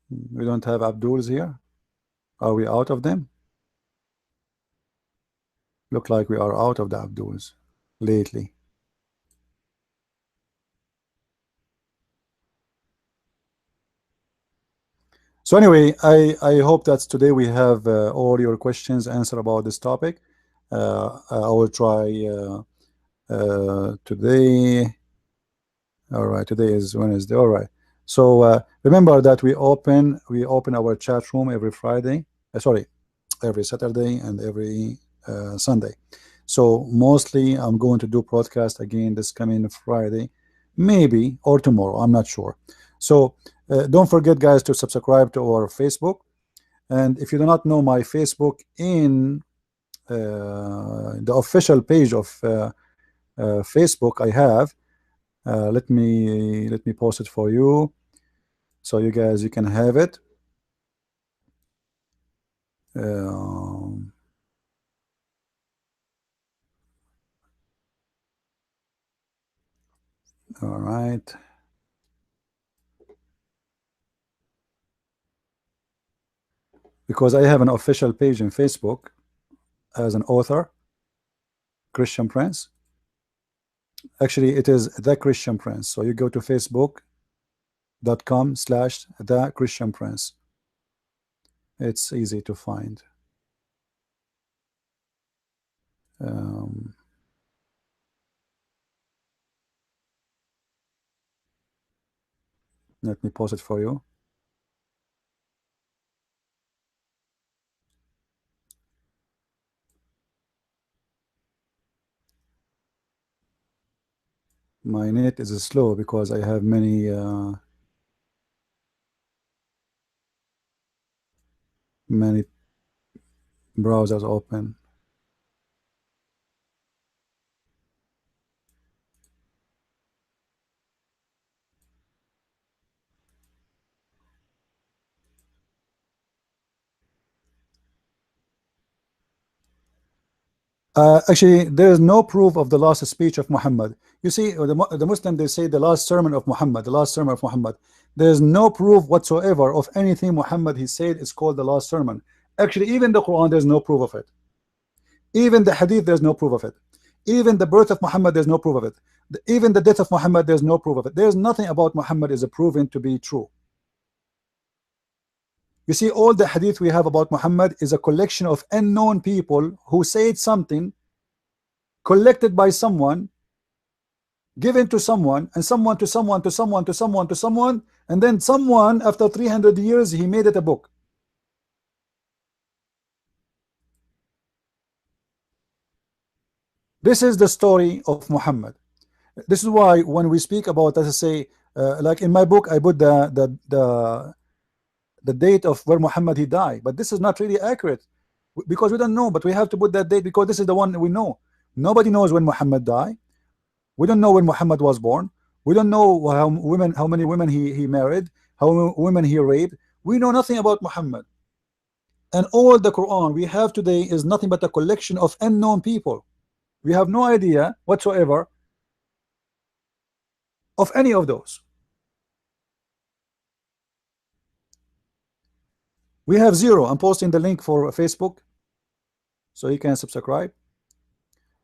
B: We don't have Abduls here. Are we out of them? Look like we are out of the Abduls lately. So anyway, I hope that today we have all your questions answered about this topic. I will try today. All right, today is Wednesday. All right. So remember that we open our chat room every Friday. Sorry, every Saturday and every Sunday. So mostly I'm going to do broadcast again this coming Friday, maybe, or tomorrow. I'm not sure. So don't forget, guys, to subscribe to our Facebook. And if you do not know my Facebook, in the official page of Facebook, I have. Let me post it for you, so you guys you can have it. Um, all right. Because I have an official page in Facebook as an author, Christian Prince. Actually, it is The Christian Prince. So you go to facebook.com/The Christian Prince. It's easy to find. Let me post it for you. My net is slow because I have many browsers open. Actually, there is no proof of the last speech of Muhammad. You see, the Muslim, they say the last sermon of Muhammad, the last sermon of Muhammad. There is no proof whatsoever of anything Muhammad he said is called the last sermon. Actually, even the Quran, there's no proof of it. Even the Hadith, there's no proof of it. Even the birth of Muhammad, there's no proof of it. Even the death of Muhammad, there's no proof of it. There's nothing about Muhammad is proven to be true. You see, all the Hadith we have about Muhammad is a collection of unknown people who said something, collected by someone, given to someone, and someone to someone to someone to someone to someone, and then someone after 300 years he made it a book. This is the story of Muhammad. This is why when we speak about, let's say, like in my book, I put the date of where Muhammad he died, but this is not really accurate because we don't know. But we have to put that date because this is the one we know. Nobody knows when Muhammad died. We don't know when Muhammad was born. We don't know how many women he married, how many women he raped. We know nothing about Muhammad. And all the Quran we have today is nothing but a collection of unknown people. We have no idea whatsoever of any of those. We have zero. I'm posting the link for Facebook so you can subscribe.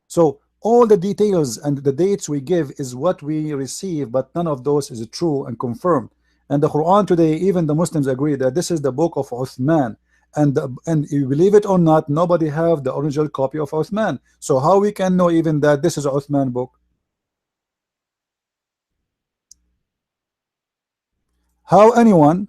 B: So all the details and the dates we give is what we receive, but none of those is true and confirmed. And the Quran today, even the Muslims agree that this is the book of Uthman. And you believe it or not, nobody have the original copy of Uthman. So how we can know even that this is a Uthman book? How anyone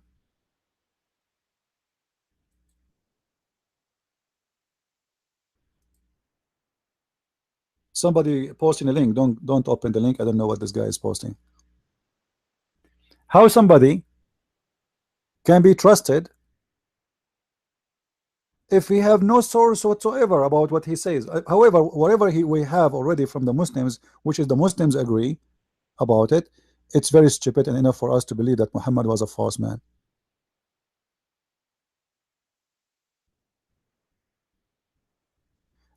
B: somebody posting a link, don't open the link. I don't know what this guy is posting. How somebody can be trusted if we have no source whatsoever about what he says? However, whatever we have already from the Muslims, which is the Muslims agree about it, it's very stupid and enough for us to believe that Muhammad was a false man.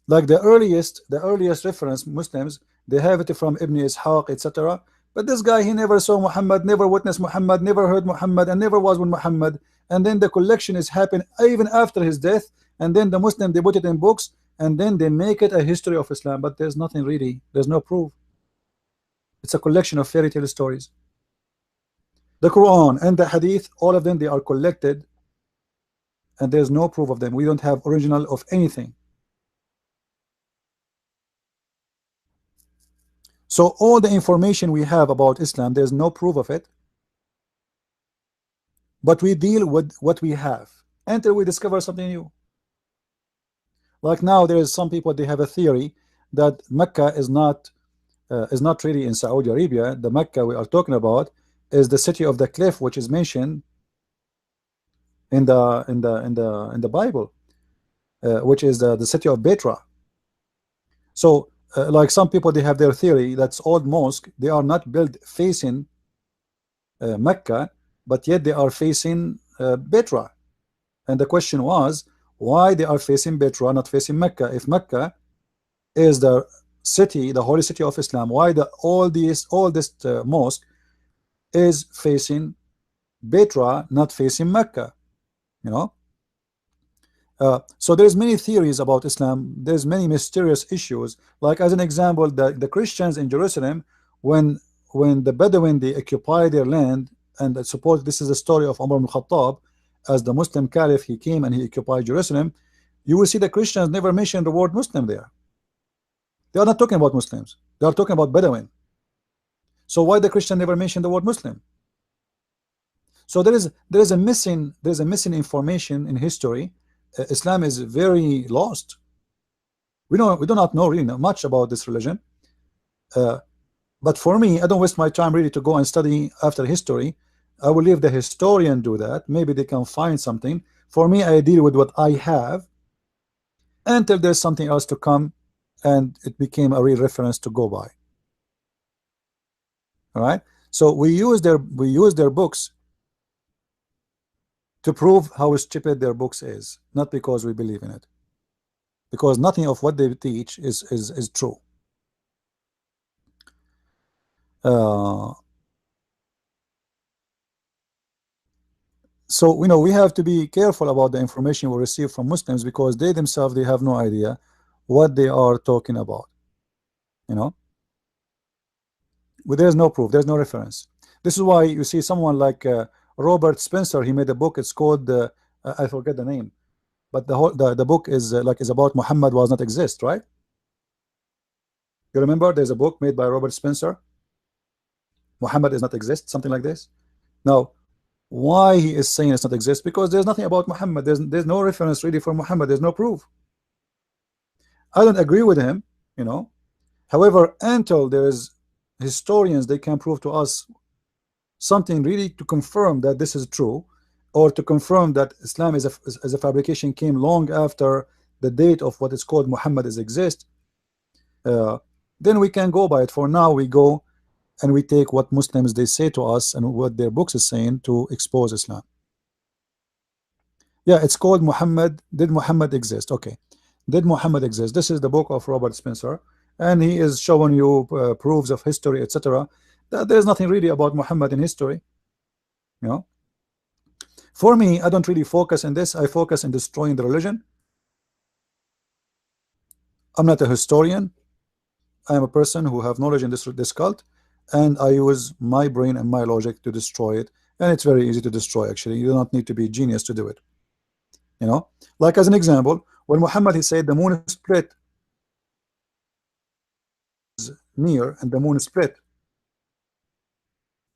B: Like the earliest reference Muslims, they have it from Ibn Ishaq, etc. But this guy, he never saw Muhammad, never witnessed Muhammad, never heard Muhammad, and never was with Muhammad. And then the collection is happened even after his death, and then the Muslim, they put it in books, and then they make it a history of Islam. But there's nothing really, there's no proof. It's a collection of fairy tale stories. The Quran and the Hadith, all of them, they are collected and there's no proof of them. We don't have original of anything. So all the information we have about Islam, there's no proof of it, but we deal with what we have until we discover something new. Like now, there is some people, they have a theory that Mecca is not really in Saudi Arabia. The Mecca we are talking about is the city of the cliff, which is mentioned in the Bible, which is the city of Petra. So like some people, they have their theory that's old mosque, they are not built facing Mecca, but yet they are facing Petra. And the question was, why they are facing Petra, not facing Mecca? If Mecca is the city, the holy city of Islam, why all this mosque is facing Petra, not facing Mecca? You know. So there's many theories about Islam. There's many mysterious issues. Like as an example, the Christians in Jerusalem, when the Bedouin, they occupy their land, and I suppose this is the story of Umar ibn Khattab, as the Muslim caliph, he came and he occupied Jerusalem. You will see the Christians never mention the word Muslim there. They are not talking about Muslims. They are talking about Bedouin. So why the Christian never mention the word Muslim? So there is a missing information in history. Islam is very lost. We do not know really much about this religion. But for me, I don't waste my time really to go and study after history. I will leave the historian do that. Maybe they can find something. For me, I deal with what I have until there's something else to come, and it became a real reference to go by. All right. So we use their books to prove how stupid their books is, not because we believe in it, because nothing of what they teach is true. So we have to be careful about the information we receive from Muslims, because they themselves, they have no idea what they are talking about. But there's no proof, there's no reference. This is why you see someone like Robert Spencer. He made a book. It's called I forget the name, but the book is is about Muhammad was not exist, right? You remember there's a book made by Robert Spencer, Muhammad is not exist, something like this. Now, why he is saying it's not exist? Because there's nothing about Muhammad. There's no reference really for Muhammad. There's no proof. I don't agree with him, However, until there is historians, they can prove to us something really to confirm that this is true, or to confirm that Islam as a fabrication came long after the date of what is called Muhammad is exist, then we can go by it. For now, we go and we take what Muslims they say to us and what their books is saying to expose Islam. Yeah, it's called Muhammad. Did Muhammad exist? Okay, did Muhammad exist? This is the book of Robert Spencer, and he is showing you proofs of history, etc. There's nothing really about Muhammad in history. For me, I don't really focus on this. I focus on destroying the religion. I'm not a historian. I am a person who have knowledge in this cult, and I use my brain and my logic to destroy it. And it's very easy to destroy, actually. You do not need to be a genius to do it. Like as an example, when Muhammad, he said the moon split near and the moon split,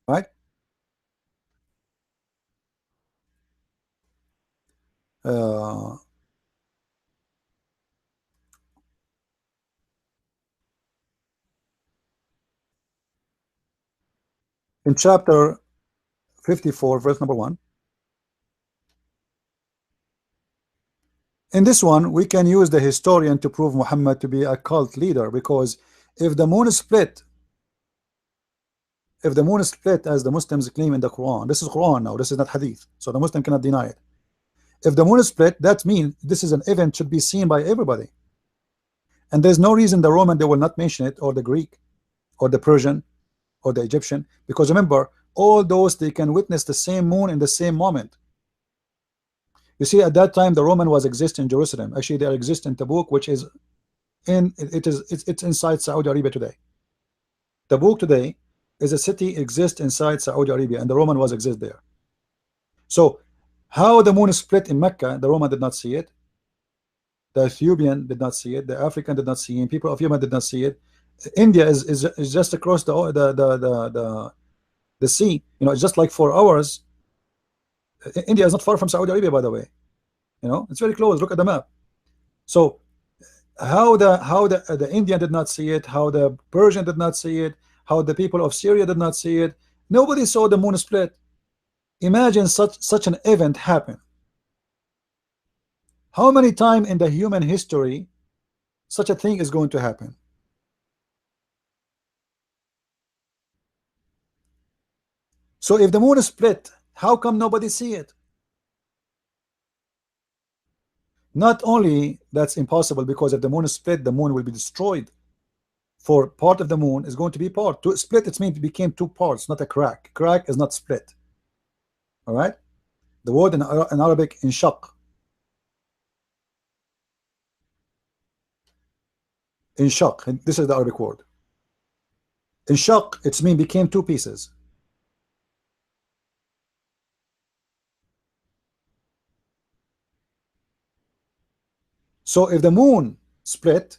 B: right? In chapter 54, verse number 1, in this one, we can use the historian to prove Muhammad to be a cult leader, because if the moon split, as the Muslims claim in the Quran, this is Quran now, this is not Hadith, so the Muslim cannot deny it. If the moon is split, that means this is an event should be seen by everybody, and there's no reason the Roman, they will not mention it, or the Greek, or the Persian, or the Egyptian, because remember, all those, they can witness the same moon in the same moment. You see, at that time the Roman was exist in Jerusalem. Actually, they exist in Tabuk, which is it's inside Saudi Arabia today. Tabuk today is a city exists inside Saudi Arabia, and the Roman was exist there. So How the moon split in Mecca, the Roman did not see it, the Ethiopian did not see it, the African did not see it, people of Yemen did not see it. India is just across the sea. You know, it's just like 4 hours. India is not far from Saudi Arabia, by the way. You know, it's very close. Look at the map. So how the Indian did not see it, how the Persian did not see it, how the people of Syria did not see it. Nobody saw the moon split. Imagine such an event happen. How many times in the human history such a thing is going to happen? So if the moon is split, how come nobody see it? Not only that's impossible, because if the moon is split, the moon will be destroyed. For part of the moon is going to be part. To split, it means it became 2 parts, not a crack. Crack is not split. All right. The word in Arabic, inshaq. Inshaq. This is the Arabic word. Inshaq, it means became 2 pieces. So if the moon split,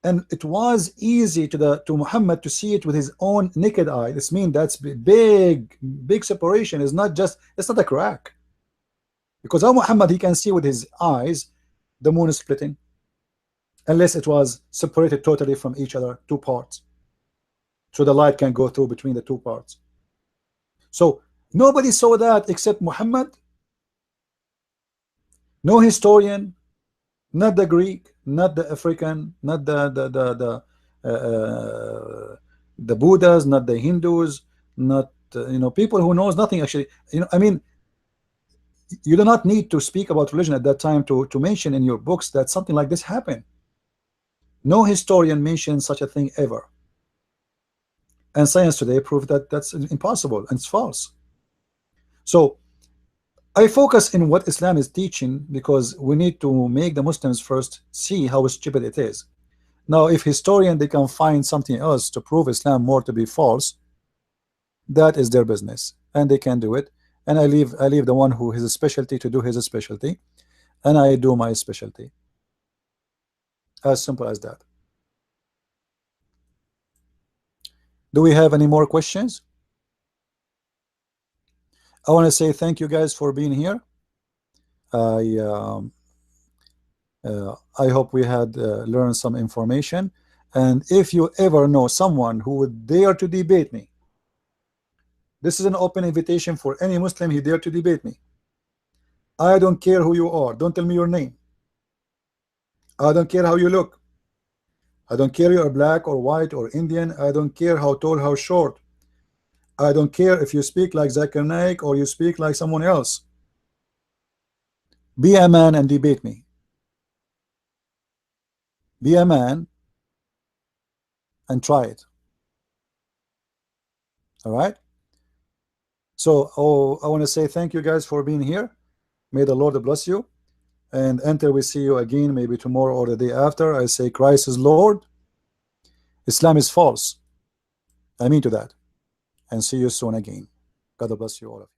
B: and it was easy to Muhammad to see it with his own naked eye, this means that's big separation. Is not just, it's not a crack, because how Muhammad he can see with his eyes the moon is splitting, unless it was separated totally from each other, 2 parts, so the light can go through between the 2 parts. So nobody saw that except Muhammad. No historian, not the Greek, not the African, not the Buddhas, not the Hindus, not you know, people who knows nothing actually. You know, I mean, you do not need to speak about religion at that time to mention in your books that something like this happened. No historian mentioned such a thing ever, and science today proved that that's impossible and it's false. So I focus in what Islam is teaching, because we need to make the Muslims first see how stupid it is. Now, if historian they can find something else to prove Islam more to be false, that is their business, and they can do it. And I leave the one who has a specialty to do his specialty, and I do my specialty. As simple as that. Do we have any more questions? I want to say thank you guys for being here. I hope we had learned some information. And if you ever know someone who would dare to debate me, this is an open invitation for any Muslim who dare to debate me. I don't care who you are. Don't tell me your name. I don't care how you look. I don't care you are black or white or Indian. I don't care how tall, how short. I don't care if you speak like Zakir Naik or you speak like someone else. Be a man and debate me. Be a man and try it. All right. So I want to say thank you guys for being here. May the Lord bless you. And until we see you again, maybe tomorrow or the day after, I say Christ is Lord, Islam is false. I mean to that. And see you soon again. God bless you all.